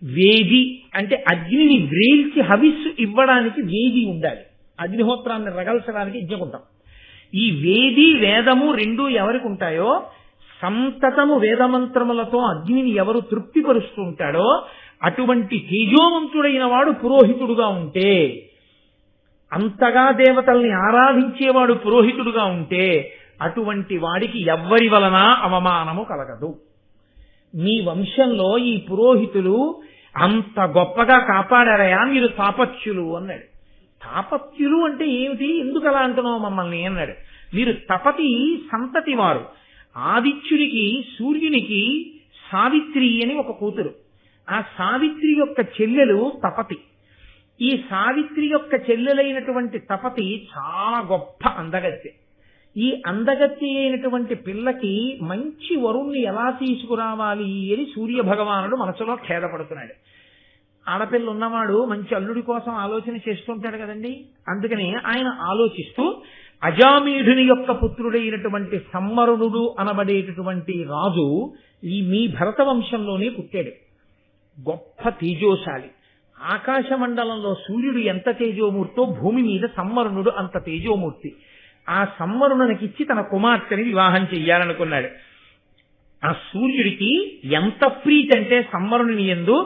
వేది అంటే అగ్నిని వ్రేల్చి హవిస్సు ఇవ్వడానికి వేది ఉండాలి. అగ్నిహోత్రాన్ని రగల్చడానికి యజ్ఞకుంటాం. ఈ వేది వేదము రెండూ ఎవరికి ఉంటాయో, సంతతము వేదమంత్రములతో అగ్నిని ఎవరు తృప్తిపరుస్తూ ఉంటాడో, అటువంటి తేజోవంతుడైన వాడు పురోహితుడుగా ఉంటే, అంతగా దేవతల్ని ఆరాధించేవాడు పురోహితుడుగా ఉంటే, అటువంటి వాడికి ఎవ్వరి వలన అవమానము కలగదు. మీ వంశంలో ఈ పురోహితులు అంత గొప్పగా కాపాడారయా, మీరు తాపత్యులు అన్నాడు. తాపత్యులు అంటే ఏమిటి, ఎందుకు అలా అంటున్నావు మమ్మల్ని అన్నాడు. మీరు తపతి సంతతి వారు. ఆదిత్యుడికి, సూర్యునికి సావిత్రి అని ఒక కూతురు. ఆ సావిత్రి యొక్క చెల్లెలు తపతి. ఈ సావిత్రి యొక్క చెల్లెలైనటువంటి తపతి చాలా గొప్ప అందగత్తె. ఈ అందగత్తి అయినటువంటి పిల్లకి మంచి వరుణ్ణి ఎలా తీసుకురావాలి అని సూర్య భగవానుడు మనసులో ఖేదపడుతున్నాడు. ఆడపిల్ల ఉన్నవాడు మంచి అల్లుడి కోసం ఆలోచన చేస్తుంటాడు కదండి. అందుకని ఆయన ఆలోచిస్తూ అజామీఢుని యొక్క పుత్రుడైనటువంటి సమ్మరుణుడు అనబడేటటువంటి రాజు ఈ మీ భరత వంశంలోనే పుట్టాడు. గొప్ప తేజోశాలి. ఆకాశ మండలంలో సూర్యుడు ఎంత తేజోమూర్తో, భూమి మీద సమ్మరుణుడు అంత తేజోమూర్తి. ఆ సమ్మరుణునికిచ్చి తన కుమార్తెని వివాహం చెయ్యాలనుకున్నాడు. ఆ సూర్యుడికి ఎంత ప్రీతి అంటే సంవరుని యందు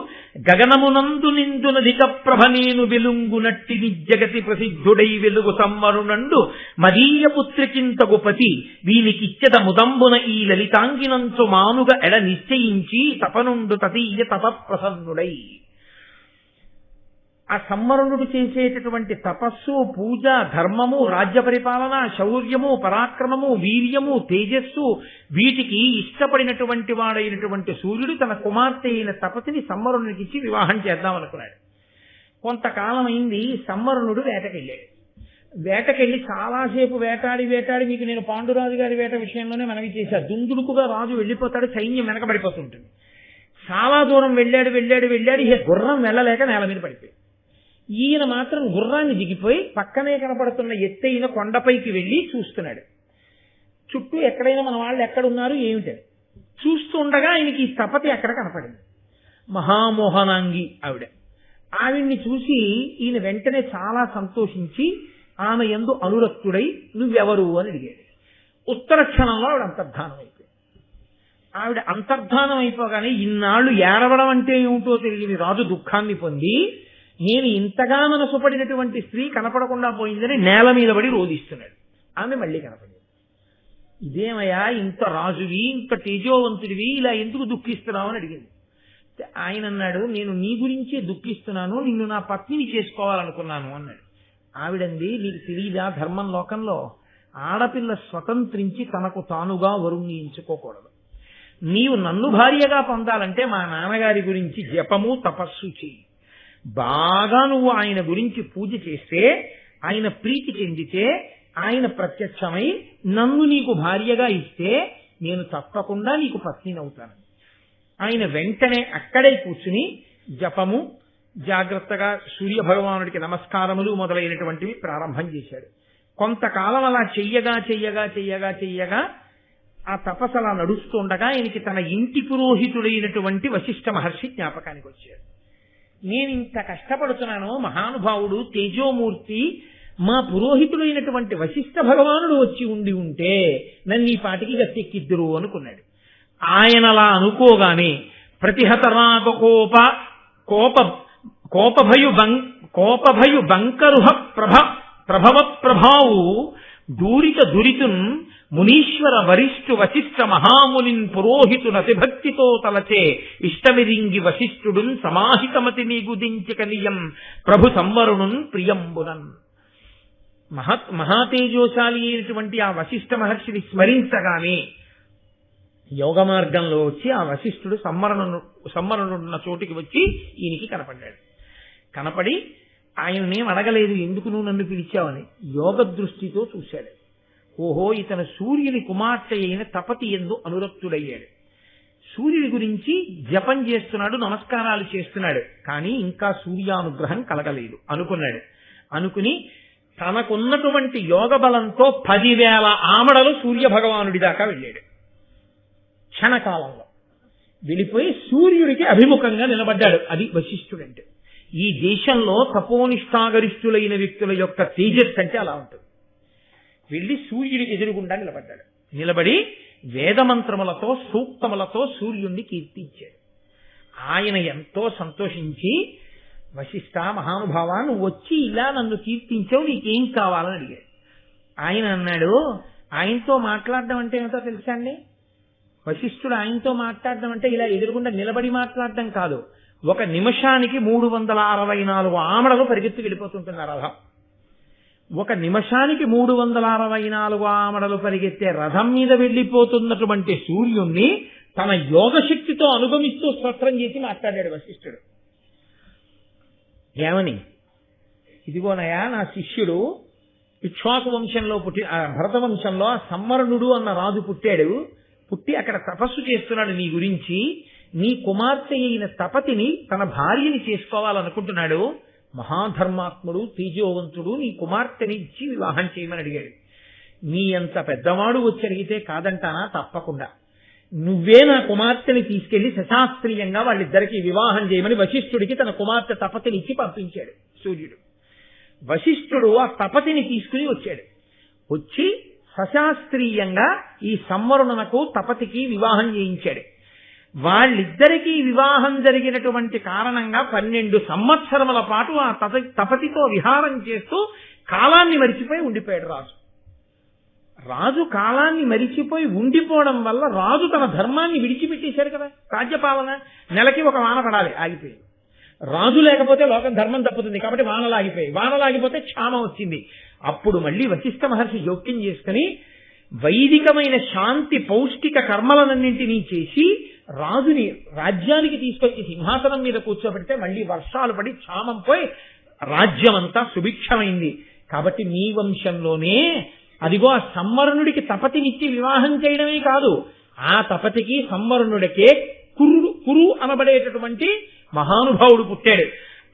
గగనమునందు నిందునధిక ప్రభ నేను వెలుంగునట్టి జగతి ప్రసిద్ధుడై వెలుగు సంవరునండు మదీయ పుత్రికింతగు పతి వీనికిచ్చద ముదంబున ఈ లలితాంగినంచు మానుగ ఎడ నిశ్చయించి తపనుండు తదీయ తప ప్రసన్నుడై. ఆ సంవరుణుడు చేసేటటువంటి తపస్సు, పూజ, ధర్మము, రాజ్య పరిపాలన, శౌర్యము, పరాక్రమము, వీర్యము, తేజస్సు వీటికి ఇష్టపడినటువంటి వాడైనటువంటి సూర్యుడు తన కుమార్తె అయిన తపతిని సంవరుణుడికిచ్చి వివాహం చేద్దామనుకున్నాడు. కొంతకాలం అయింది. సంవరుణుడు వేటకెళ్ళాడు. వేటకెళ్ళి చాలాసేపు వేటాడి మీకు నేను పాండురాజు గారి వేట విషయంలోనే మనవి చేశాను. దుందుడుకుగా రాజు వెళ్ళిపోతాడు, సైన్యం వెనకబడిపోతుంటుంది. చాలా దూరం వెళ్ళాడు. ఇక గుర్రం వెళ్ళలేక నేల మీద పడిపోయి, ఈయన మాత్రం గుర్రాన్ని దిగిపోయి పక్కనే కనపడుతున్న ఎత్తైన కొండపైకి వెళ్ళి చూస్తున్నాడు. చుట్టూ ఎక్కడైనా మన వాళ్ళు ఎక్కడున్నారు ఏమిటని చూస్తుండగా ఆయనకి ఈ తపతి ఎక్కడ కనపడింది. మహామోహనాంగి ఆవిడ్ని చూసి ఈయన వెంటనే చాలా సంతోషించి ఆమె యందు అనురక్తుడై నువ్వెవరు అని అడిగాడు. ఉత్తర క్షణంలో అంతర్ధానం అయిపోయింది. అంతర్ధానం అయిపోగానే ఇన్నాళ్లు ఏడవడం అంటే ఏమిటో తెలియని రాజు దుఃఖాన్ని పొంది నేను ఇంతగా మనసు పడినటువంటి స్త్రీ కనపడకుండా పోయిందని నేల మీద పడి రోధిస్తున్నాడు. ఆమె మళ్ళీ కనపడింది. ఇదేమయ్యా, ఇంత రాజువి, ఇంత తేజోవంతుడివి, ఇలా ఎందుకు దుఃఖిస్తున్నావు అని అడిగింది. ఆయన అన్నాడు, నేను నీ గురించే దుఃఖిస్తున్నాను, నిన్ను నా పత్నిని చేసుకోవాలనుకున్నాను అన్నాడు. ఆవిడంది, నీకు తెలియదా ధర్మం లోకంలో ఆడపిల్ల స్వతంత్రించి తనకు తానుగా వరుణ్ణి ఎంచుకోకూడదు. నీవు నన్ను భార్యగా పొందాలంటే మా నాన్నగారి గురించి జపము తపస్సు చెయ్యి. బాగా నువ్వు ఆయన గురించి పూజ చేస్తే, ఆయన ప్రీతి చెందితే, ఆయన ప్రత్యక్షమై నన్ను నీకు భార్యగా ఇస్తే నేను తప్పకుండా నీకు పత్నినవుతాను. ఆయన వెంటనే అక్కడే కూర్చుని జపము, జాగ్రత్తగా సూర్య భగవానుడికి నమస్కారములు మొదలైనటువంటివి ప్రారంభం చేశాడు. కొంతకాలం అలా చెయ్యగా ఆ తపస్సులా నడుస్తుండగా ఆయనకి తన ఇంటి పురోహితుడైనటువంటి వశిష్ఠ మహర్షి జ్ఞాపకానికి వచ్చాడు. నేను ఇంత కష్టపడుతున్నాను, మహానుభావుడు తేజోమూర్తి మా పురోహితుడైనటువంటి వశిష్ఠ భగవానుడు వచ్చి ఉంటే నన్ను ఈ పాటికి గట్టెక్కిద్దురు అనుకున్నాడు. ఆయన అలా అనుకోగానే ప్రతిహతరాగ కోపభయు బంకరుహ ప్రభవ ప్రభావు దూరిత దురితున్ మునీశ్వర వరిష్ఠు వశిష్ఠ మహామునిన్ పురోహితు నతిభక్తితో తలచే ఇష్టమిరింగి వశిష్ఠుడున్ సమాహితమతి నీగుదించక నియం ప్రభు సంవరుణున్ ప్రియంబునన్. మహాతేజోశాలి అయినటువంటి ఆ వశిష్ఠ మహర్షిని స్మరించగానే యోగ మార్గంలో వచ్చి ఆ వశిష్ఠుడు సంవరణుడున్న చోటికి వచ్చి ఈయనకి కనపడ్డాడు. కనపడి ఆయననేం అడగలేదు, ఎందుకు నువ్వు నన్ను పిలిచావని. యోగ దృష్టితో చూశాడు. ఓహో, ఇతను సూర్యుని కుమార్తె అయిన తపతి యందు అనురక్తుడయ్యాడు. సూర్యుడి గురించి జపం చేస్తున్నాడు, నమస్కారాలు చేస్తున్నాడు, కానీ ఇంకా సూర్యానుగ్రహం కలగలేదు అనుకున్నాడు. అనుకుని తనకున్నటువంటి యోగ బలంతో 10,000 ఆమడలు సూర్య భగవానుడి దాకా వెళ్ళాడు. క్షణకాలంలో వెళ్ళిపోయి సూర్యుడికి అభిముఖంగా నిలబడ్డాడు. అది వశిష్ఠుడంటే. ఈ దేశంలో తపోనిష్టాగరిష్ఠులైన వ్యక్తుల యొక్క తేజస్సు అంటే అలా ఉంటుంది. వెళ్ళి సూర్యుడికి ఎదురుగుండా నిలబడ్డాడు. నిలబడి వేదమంత్రములతో సూక్తములతో సూర్యుణ్ణి కీర్తించాడు. ఆయన ఎంతో సంతోషించి, వశిష్ఠ మహానుభావ, నువ్వు వచ్చి ఇలా నన్ను కీర్తించావు, నీకేం కావాలని అడిగాడు. ఆయన అన్నాడు, ఆయనతో మాట్లాడడం అంటే ఏమిటో తెలుసా అండి? వశిష్ఠుడు ఆయనతో మాట్లాడడం అంటే ఇలా ఎదురుగుండా నిలబడి మాట్లాడడం కాదు. 1 నిమిషానికి 364 ఆమడలు పరిగెత్తి వెళ్ళిపోతుంటుంది ఆ రథం. 1 నిమిషానికి 364 ఆమడలు పరిగెత్తే రథం మీద వెళ్ళిపోతున్నటువంటి సూర్యుణ్ణి తన యోగశక్తితో అనుగమిస్తూ స్తోత్రం చేసి మాట్లాడాడు వశిష్ఠుడు. ఏమని? ఇదిగోనయా నా శిష్యుడు ఇక్ష్వాకు వంశంలో భరత వంశంలో సంవరణుడు అన్న రాజు పుట్టి అక్కడ తపస్సు చేస్తున్నాడు నీ గురించి. నీ కుమార్తె అయిన తపతిని తన భార్యని చేసుకోవాలనుకుంటున్నాడు. మహాధర్మాత్ముడు, తేజోవంతుడు, నీ కుమార్తెని ఇచ్చి వివాహం చేయమని అడిగాడు. నీ అంత పెద్దవాడు వచ్చి అడిగితే కాదంటానా? తప్పకుండా. నువ్వే నా కుమార్తెని తీసుకెళ్లి సశాస్త్రీయంగా వాళ్ళిద్దరికీ వివాహం చేయమని వశిష్ఠుడికి తన కుమార్తె తపతిని ఇచ్చి పంపించాడు సూర్యుడు. వశిష్ఠుడు ఆ తపతిని తీసుకుని వచ్చాడు. వచ్చి సశాస్త్రీయంగా ఈ సంవరుణునకు తపతికి వివాహం చేయించాడు. వాళ్ళిద్దరికీ వివాహం జరిగినటువంటి కారణంగా 12 సంవత్సరముల పాటు ఆ తపతితో విహారం చేస్తూ కాలాన్ని మరిచిపోయి ఉండిపోయాడు రాజు. రాజు కాలాన్ని మరిచిపోయి ఉండిపోవడం వల్ల రాజు తన ధర్మాన్ని విడిచిపెట్టేశారు కదా. రాజ్యపాలన నెలకి ఒక వాన పడాలి, ఆగిపోయింది. రాజు లేకపోతే లోకం ధర్మం తప్పుతుంది కాబట్టి వానలు ఆగిపోయి, వానలు ఆగిపోతే క్షామం వచ్చింది. అప్పుడు మళ్ళీ వశిష్ఠ మహర్షి జోక్యం చేసుకుని వైదికమైన శాంతి పౌష్టిక కర్మలన్నింటినీ చేసి రాజుని రాజ్యానికి తీసుకొచ్చి సింహాసనం మీద కూర్చోబెడితే మళ్ళీ వర్షాలు పడి క్షామం పోయి రాజ్యమంతా సుభిక్షమైంది. కాబట్టి మీ వంశంలోనే అదిగో ఆ సంవరణుడికి తపతినిచ్చి వివాహం చేయడమే కాదు, ఆ తపతికి సంవరణుడికే కురు అనబడేటటువంటి మహానుభావుడు పుట్టాడు.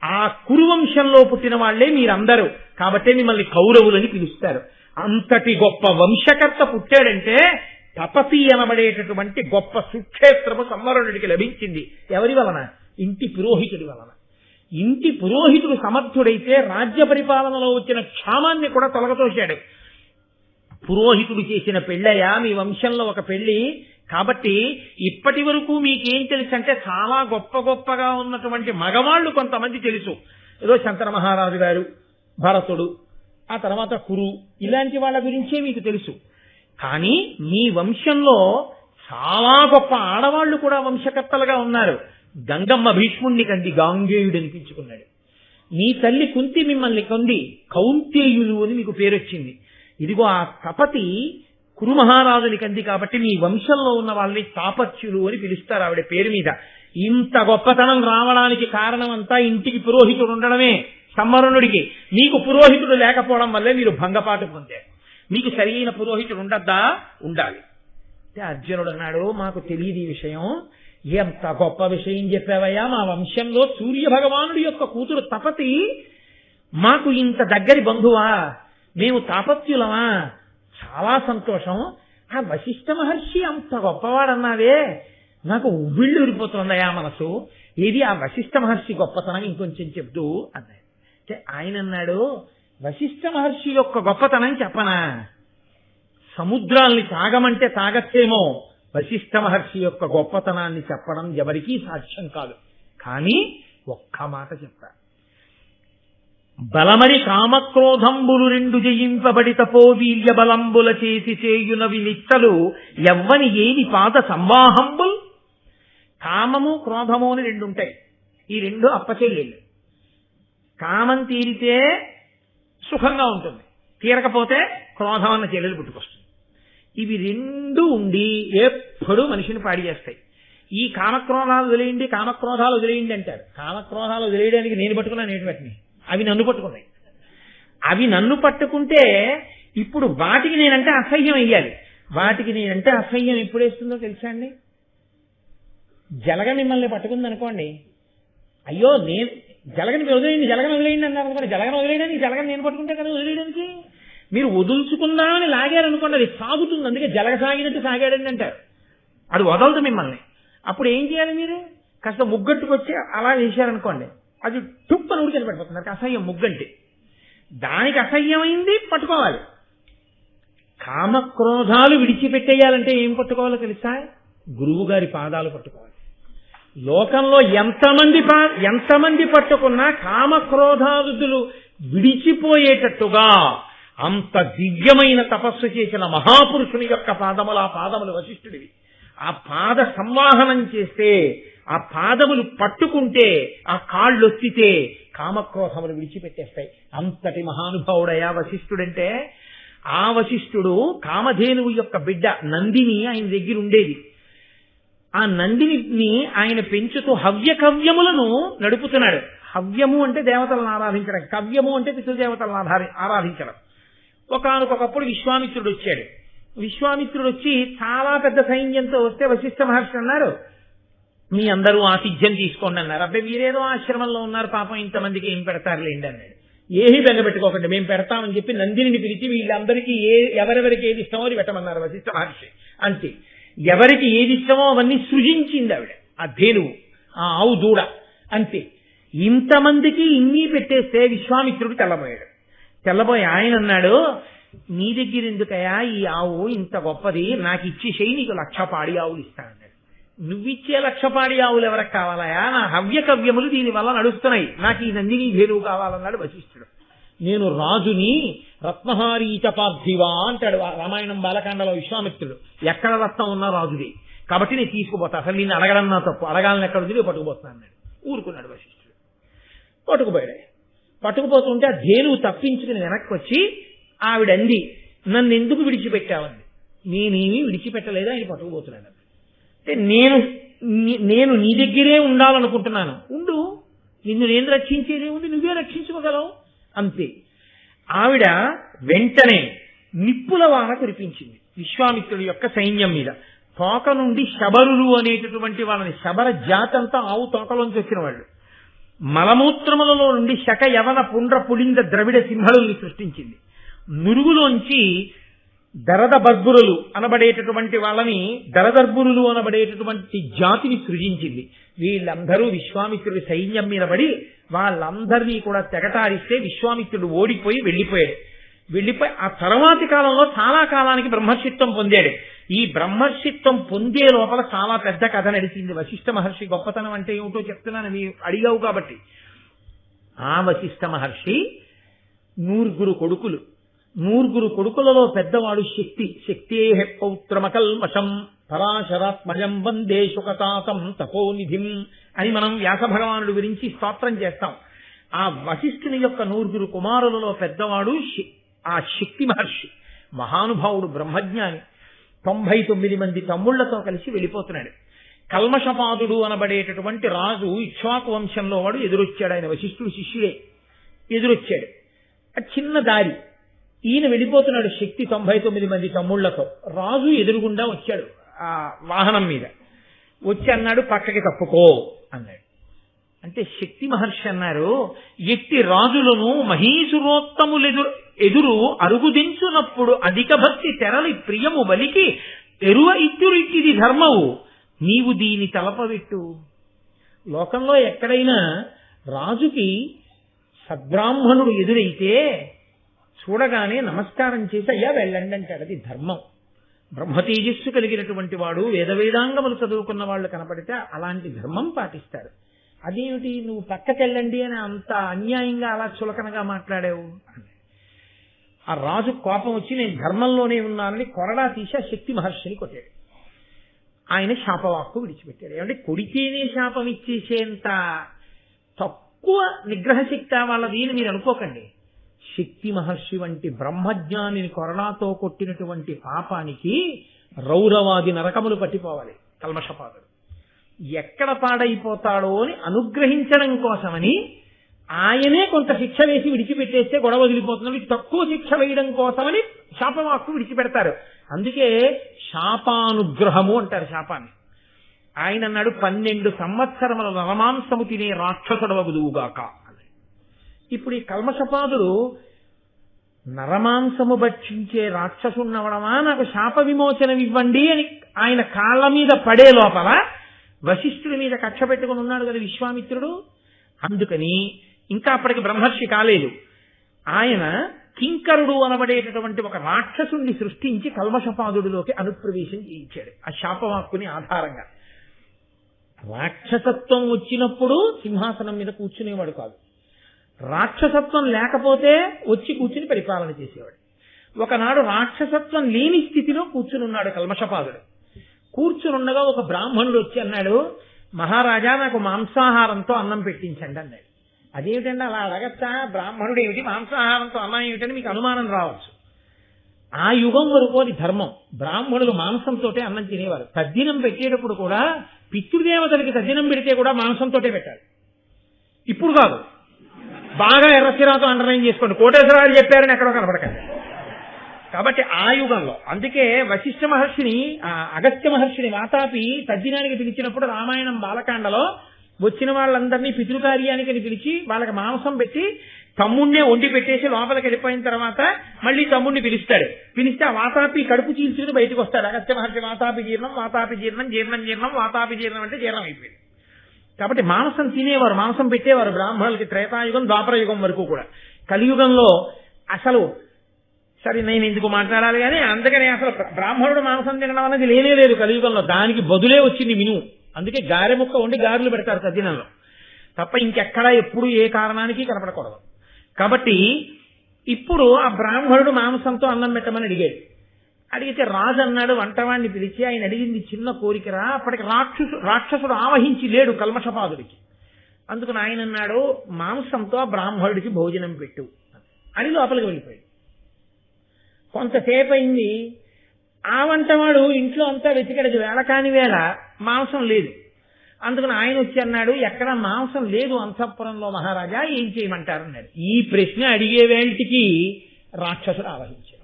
ఆ కురువంశంలో పుట్టిన వాళ్లే మీరందరూ, కాబట్టి మిమ్మల్ని కౌరవులని పిలుస్తారు. అంతటి గొప్ప వంశకర్త పుట్టాడంటే తపతి అనబడేటటువంటి గొప్ప సుక్షేత్రము సంవరణుడికి లభించింది. ఎవరి వలన? ఇంటి పురోహితుడి వలన. ఇంటి పురోహితుడు సమర్థుడైతే రాజ్య పరిపాలనలో వచ్చిన క్షామాన్ని కూడా తొలగతోశాడు. పురోహితుడు చేసిన పెళ్ళయ్యా మీ వంశంలో ఒక పెళ్లి. కాబట్టి ఇప్పటి వరకు మీకేం తెలుసు అంటే చాలా గొప్పగా ఉన్నటువంటి మగవాళ్లు కొంతమంది తెలుసు. ఏదో శంకర మహారాజు గారు, భరతుడు, ఆ తర్వాత కురు, ఇలాంటి వాళ్ళ గురించే మీకు తెలుసు. కానీ మీ వంశంలో చాలా గొప్ప ఆడవాళ్లు కూడా వంశకర్తలుగా ఉన్నారు. గంగమ్మ భీష్ముణ్ణి కంది గాంగేయుడు అనిపించుకున్నాడు. మీ తల్లి కుంతి మిమ్మల్ని కొంది కౌంతేయులు అని మీకు పేరొచ్చింది. ఇదిగో ఆ తపతి కురు మహారాజుని కంది కాబట్టి మీ వంశంలో ఉన్న వాళ్ళని తాపత్యులు అని పిలుస్తారు ఆవిడ పేరు మీద. ఇంత గొప్పతనం రావడానికి కారణం అంతా ఇంటికి పురోహితుడు ఉండడమే. సంవరణుడికి మీకు పురోహితుడు లేకపోవడం వల్లే మీరు భంగపాటు పొందారు. మీకు సరైన పురోహితుడు ఉండద్దా? ఉండాలి. అర్జునుడు అన్నాడు, మాకు తెలియదు ఈ విషయం. ఎంత గొప్ప విషయం చెప్పావయ్యా, మా వంశంలో సూర్య భగవానుడి యొక్క కూతురు తపతి మాకు ఇంత దగ్గరి బంధువా, మేము తాపత్యులమా? చాలా సంతోషం. ఆ వశిష్ఠ మహర్షి అంత గొప్పవాడన్నావే, నాకు ఉవ్విళ్ళు ఊరిపోతుందయా మనసు. ఏది ఆ వశిష్ఠ మహర్షి గొప్పతనం ఇంకొంచెం చెప్తూ అన్నాడు. ఆయన అన్నాడు, వశిష్ఠ మహర్షి యొక్క గొప్పతనం చెప్పనా? సముద్రాల్ని తాగమంటే తాగచ్చేమో, వశిష్ఠ మహర్షి యొక్క గొప్పతనాన్ని చెప్పడం ఎవరికీ సాధ్యం కాదు. కానీ ఒక్క మాట చెప్తా, బలమరి కామక్రోధంబులు 2 జయింపబడి తపోవీర్య బలంబుల చేసి చేయునవి నిత్తలు ఎవ్వని ఏని పాద సంవాహంబుల్. కామము క్రోధము అని 2 ఉంటాయి. ఈ 2 అప్పచెల్లెళ్ళు. కామం తీరితే సుఖంగా ఉంటుంది, తీరకపోతే క్రోధం అన్న చెల్లెలు పుట్టుకొస్తుంది. ఇవి 2 ఉండి ఎప్పుడూ మనిషిని పాడి చేస్తాయి. ఈ కామక్రోధాలు వదిలేయండి, కామక్రోధాలు వదిలేయండి అంటారు. కామక్రోధాలు వదిలేయడానికి నేను పట్టుకున్నాను ఏంటి వాటిని? అవి నన్ను పట్టుకున్నాయి. అవి నన్ను పట్టుకుంటే ఇప్పుడు వాటికి నేనంటే అసహ్యం అయ్యాలి. వాటికి నేనంటే అసహ్యం ఎప్పుడు వేస్తుందో తెలుసా అండి? జలగ మిమ్మల్ని పట్టుకుంది అనుకోండి, అయ్యో నేను జలగని వదిలేయండి అన్నారు అనుకోండి, జలగని వదిలేయడానికి జలగని నేను పట్టుకుంటే కదా వదిలేయడానికి. మీరు వదులుచుకుందామని లాగారనుకోండి, అది సాగుతుంది. అందుకే జలగ సాగినట్టు సాగాడండి అంటారు. అది వదలదు మిమ్మల్ని. అప్పుడు ఏం చేయాలి? మీరు కాస్త ముగ్గట్టుకొచ్చి అలా వేశారనుకోండి, అది తుప్పని ఉడికి పడిపోతుంది. దానికి అసహ్యం ముగ్గంటే, దానికి అసహ్యమైంది పట్టుకోవాలి. కామక్రోధాలు విడిచిపెట్టేయాలంటే ఏం పట్టుకోవాలో తెలుసా? గురువు గారి పాదాలు పట్టుకోవాలి. లోకంలో ఎంతమంది పట్టుకున్నా కామక్రోధాదులు విడిచిపోయేటట్టుగా అంత దివ్యమైన తపస్సు చేసిన మహాపురుషుని యొక్క పాదములు, ఆ పాదములు వశిష్ఠుడివి. ఆ పాద సంవాహనం చేస్తే, ఆ పాదములు పట్టుకుంటే, ఆ కాళ్ళు ఒత్తితే కామక్రోధములు విడిచిపెట్టేస్తాయి. అంతటి మహానుభావుడయా వశిష్ఠుడంటే. ఆ వశిష్ఠుడు కామధేనువు యొక్క బిడ్డ నందిని ఆయన దగ్గర ఉండేది. ఆ నందిని ఆయన పెంచుతూ హవ్యకవ్యములను నడుపుతున్నాడు. హవ్యము అంటే దేవతలను ఆరాధించడం, కవ్యము అంటే పితృదేవతలను ఆరాధించడం. ఒకానొకప్పుడు విశ్వామిత్రుడు వచ్చాడు. విశ్వామిత్రుడు వచ్చి చాలా పెద్ద సైన్యంతో వస్తే వశిష్ఠ మహర్షి అన్నారు, మీ అందరూ ఆతిథ్యం తీసుకోండి అన్నారు. అబ్బాయి మీరేదో ఆశ్రమంలో ఉన్నారు, పాపం ఇంతమందికి ఏం పెడతారులేండి అన్నాడు. ఏమీ బెంగపెట్టుకోకండి, మేము పెడతామని చెప్పి నందిని పిలిచి వీళ్ళందరికీ ఎవరెవరికి ఏది ఇష్టమో అది పెట్టమన్నారు వశిష్ఠ మహర్షి. అంతే, ఎవరికి ఏది ఇష్టమో అవన్నీ సృజించింది ఆవిడ, ఆ ధేనువు, ఆ ఆవు దూడ. అంతే, ఇంతమందికి ఇన్ని పెట్టేస్తే విశ్వామిత్రుడు తెల్లబోయాడు. తెల్లబోయి ఆయన అన్నాడు, నీ దగ్గర ఎందుకయా ఈ ఆవు ఇంత గొప్పది, నాకు ఇచ్చేసేయి, నీకు 1,00,000 పాడి ఆవులు ఇస్తానన్నాడు. నువ్విచ్చే 1,00,000 పాడి ఆవులు ఎవరికి కావాలయా, నా హవ్య కవ్యములు దీని వల్ల నడుస్తున్నాయి, నాకు ఈ నందిని భేరువు కావాలన్నాడు వశిష్ఠుడు. నేను రాజుని, రత్నహారీచ పార్థివా అంటాడు రామాయణం బాలకాండలో విశ్వామిత్రుడు. ఎక్కడ రత్నం ఉన్నా రాజుది, కాబట్టి నేను తీసుకుపోతా, అసలు నేను అడగడం నా తప్పు, అడగాలని ఎక్కడుంది నేను పట్టుకుపోతాను అన్నాడు. ఊరుకున్నాడు వశిష్ఠుడు. పట్టుకుపోయాడు. పట్టుకుపోతుంటే ఆ ధేనువు తప్పించుకుని వెనక్కి వచ్చి ఆవిడ అంది, నన్ను ఎందుకు విడిచిపెట్టావంది. నేనేమీ విడిచిపెట్టలేదు, ఆయన పట్టుకుపోతున్నాడు. అంటే నేను నీ దగ్గరే ఉండాలనుకుంటున్నాను, ఉండు, నిన్ను నేను రక్షించేదే ఉంది, నువ్వే రక్షించుకోగలవు అంతే. ఆవిడ వెంటనే నిప్పుల వాన కురిపించింది విశ్వామిత్రుడి యొక్క సైన్యం మీద. తోక నుండి శబరులు అనేటటువంటి వాళ్ళని, శబర జాతంతా ఆవు తోకలోంచి వచ్చిన వాళ్ళు, మలమూత్రములలో నుండి శక యవన పుండ్ర పులింద ద్రవిడ సింహళుల్ని సృష్టించింది. నురుగులోంచి దరదబర్బురులు అనబడేటటువంటి వాళ్ళని, దరదర్బురులు అనబడేటటువంటి జాతిని సృజించింది. వీళ్ళందరూ విశ్వామిత్రుడి సైన్యం మీద పడి వాళ్ళందరినీ కూడా తెగటారిస్తే విశ్వామిత్రుడు ఓడిపోయి వెళ్ళిపోయి ఆ తర్వాతి కాలంలో చాలా కాలానికి బ్రహ్మర్షిత్వం పొందాడు. ఈ బ్రహ్మర్షిత్వం పొందే లోపల చాలా పెద్ద కథ నడిచింది. వశిష్ఠ మహర్షి గొప్పతనం అంటే ఏమిటో చెప్తున్నాను, మీరు అడిగావు కాబట్టి. ఆ వశిష్ఠ మహర్షి 9 కొడుకులు. 9 కొడుకులలో పెద్దవాడు శక్తే పౌత్రమకల్మషం పరాశరాత్మజం వందే శుకతాతం తపోనిధిం అని మనం వ్యాస భగవానుడి గురించి స్తోత్రం చేస్తాం. ఆ వశిష్ఠుని యొక్క 9 కుమారులలో పెద్దవాడు ఆ శక్తి మహర్షి, మహానుభావుడు, బ్రహ్మజ్ఞాని. 99 మంది తమ్ముళ్లతో కలిసి వెళ్ళిపోతున్నాడు. కల్మషపాదుడు అనబడేటటువంటి రాజు ఇక్ష్వాకు వంశంలో వాడు ఎదురొచ్చాడు. ఆయన వశిష్ఠుడు శిష్యుడే, ఎదురొచ్చాడు. ఆ చిన్న దారి, ఈయన వెళ్ళిపోతున్నాడు శక్తి 99 మంది తమ్ముళ్లతో. రాజు ఎదురుగుండా వచ్చాడు ఆ వాహనం మీద. వచ్చి అన్నాడు, పక్కకి తప్పుకో అన్నాడు. అంటే శక్తి మహర్షి అన్నారు, ఎట్టి రాజులను మహీసురోత్తములెదురు అరుగుదించునప్పుడు అధిక భక్తి తెరలి ప్రియము బలికి ఎరువ ఇట్టిది ధర్మవు, నీవు దీని తలపవెట్టు. లోకంలో ఎక్కడైనా రాజుకి సద్బ్రాహ్మణుడు ఎదురైతే చూడగానే నమస్కారం చేసి అయ్యా వెళ్ళండి అంటాడు. అది ధర్మం. బ్రహ్మ తేజస్సు కలిగినటువంటి వాడు, వేదవేదాంగములు చదువుకున్న వాళ్ళు కనపడితే అలాంటి ధర్మం పాటిస్తారు. అదేమిటి నువ్వు పక్కకెళ్ళండి అని అంత అన్యాయంగా అలా చులకనగా మాట్లాడావు? ఆ రాజు కోపం వచ్చి నేను ధర్మంలోనే ఉన్నానని కొరడా తీసి ఆ శక్తి మహర్షిని కొట్టాడు. ఆయన శాపవాక్కు విడిచిపెట్టాడు. ఏమంటే కొడితేనే శాపం ఇచ్చేసేంత తక్కువ నిగ్రహ శక్తి వాళ్ళది అని మీరు అనుకోకండి. శక్తి మహర్షి వంటి బ్రహ్మజ్ఞానిని కొరడాతో కొట్టినటువంటి పాపానికి రౌరవాది నరకములు పట్టిపోవాలి కల్మషపాదుడు. ఎక్కడ పాడైపోతాడో అని అనుగ్రహించడం కోసమని ఆయనే కొంత శిక్ష వేసి విడిచిపెట్టేస్తే గొడవ వదిలిపోతుంది. తక్కువ శిక్ష వేయడం కోసమని శాపవాక్కు విడిచిపెడతారు. అందుకే శాపానుగ్రహము అంటారు శాపాన్ని. ఆయన అన్నాడు, 12 సంవత్సరముల నరమాంసము తినే రాక్షసుడవగుదువుగాక అని. ఇప్పుడు ఈ కల్మషపాదుడు నరమాంసము భక్షించే రాక్షసున్నవడమా, నాకు శాప విమోచనం ఇవ్వండి అని ఆయన కాళ్ళ మీద పడే లోపల వశిష్ఠుడి మీద కక్ష పెట్టుకుని ఉన్నాడు కదా విశ్వామిత్రుడు. అందుకని ఇంకా అప్పటికి బ్రహ్మర్షి కాలేదు. ఆయన కింకరుడు అనబడేటటువంటి ఒక రాక్షసుణ్ణి సృష్టించి కల్మషపాదుడిలోకి అనుప్రవేశం చేయించాడు ఆ శాపవాక్కుని ఆధారంగా. రాక్షసత్వం వచ్చినప్పుడు సింహాసనం మీద కూర్చునేవాడు కాదు, రాక్షసత్వం లేకపోతే వచ్చి కూర్చుని పరిపాలన చేసేవాడు. ఒకనాడు రాక్షసత్వం లేని స్థితిలో కూర్చునున్నాడు కల్మషపాదుడు. కూర్చునుండగా ఒక బ్రాహ్మణుడు వచ్చి అన్నాడు, మహారాజా నాకు మాంసాహారంతో అన్నం పెట్టించండి అన్నాడు. అదేమిటండి అలా అడగచ్చా, బ్రాహ్మణుడు ఏమిటి మాంసాహారంతో అన్నం ఏమిటని మీకు అనుమానం రావచ్చు. ఆ యుగం వరకు అది ధర్మం. బ్రాహ్మణులు మాంసంతో అన్నం తినేవారు. తద్దినం పెట్టేటప్పుడు కూడా పితృదేవతలకి తద్దినం పెడితే కూడా మాంసంతో పెట్టాలి. ఇప్పుడు కాదు, బాగా ఎర్రసిరాతో అండర్లైన్ చేసుకోండి, కోటేశ్వరరావు చెప్పారని ఎక్కడో కనపడకండి. కాబట్టి ఆ యుగంలో అందుకే వశిష్ఠ మహర్షిని, అగస్త్య మహర్షిని వాతాపి తద్దినానికి పిలిచినప్పుడు రామాయణం బాలకాండలో వచ్చిన వాళ్ళందరినీ పితృకార్యానికి పిలిచి వాళ్ళకి మాంసం పెట్టి తమ్ముణ్ణే వండి పెట్టేసి లోపలికి వెళ్ళిపోయిన తర్వాత మళ్ళీ తమ్ముడిని పిలుస్తాడు. పిలిస్తే ఆ వాతాపి కడుపు చీల్చుకుని బయటకు వస్తాడు. అగస్త్య మహర్షి వాతాపి జీర్ణం, వాతాపి జీర్ణం, జీర్ణం జీర్ణం, వాతాపి జీర్ణం అంటే జీర్ణం అయిపోయింది. కాబట్టి మాంసం తినేవారు, మాంసం పెట్టేవారు బ్రాహ్మణులకి త్రేతాయుగం ద్వాపర యుగం వరకు కూడా. కలియుగంలో అసలు సరే నేను ఎందుకు మాట్లాడాలి కానీ అందుకని అసలు బ్రాహ్మణుడు మాంసం తినడం అనేది లేనే లేదు కలియుగంలో, దానికి బదులే వచ్చింది మినుము. అందుకే గారె ముక్క వండి గారెలు పెడతారు తద్దినంలో, తప్ప ఇంకెక్కడా ఎప్పుడు ఏ కారణానికి కనపడకూడదు. కాబట్టి ఇప్పుడు ఆ బ్రాహ్మణుడు మాంసంతో అన్నం పెట్టమని అడిగితే రాజు అన్నాడు వంటవాడిని పిలిచి, ఆయన అడిగింది చిన్న కోరికరా, అప్పటికి రాక్షసుడు ఆవహించి లేడు కల్మషపాదుడికి. అందుకు ఆయన అన్నాడు మాంసంతో బ్రాహ్మణుడికి భోజనం పెట్టు అని లోపలికి వెళ్ళిపోయాడు. కొంతసేపు అయింది, ఆ వంటవాడు ఇంట్లో అంతా వెతికాడు, వేళ కాని వేళ మాంసం లేదు. అందుకని ఆయన వచ్చి అన్నాడు ఎక్కడ మాంసం లేదు అంతఃపురంలో మహారాజా, ఏం చేయమంటారు అన్నాడు. ఈ ప్రశ్న అడిగే వేళటికి రాక్షసుడు ఆవహించాడు.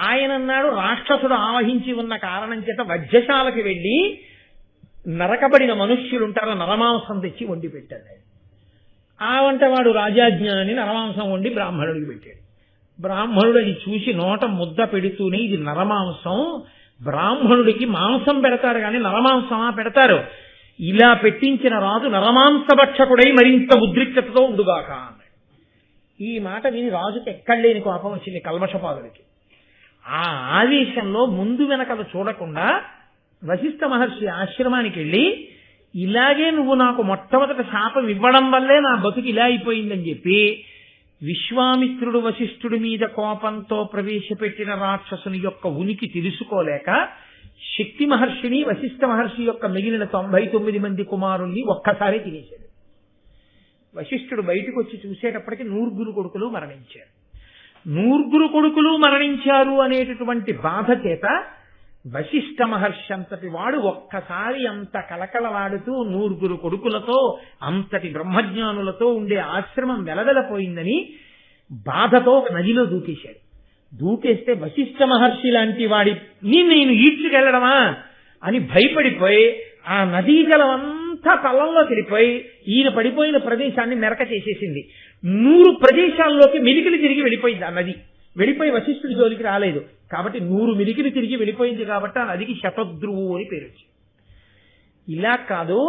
ఆయన అన్నాడు రాక్షసుడు ఆవహించి ఉన్న కారణం చేత వజ్రశాలకి వెళ్ళి నరకబడిన మనుష్యులు ఉంటారో నరమాంసం తెచ్చి వండి పెట్టాడు. ఆ వంటవాడు రాజాజ్ఞాని నరమాంసం వండి బ్రాహ్మణుడికి పెట్టాడు. బ్రాహ్మణుడు అది చూసి నోట ముద్ద పెడుతూనే ఇది నరమాంసం, బ్రాహ్మణుడికి మాంసం పెడతారు కానీ నరమాంసమా పెడతారు, ఇలా పెట్టించిన రాజు నరమాంసభక్షకుడై మరింత ఉద్రిక్తతతో ఉండుగాక అన్నాడు. ఈ మాట విని రాజుకి ఎక్కడలేని కోపం వచ్చింది కల్మషపాదుడికి. ఆ ఆవేశంలో ముందు వెనకలు చూడకుండా వశిష్ఠ మహర్షి ఆశ్రమానికి వెళ్ళి, ఇలాగే నువ్వు నాకు మొట్టమొదట శాపం ఇవ్వడం వల్లే నా బతుకు ఇలా అయిపోయిందని చెప్పి విశ్వామిత్రుడు వశిష్ఠుడి మీద కోపంతో ప్రవేశపెట్టిన రాక్షసుని యొక్క ఉనికి తెలుసుకోలేక శక్తి మహర్షిని వశిష్ఠ మహర్షి యొక్క మిగిలిన 99 మంది కుమారుల్ని ఒక్కసారి తినేశాడు. వశిష్ఠుడు బయటకు వచ్చి చూసేటప్పటికి 100 కొడుకులు మరణించారు. 100 కొడుకులు మరణించారు అనేటటువంటి బాధ చేత వశిష్ఠ మహర్షి అంతటి వాడు ఒక్కసారి అంత కలకలవాడుతూ 100 కొడుకులతో అంతటి బ్రహ్మజ్ఞానులతో ఉండే ఆశ్రమం వెలవెలపోయిందని బాధతో ఒక నదిలో దూకేశాడు. దూకేస్తే వశిష్ఠ మహర్షి లాంటి వాడిని నేను ఈడ్చుకెళ్లడమా అని భయపడిపోయి ఆ నదీ జలం అంతా కళ్ళంలో వెళ్ళిపోయి ఈయన పడిపోయిన ప్రదేశాన్ని మెరక చేసేసింది. 100 ప్రదేశాల్లోకి మెలికలు తిరిగి వెళ్ళిపోయింది ఆ నది. వెళ్ళిపోయి వశిష్ఠుడి జోలికి రాలేదు కాబట్టి 100 మిలికిలు తిరిగి వెళ్ళిపోయింది కాబట్టి ఆ నదికి శతద్రువు అని పేరు వచ్చింది. ఇలా కాదు,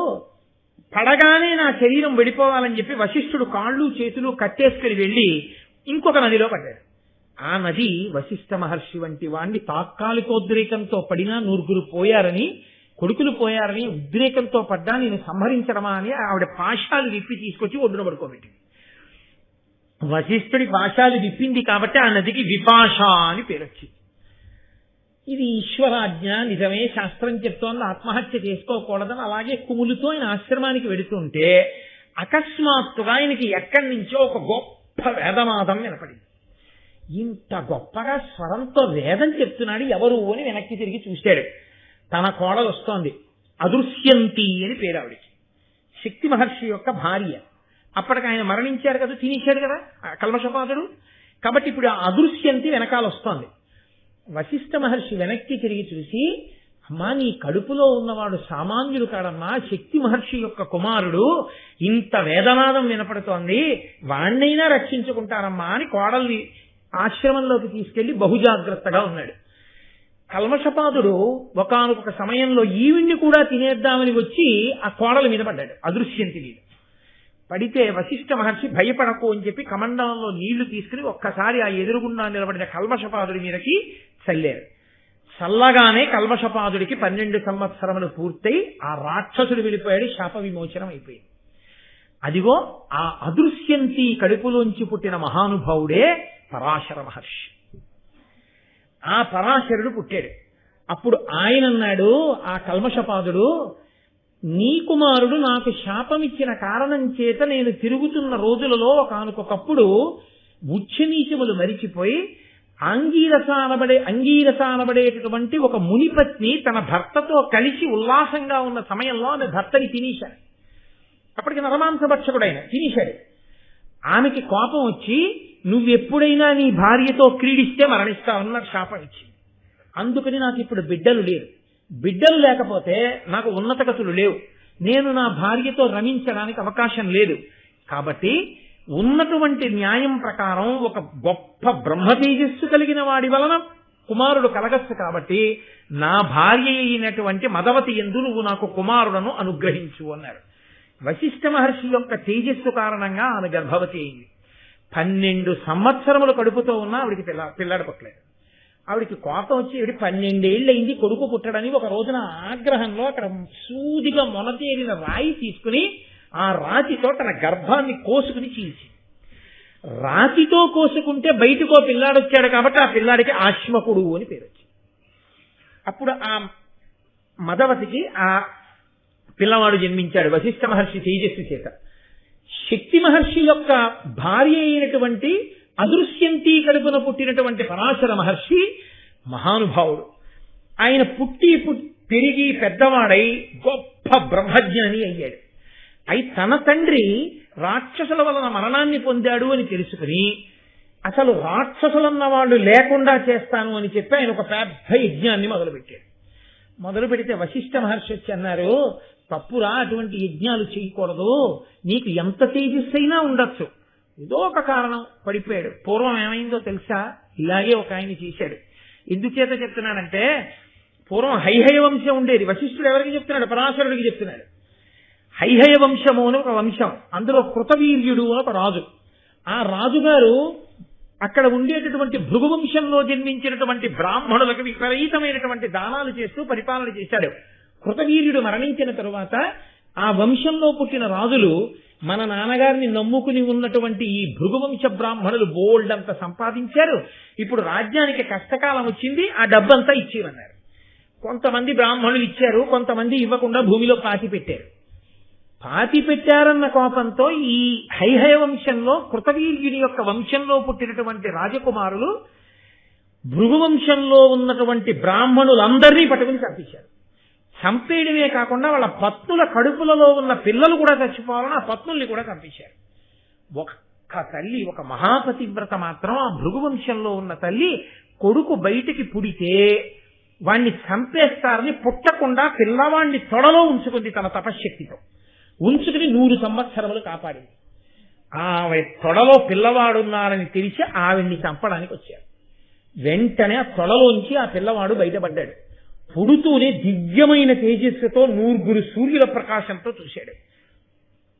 పడగానే నా శరీరం వెళ్ళిపోవాలని చెప్పి వశిష్ఠుడు కాళ్ళు చేతులు కట్టేసుకుని వెళ్ళి ఇంకొక నదిలో పడ్డాడు. ఆ నది వశిష్ఠ మహర్షి వంటి వాడిని తాత్కాలికోద్రేకంతో పడినా 100 పోయారని, కొడుకులు పోయారని ఉద్రేకంతో పడ్డా నేను సంహరించడమా అని ఆవిడ పాశాలు విప్పి తీసుకొచ్చి ఒడ్డున పడుకోబెట్టింది. వశిష్ఠుడి పాశాలు విప్పింది కాబట్టి ఆ నదికి విపాష అని పేరు వచ్చింది. ఇది ఈశ్వరాజ్ఞ, నిజమే శాస్త్రం చెప్తోంది ఆత్మహత్య చేసుకోకూడదని. అలాగే కుములుతో ఆయన ఆశ్రమానికి వెడుతుంటే అకస్మాత్తుగా ఆయనకి ఎక్కడి నుంచో ఒక గొప్ప వేదనాదం వినపడింది. ఇంత గొప్పగా స్వరంతో వేదం చెప్తున్నాడు ఎవరు అని వెనక్కి తిరిగి చూశాడు. తన కోడలు వస్తోంది, అదృశ్యంతి అని పేరు ఆవిడికి, శక్తి మహర్షి యొక్క భార్య. అప్పటికి ఆయన మరణించారు కదా, తినేశాడు కదా కల్మషపాదుడు. కాబట్టి ఇప్పుడు ఆ అదృశ్యంతి వెనకాల వస్తోంది. వశిష్ఠ మహర్షి వెనక్కి తిరిగి చూసి, అమ్మా నీ కడుపులో ఉన్నవాడు సామాన్యుడు కాడమ్మా, శక్తి మహర్షి యొక్క కుమారుడు, ఇంత వేదనాదం వినపడుతోంది, వాణ్ణైనా రక్షించుకుంటారమ్మా అని కోడల్ని ఆశ్రమంలోకి తీసుకెళ్లి బహుజాగ్రత్తగా ఉన్నాడు. కల్మషపాదుడు ఒకానొక సమయంలో ఈవిడ్ని కూడా తినేద్దామని వచ్చి ఆ కోడల మీద పడ్డాడు, అదృశ్యంతి మీద పడితే వశిష్ఠ మహర్షి భయపడకు అని చెప్పి కమండలంలో నీళ్లు తీసుకుని ఒక్కసారి ఆ ఎదురుగుండా నిలబడిన కల్మషపాదుడి మీదకి చల్లారు. చల్లగానే కల్మషపాదుడికి 12 సంవత్సరములు పూర్తయి ఆ రాక్షసుడు వెళ్ళిపోయాడు, శాప విమోచనం అయిపోయింది. అదిగో ఆ అదృశ్యంతి కడుపులోంచి పుట్టిన మహానుభావుడే పరాశర మహర్షి. ఆ పరాశరుడు పుట్టాడు. అప్పుడు ఆయన అన్నాడు, ఆ కల్మషపాదుడు, నీ కుమారుడు నాకు శాపమిచ్చిన కారణం చేత నేను తిరుగుతున్న రోజులలో ఒకానొకప్పుడు ఉచ్చనీచములు మరిచిపోయి అంగీరసానబడేటటువంటి ఒక మునిపత్ని తన భర్తతో కలిసి ఉల్లాసంగా ఉన్న సమయంలో ఆమె భర్తని తినేశాడు. అప్పటికి నరమాంసభక్షకుడైన తినేశాడు. ఆమెకి కోపం వచ్చి, నువ్వెప్పుడైనా నీ భార్యతో క్రీడిస్తే మరణిస్తావన్న శాపం ఇచ్చింది. అందుకని నాకు ఇప్పుడు బిడ్డలు లేరు, బిడ్డలు లేకపోతే నాకు ఉన్నత గతులు లేవు, నేను నా భార్యతో రమించడానికి అవకాశం లేదు. కాబట్టి ఉన్నటువంటి న్యాయం ప్రకారం ఒక గొప్ప బ్రహ్మ తేజస్సు కలిగిన వాడి వలన కుమారుడు కలగచ్చు, కాబట్టి నా భార్య అయినటువంటి మదవతి యందు నువ్వు నాకు కుమారులను అనుగ్రహించు అన్నారు. వశిష్ఠ మహర్షి యొక్క తేజస్సు కారణంగా ఆమె గర్భవతి అయింది. 12 సంవత్సరములు కడుపుతో ఉన్నా ఆవిడికి పిల్లాడు పుట్టలేదు. ఆవిడికి కోపం వచ్చి ఆవిడ 12 ఏళ్ళు అయింది కొడుకు పుట్టడని ఒక రోజున ఆగ్రహంలో అక్కడ సూదిగా మొనతేరిన రాయి తీసుకుని ఆ రాతితో తన గర్భాన్ని కోసుకుని చీల్చి, రాతితో కోసుకుంటే బయటకో పిల్లాడు వచ్చాడు కాబట్టి ఆ పిల్లాడికి ఆశ్మకుడు అని పేరు వచ్చింది. అప్పుడు ఆ మదవతికి ఆ పిల్లవాడు జన్మించాడు వశిష్ఠ మహర్షి తేజస్సు చేత. శక్తి మహర్షి యొక్క భార్య అయినటువంటి అదృశ్యంతి కడుపున పుట్టినటువంటి పరాశర మహర్షి మహానుభావుడు. ఆయన పెరిగి పెద్దవాడై గొప్ప బ్రహ్మజ్ఞాని అయ్యాడు. అయి తన తండ్రి రాక్షసుల వలన మరణాన్ని పొందాడు అని తెలుసుకుని అసలు రాక్షసులన్న వాళ్ళు లేకుండా చేస్తాను అని చెప్పి ఆయన ఒక పెద్ద యజ్ఞాన్ని మొదలుపెట్టాడు. మొదలు పెడితే వశిష్ఠ మహర్షి వచ్చి అన్నారు, తప్పురా, అటువంటి యజ్ఞాలు చేయకూడదు, నీకు ఎంత తేజస్సైనా ఉండొచ్చు, ఏదో ఒక కారణం పడిపోయాడు. పూర్వం ఏమైందో తెలుసా? ఇలాగే ఒక ఆయన చేశాడు. ఎందుచేత చెప్తున్నానంటే పూర్వం హైహయ వంశం ఉండేది. వశిష్ఠుడు ఎవరికి చెప్తున్నాడు? పరాశరుడికి చెప్తున్నాడు. హైహయ వంశము అని ఒక వంశం, అందులో కృతవీర్యుడు అని ఒక రాజు. ఆ రాజుగారు అక్కడ ఉండేటటువంటి భృగువంశంలో జన్మించినటువంటి బ్రాహ్మణులకు విపరీతమైనటువంటి దానాలు చేస్తూ పరిపాలన చేశాడు. కృతవీర్యుడు మరణించిన తరువాత ఆ వంశంలో పుట్టిన రాజులు మన నాన్నగారిని నమ్ముకుని ఉన్నటువంటి ఈ భృగువంశ బ్రాహ్మణులు బోల్డ్ అంతా సంపాదించారు. ఇప్పుడు రాజ్యానికి కష్టకాలం వచ్చింది, ఆ డబ్బంతా ఇచ్చేయమన్నారు. కొంతమంది బ్రాహ్మణులు ఇచ్చారు, కొంతమంది ఇవ్వకుండా భూమిలో పాతి పెట్టారు. పాతి పెట్టారన్న కోపంతో ఈ హైహయ వంశంలో కృతవీర్యుని యొక్క వంశంలో పుట్టినటువంటి రాజకుమారులు భృగువంశంలో ఉన్నటువంటి బ్రాహ్మణులందరినీ పట్టుకుని చంపించారు. చంపేయడమే కాకుండా వాళ్ళ పత్నుల కడుపులలో ఉన్న పిల్లలు కూడా చచ్చిపోవాలని ఆ పత్నుల్ని కూడా చంపించారు. ఒక్క తల్లి, ఒక మహాపతివ్రత మాత్రం, ఆ భృగువంశంలో ఉన్న తల్లి కొడుకు బయటికి పుడితే వాణ్ణి చంపేస్తారని పుట్టకుండా పిల్లవాణ్ణి తొడలో ఉంచుకుంది తన తపశ్శక్తితో. ఉంచుకుని 100 సంవత్సరములు కాపాడింది. ఆవిడ తొడలో పిల్లవాడున్నారని తెలిసి ఆవిడ్ని చంపడానికి వచ్చారు. వెంటనే ఆ తొడలోంచి ఆ పిల్లవాడు బయటపడ్డాడు. పుడుతూనే దివ్యమైన తేజస్సుతో 100 సూర్యుల ప్రకాశంతో చూశాడు.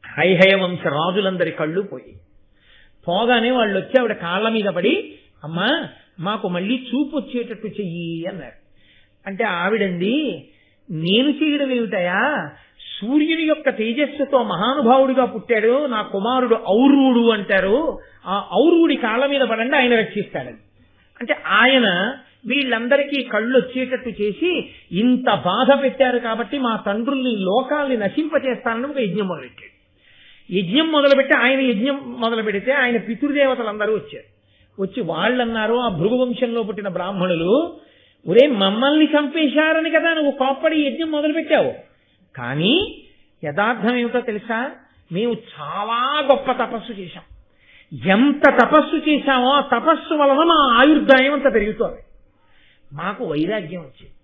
హైహయ వంశ రాజులందరి కళ్ళు పోగానే వాళ్ళు వచ్చి ఆవిడ కాళ్ళ మీద పడి, అమ్మా మాకు మళ్ళీ చూపు వచ్చేటట్టు చెయ్యి అన్నారు. అంటే ఆవిడంది, నేను చేయడం ఏమిటయా, సూర్యుని యొక్క తేజస్సుతో మహానుభావుడిగా పుట్టాడు నా కుమారుడు ఔరుడు అంటారు, ఆ ఔరుడి కాళ్ళ మీద పడండి, ఆయన రక్షిస్తాడని. అంటే ఆయన వీళ్ళందరికీ కళ్ళు వచ్చేటట్టు చేసి ఇంత బాధ పెట్టారు కాబట్టి మా తండ్రుల్ని లోకాల్ని నశింపచేస్తానని ఒక యజ్ఞం మొదలెట్టాడు. యజ్ఞం మొదలుపెట్టి ఆయన యజ్ఞం మొదలు పెడితే ఆయన పితృదేవతలందరూ వచ్చారు. వచ్చి వాళ్ళన్నారు, ఆ భృగువంశంలో పుట్టిన బ్రాహ్మణులు, ఒరే మమ్మల్ని చంపేశారని కదా నువ్వు కోప్పడి యజ్ఞం మొదలుపెట్టావు, కానీ యథార్థం ఏమిటో తెలుసా, మేము చాలా గొప్ప తపస్సు చేశాం. ఎంత తపస్సు చేశామో ఆ తపస్సు వలన మా ఆయుర్దాయం అంత పెరుగుతోంది. మాకు వైరాగ్యం వచ్చింది,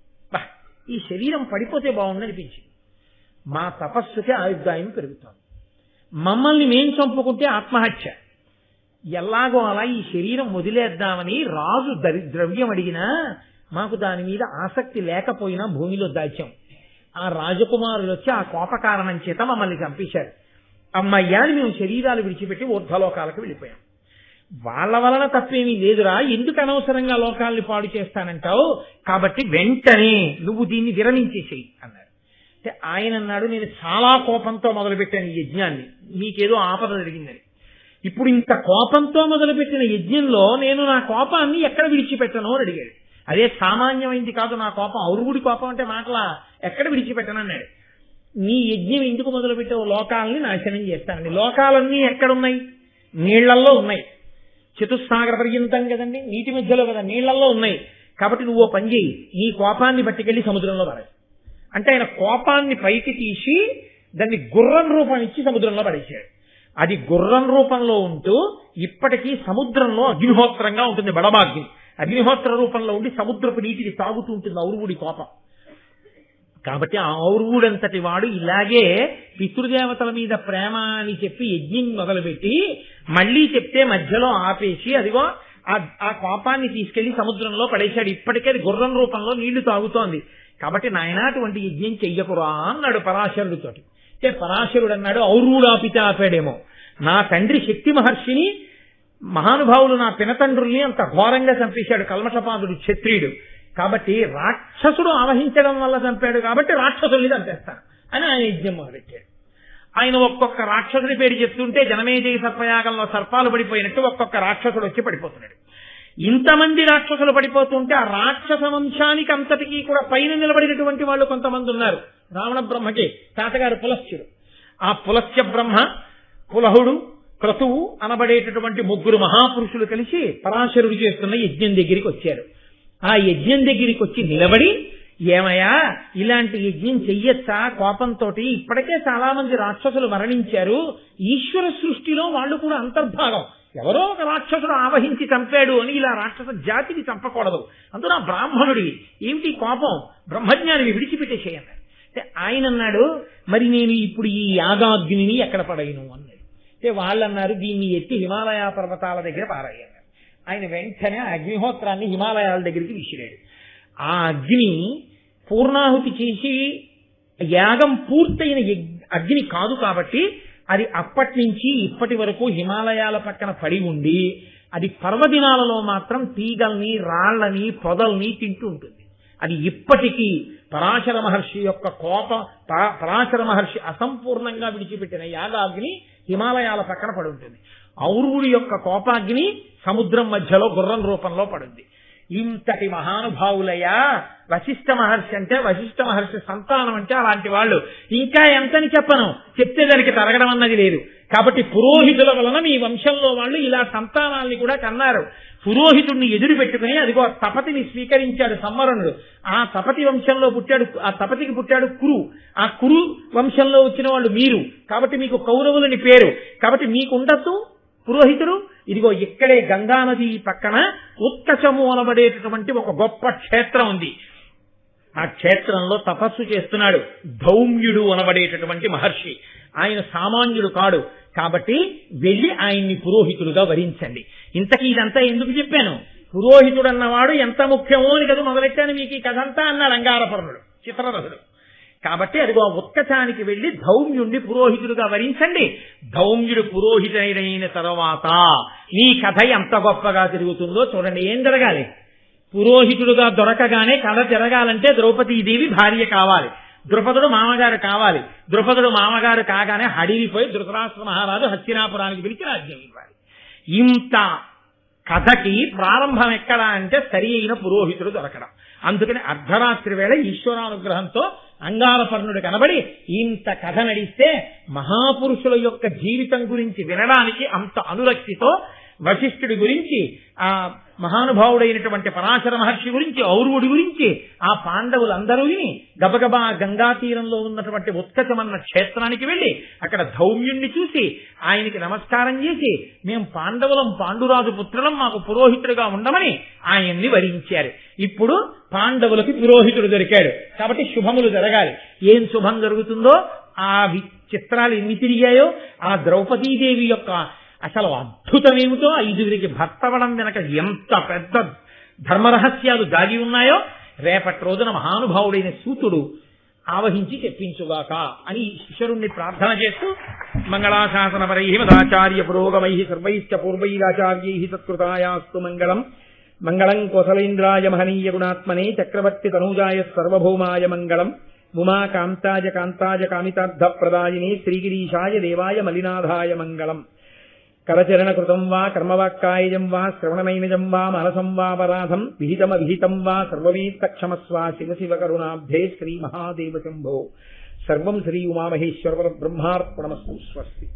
ఈ శరీరం పడిపోతే బాగుండనిపించింది, మా తపస్సుకే ఆయుర్దాయం పెరుగుతోంది. మమ్మల్ని మేం చంపుకుంటే ఆత్మహత్య, ఎలాగో అలా ఈ శరీరం వదిలేద్దామని రాజు ద్రవ్యం అడిగినా మాకు దాని మీద ఆసక్తి లేకపోయినా భూమిలో దాచాం. ఆ రాజకుమారులు వచ్చి ఆ కోప కారణం చేత మమ్మల్ని చంపేశారు. అమ్మయ్యా అని మేము శరీరాలు విడిచిపెట్టి ఊర్ధ్వలోకాలకు వెళ్ళిపోయాం. వాళ్ళ వలన తప్పేమీ లేదురా, ఎందుకు అనవసరంగా లోకాల్ని పాడు చేస్తానంటావు, కాబట్టి వెంటనే నువ్వు దీన్ని విరమించేసేయి అన్నారు. అంటే ఆయన అన్నాడు, నేను చాలా కోపంతో మొదలుపెట్టాను ఈ యజ్ఞాన్ని, మీకేదో ఆపద జరిగిందని. ఇప్పుడు ఇంత కోపంతో మొదలుపెట్టిన యజ్ఞంలో నేను నా కోపాన్ని ఎక్కడ విడిచిపెట్టను అని అడిగాడు. అదే సామాన్యమైంది కాదు నా కోపం, ఔరుగుడి కోపం అంటే మాటలా, ఎక్కడ విడిచిపెట్టనన్నాడు. నీ యజ్ఞం ఎందుకు మొదలుపెట్టావు, లోకాలని నాశనం చేస్తానండి. లోకాలన్నీ ఎక్కడున్నాయి? నీళ్లల్లో ఉన్నాయి. చతుస్సాగర పర్యంతం కదండి, నీటి మధ్యలో కదా, నీళ్లల్లో ఉన్నాయి. కాబట్టి నువ్వు ఓ పని చేయి, నీ కోపాన్ని పట్టుకెళ్లి సముద్రంలో పడేయి అంటే ఆయన కోపాన్ని పైకి తీసి దాన్ని గుర్రం రూపం ఇచ్చి సముద్రంలో పడేశాడు. అది గుర్రం రూపంలో ఉంటూ ఇప్పటికీ సముద్రంలో అగ్నిహోత్రంగా ఉంటుంది. బడబాగ్ని అగ్నిహోత్ర రూపంలో ఉండి సముద్రపు నీటిని తాగుతూ ఉంటుంది ఔరుగుడి కోపం. కాబట్టి ఆ ఔరుగుడంతటి వాడు ఇలాగే పితృదేవతల మీద ప్రేమ అని చెప్పి యజ్ఞం మొదలుపెట్టి మళ్లీ చెప్తే మధ్యలో ఆపేసి అదిగో ఆ కోపాన్ని తీసుకెళ్లి సముద్రంలో పడేశాడు. ఇప్పటికే అది గుర్రం రూపంలో నీళ్లు తాగుతోంది. కాబట్టి నాయన అటువంటి యజ్ఞం చెయ్యకురా అన్నాడు పరాశరుడితోటి. అంటే పరాశరుడు అన్నాడు, ఔరుగుడు ఆపితే ఆపాడేమో, నా తండ్రి శక్తి మహర్షిని మహానుభావులు నా పినతండ్రుల్ని అంత ఘోరంగా చంపేశాడు కల్మషపాదుడు క్షత్రియుడు, కాబట్టి రాక్షసుడు ఆవహించడం వల్ల చంపాడు కాబట్టి రాక్షసుల్ని చంపేస్తాను అని ఆయన యజ్ఞం మొదలెట్టాడు. ఆయన ఒక్కొక్క రాక్షసుడి పేరు చెప్తుంటే జనమేజయ సర్పయాగంలో సర్పాలు పడిపోయినట్టు ఒక్కొక్క రాక్షసుడు వచ్చి పడిపోతున్నాడు. ఇంతమంది రాక్షసులు పడిపోతుంటే ఆ రాక్షస వంశానికి అంతటికీ కూడా పైన నిలబడినటువంటి వాళ్ళు కొంతమంది ఉన్నారు. రావణ బ్రహ్మకి తాతగారు పులస్త్యుడు. ఆ పులస్త్య బ్రహ్మ, పులహుడు, క్రతువు అనబడేటటువంటి ముగ్గురు మహాపురుషులు కలిసి పరాశరుడు చేస్తున్న యజ్ఞం దగ్గరికి వచ్చారు. ఆ యజ్ఞం దగ్గరికి వచ్చి నిలబడి, ఏమయ్యా ఇలాంటి యజ్ఞం చెయ్యొచ్చా? కోపంతో ఇప్పటికే చాలా మంది రాక్షసులు మరణించారు, ఈశ్వర సృష్టిలో వాళ్ళు కూడా అంతర్భాగం, ఎవరో ఒక రాక్షసుడు ఆవహించి చంపాడు అని ఇలా రాక్షస జాతిని చంపకూడదు, అందున బ్రాహ్మణుడివి ఏమిటి కోపం, బ్రహ్మజ్ఞానిని విడిచిపెట్టేసేయన్నారు. అంటే ఆయన అన్నాడు, మరి నేను ఇప్పుడు ఈ యాగాగ్నిని ఎక్కడ పడైను అన్నాడు. అంటే వాళ్ళు అన్నారు, దీన్ని ఎత్తి హిమాలయ పర్వతాల దగ్గర పారాయన్నారు. ఆయన వెంటనే అగ్నిహోత్రాన్ని హిమాలయాల దగ్గరికి విసిరాడు. ఆ అగ్ని పూర్ణాహుతి చేసి యాగం పూర్తయిన అగ్ని కాదు కాబట్టి అది అప్పటి నుంచి ఇప్పటి వరకు హిమాలయాల పక్కన పడి ఉండి అది పర్వదినాలలో మాత్రం తీగల్ని, రాళ్లని, పొదల్ని తింటూ ఉంటుంది. అది ఇప్పటికీ పరాశర మహర్షి యొక్క పరాశర మహర్షి అసంపూర్ణంగా విడిచిపెట్టిన యాగాగ్ని హిమాలయాల పక్కన పడి ఉంటుంది. ఔరువుడి యొక్క కోపాగ్ని సముద్రం మధ్యలో గుర్రం రూపంలో పడుంది. ఇంతటి మహానుభావులయ్యా వశిష్ఠ మహర్షి అంటే, వశిష్ఠ మహర్షి సంతానం అంటే అలాంటి వాళ్ళు. ఇంకా ఎంతని చెప్పను, చెప్తే దానికి తరగడం అన్నది లేదు. కాబట్టి పురోహితుల వలన మీ వంశంలో వాళ్ళు ఇలా సంతానాల్ని కూడా కన్నారు. పురోహితుడిని ఎదురు పెట్టుకుని అదిగో తపతిని స్వీకరించాడు సంవరణుడు. ఆ తపతి వంశంలో పుట్టాడు, ఆ తపతికి పుట్టాడు కురు. ఆ కురు వంశంలో వచ్చిన వాళ్ళు మీరు, కాబట్టి మీకు కౌరవులని పేరు. కాబట్టి మీకు ఉండద్దు పురోహితుడు. ఇదిగో ఇక్కడే గంగానది పక్కన ఉత్కచము అనబడేటటువంటి ఒక గొప్ప క్షేత్రం ఉంది. ఆ క్షేత్రంలో తపస్సు చేస్తున్నాడు ధౌమ్యుడు అనబడేటటువంటి మహర్షి. ఆయన సామాన్యుడు కాడు, కాబట్టి వెళ్లి ఆయన్ని పురోహితుడుగా వరించండి. ఇంతకీ ఇదంతా ఎందుకు చెప్పాను? పురోహితుడు అన్నవాడు ఎంత ముఖ్యమో అని కదా మొదలెట్టాను మీకు ఈ కథ అంతా అన్నాడు అంగారపర్ణుడు చిత్రరథుడు. కాబట్టి అదిగో ఉత్కచానికి వెళ్లి ధౌమ్యుడిని పురోహితుడుగా వరించండి. ధౌమ్యుడు పురోహితుడైన తర్వాత నీ కథ ఎంత గొప్పగా తిరుగుతుందో చూడండి. ఏం జరగాలి? పురోహితుడుగా దొరకగానే కథ జరగాలంటే ద్రౌపదీదేవి భార్య కావాలి, ద్రుపదుడు మామగారు కావాలి. ద్రుపదుడు మామగారు కాగానే హడిలిపోయి ధృతరాష్ట్ర మహారాజు హస్తినాపురానికి పిలిచి రాజ్యం ఇవ్వాలి. ఇంత కథకి ప్రారంభం ఎక్కడా అంటే సరి అయిన పురోహితుడు దొరకడం. అందుకని అర్ధరాత్రి వేళ ఈశ్వరానుగ్రహంతో అంగారపర్ణుడు కనబడి ఇంత కథ నడిస్తే మహాపురుషుల యొక్క జీవితం గురించి వినడానికి అంత అనురక్తితో వశిష్ఠుడి గురించి, ఆ మహానుభావుడైనటువంటి పరాశర మహర్షి గురించి, ఔరువుడి గురించి ఆ పాండవులందరూ గబగబా గంగా తీరంలో ఉన్నటువంటి ఉత్కచమన్న క్షేత్రానికి వెళ్లి అక్కడ ధౌమ్యుణ్ణి చూసి ఆయనకి నమస్కారం చేసి, మేము పాండవులం, పాండురాజు పుత్రులం, మాకు పురోహితుడిగా ఉండమని ఆయన్ని వరించారు. ఇప్పుడు పాండవులకు పురోహితుడు దొరికాడు కాబట్టి శుభములు జరగాలి. ఏం శుభం జరుగుతుందో ఆ చిత్రాలు ఎన్ని తిరిగాయో, ఆ ద్రౌపదీదేవి యొక్క అసలు అద్భుతమేమిటో, 5గురికి భర్తవడం వెనక ఎంత పెద్ద ధర్మరహస్యాలు దాగి ఉన్నాయో రేపటి రోజున మహానుభావుడైన సూతుడు ఆవహించి చెప్పించుగాక అని ఈశ్వరుణ్ణి ప్రార్థన చేస్తూ మంగళాశాసనపరై మదాచార్య పురోగమై సర్వైశ్చ పూర్వైరాచార్యై సత్కృతాయాస్తు మంగళం. మంగళం కోసలేంద్రాయ మహనీయ గుణాత్మనే చక్రవర్తి తనూజాయ సర్వభౌమాయ మంగళం. ఉమా కాంతాయ కాంతాయ కామితార్థ ప్రదాయినే శ్రీగిరీశాయ దేవాయ మలినాథాయ మంగళం. కరచరణకృతం వా కర్మవాక్కాయజం వా శ్రవణనైనజం వా మనసం వాపరాధం విహితమవిహితం వా సర్వమేత్తక్షమస్వ శివ శివ కరుణాబ్ధే శ్రీ మహాదేవ శంభో. సర్వం శ్రీ ఉమామహేశ్వర బ్రహ్మార్పణమస్తు. స్వస్తి.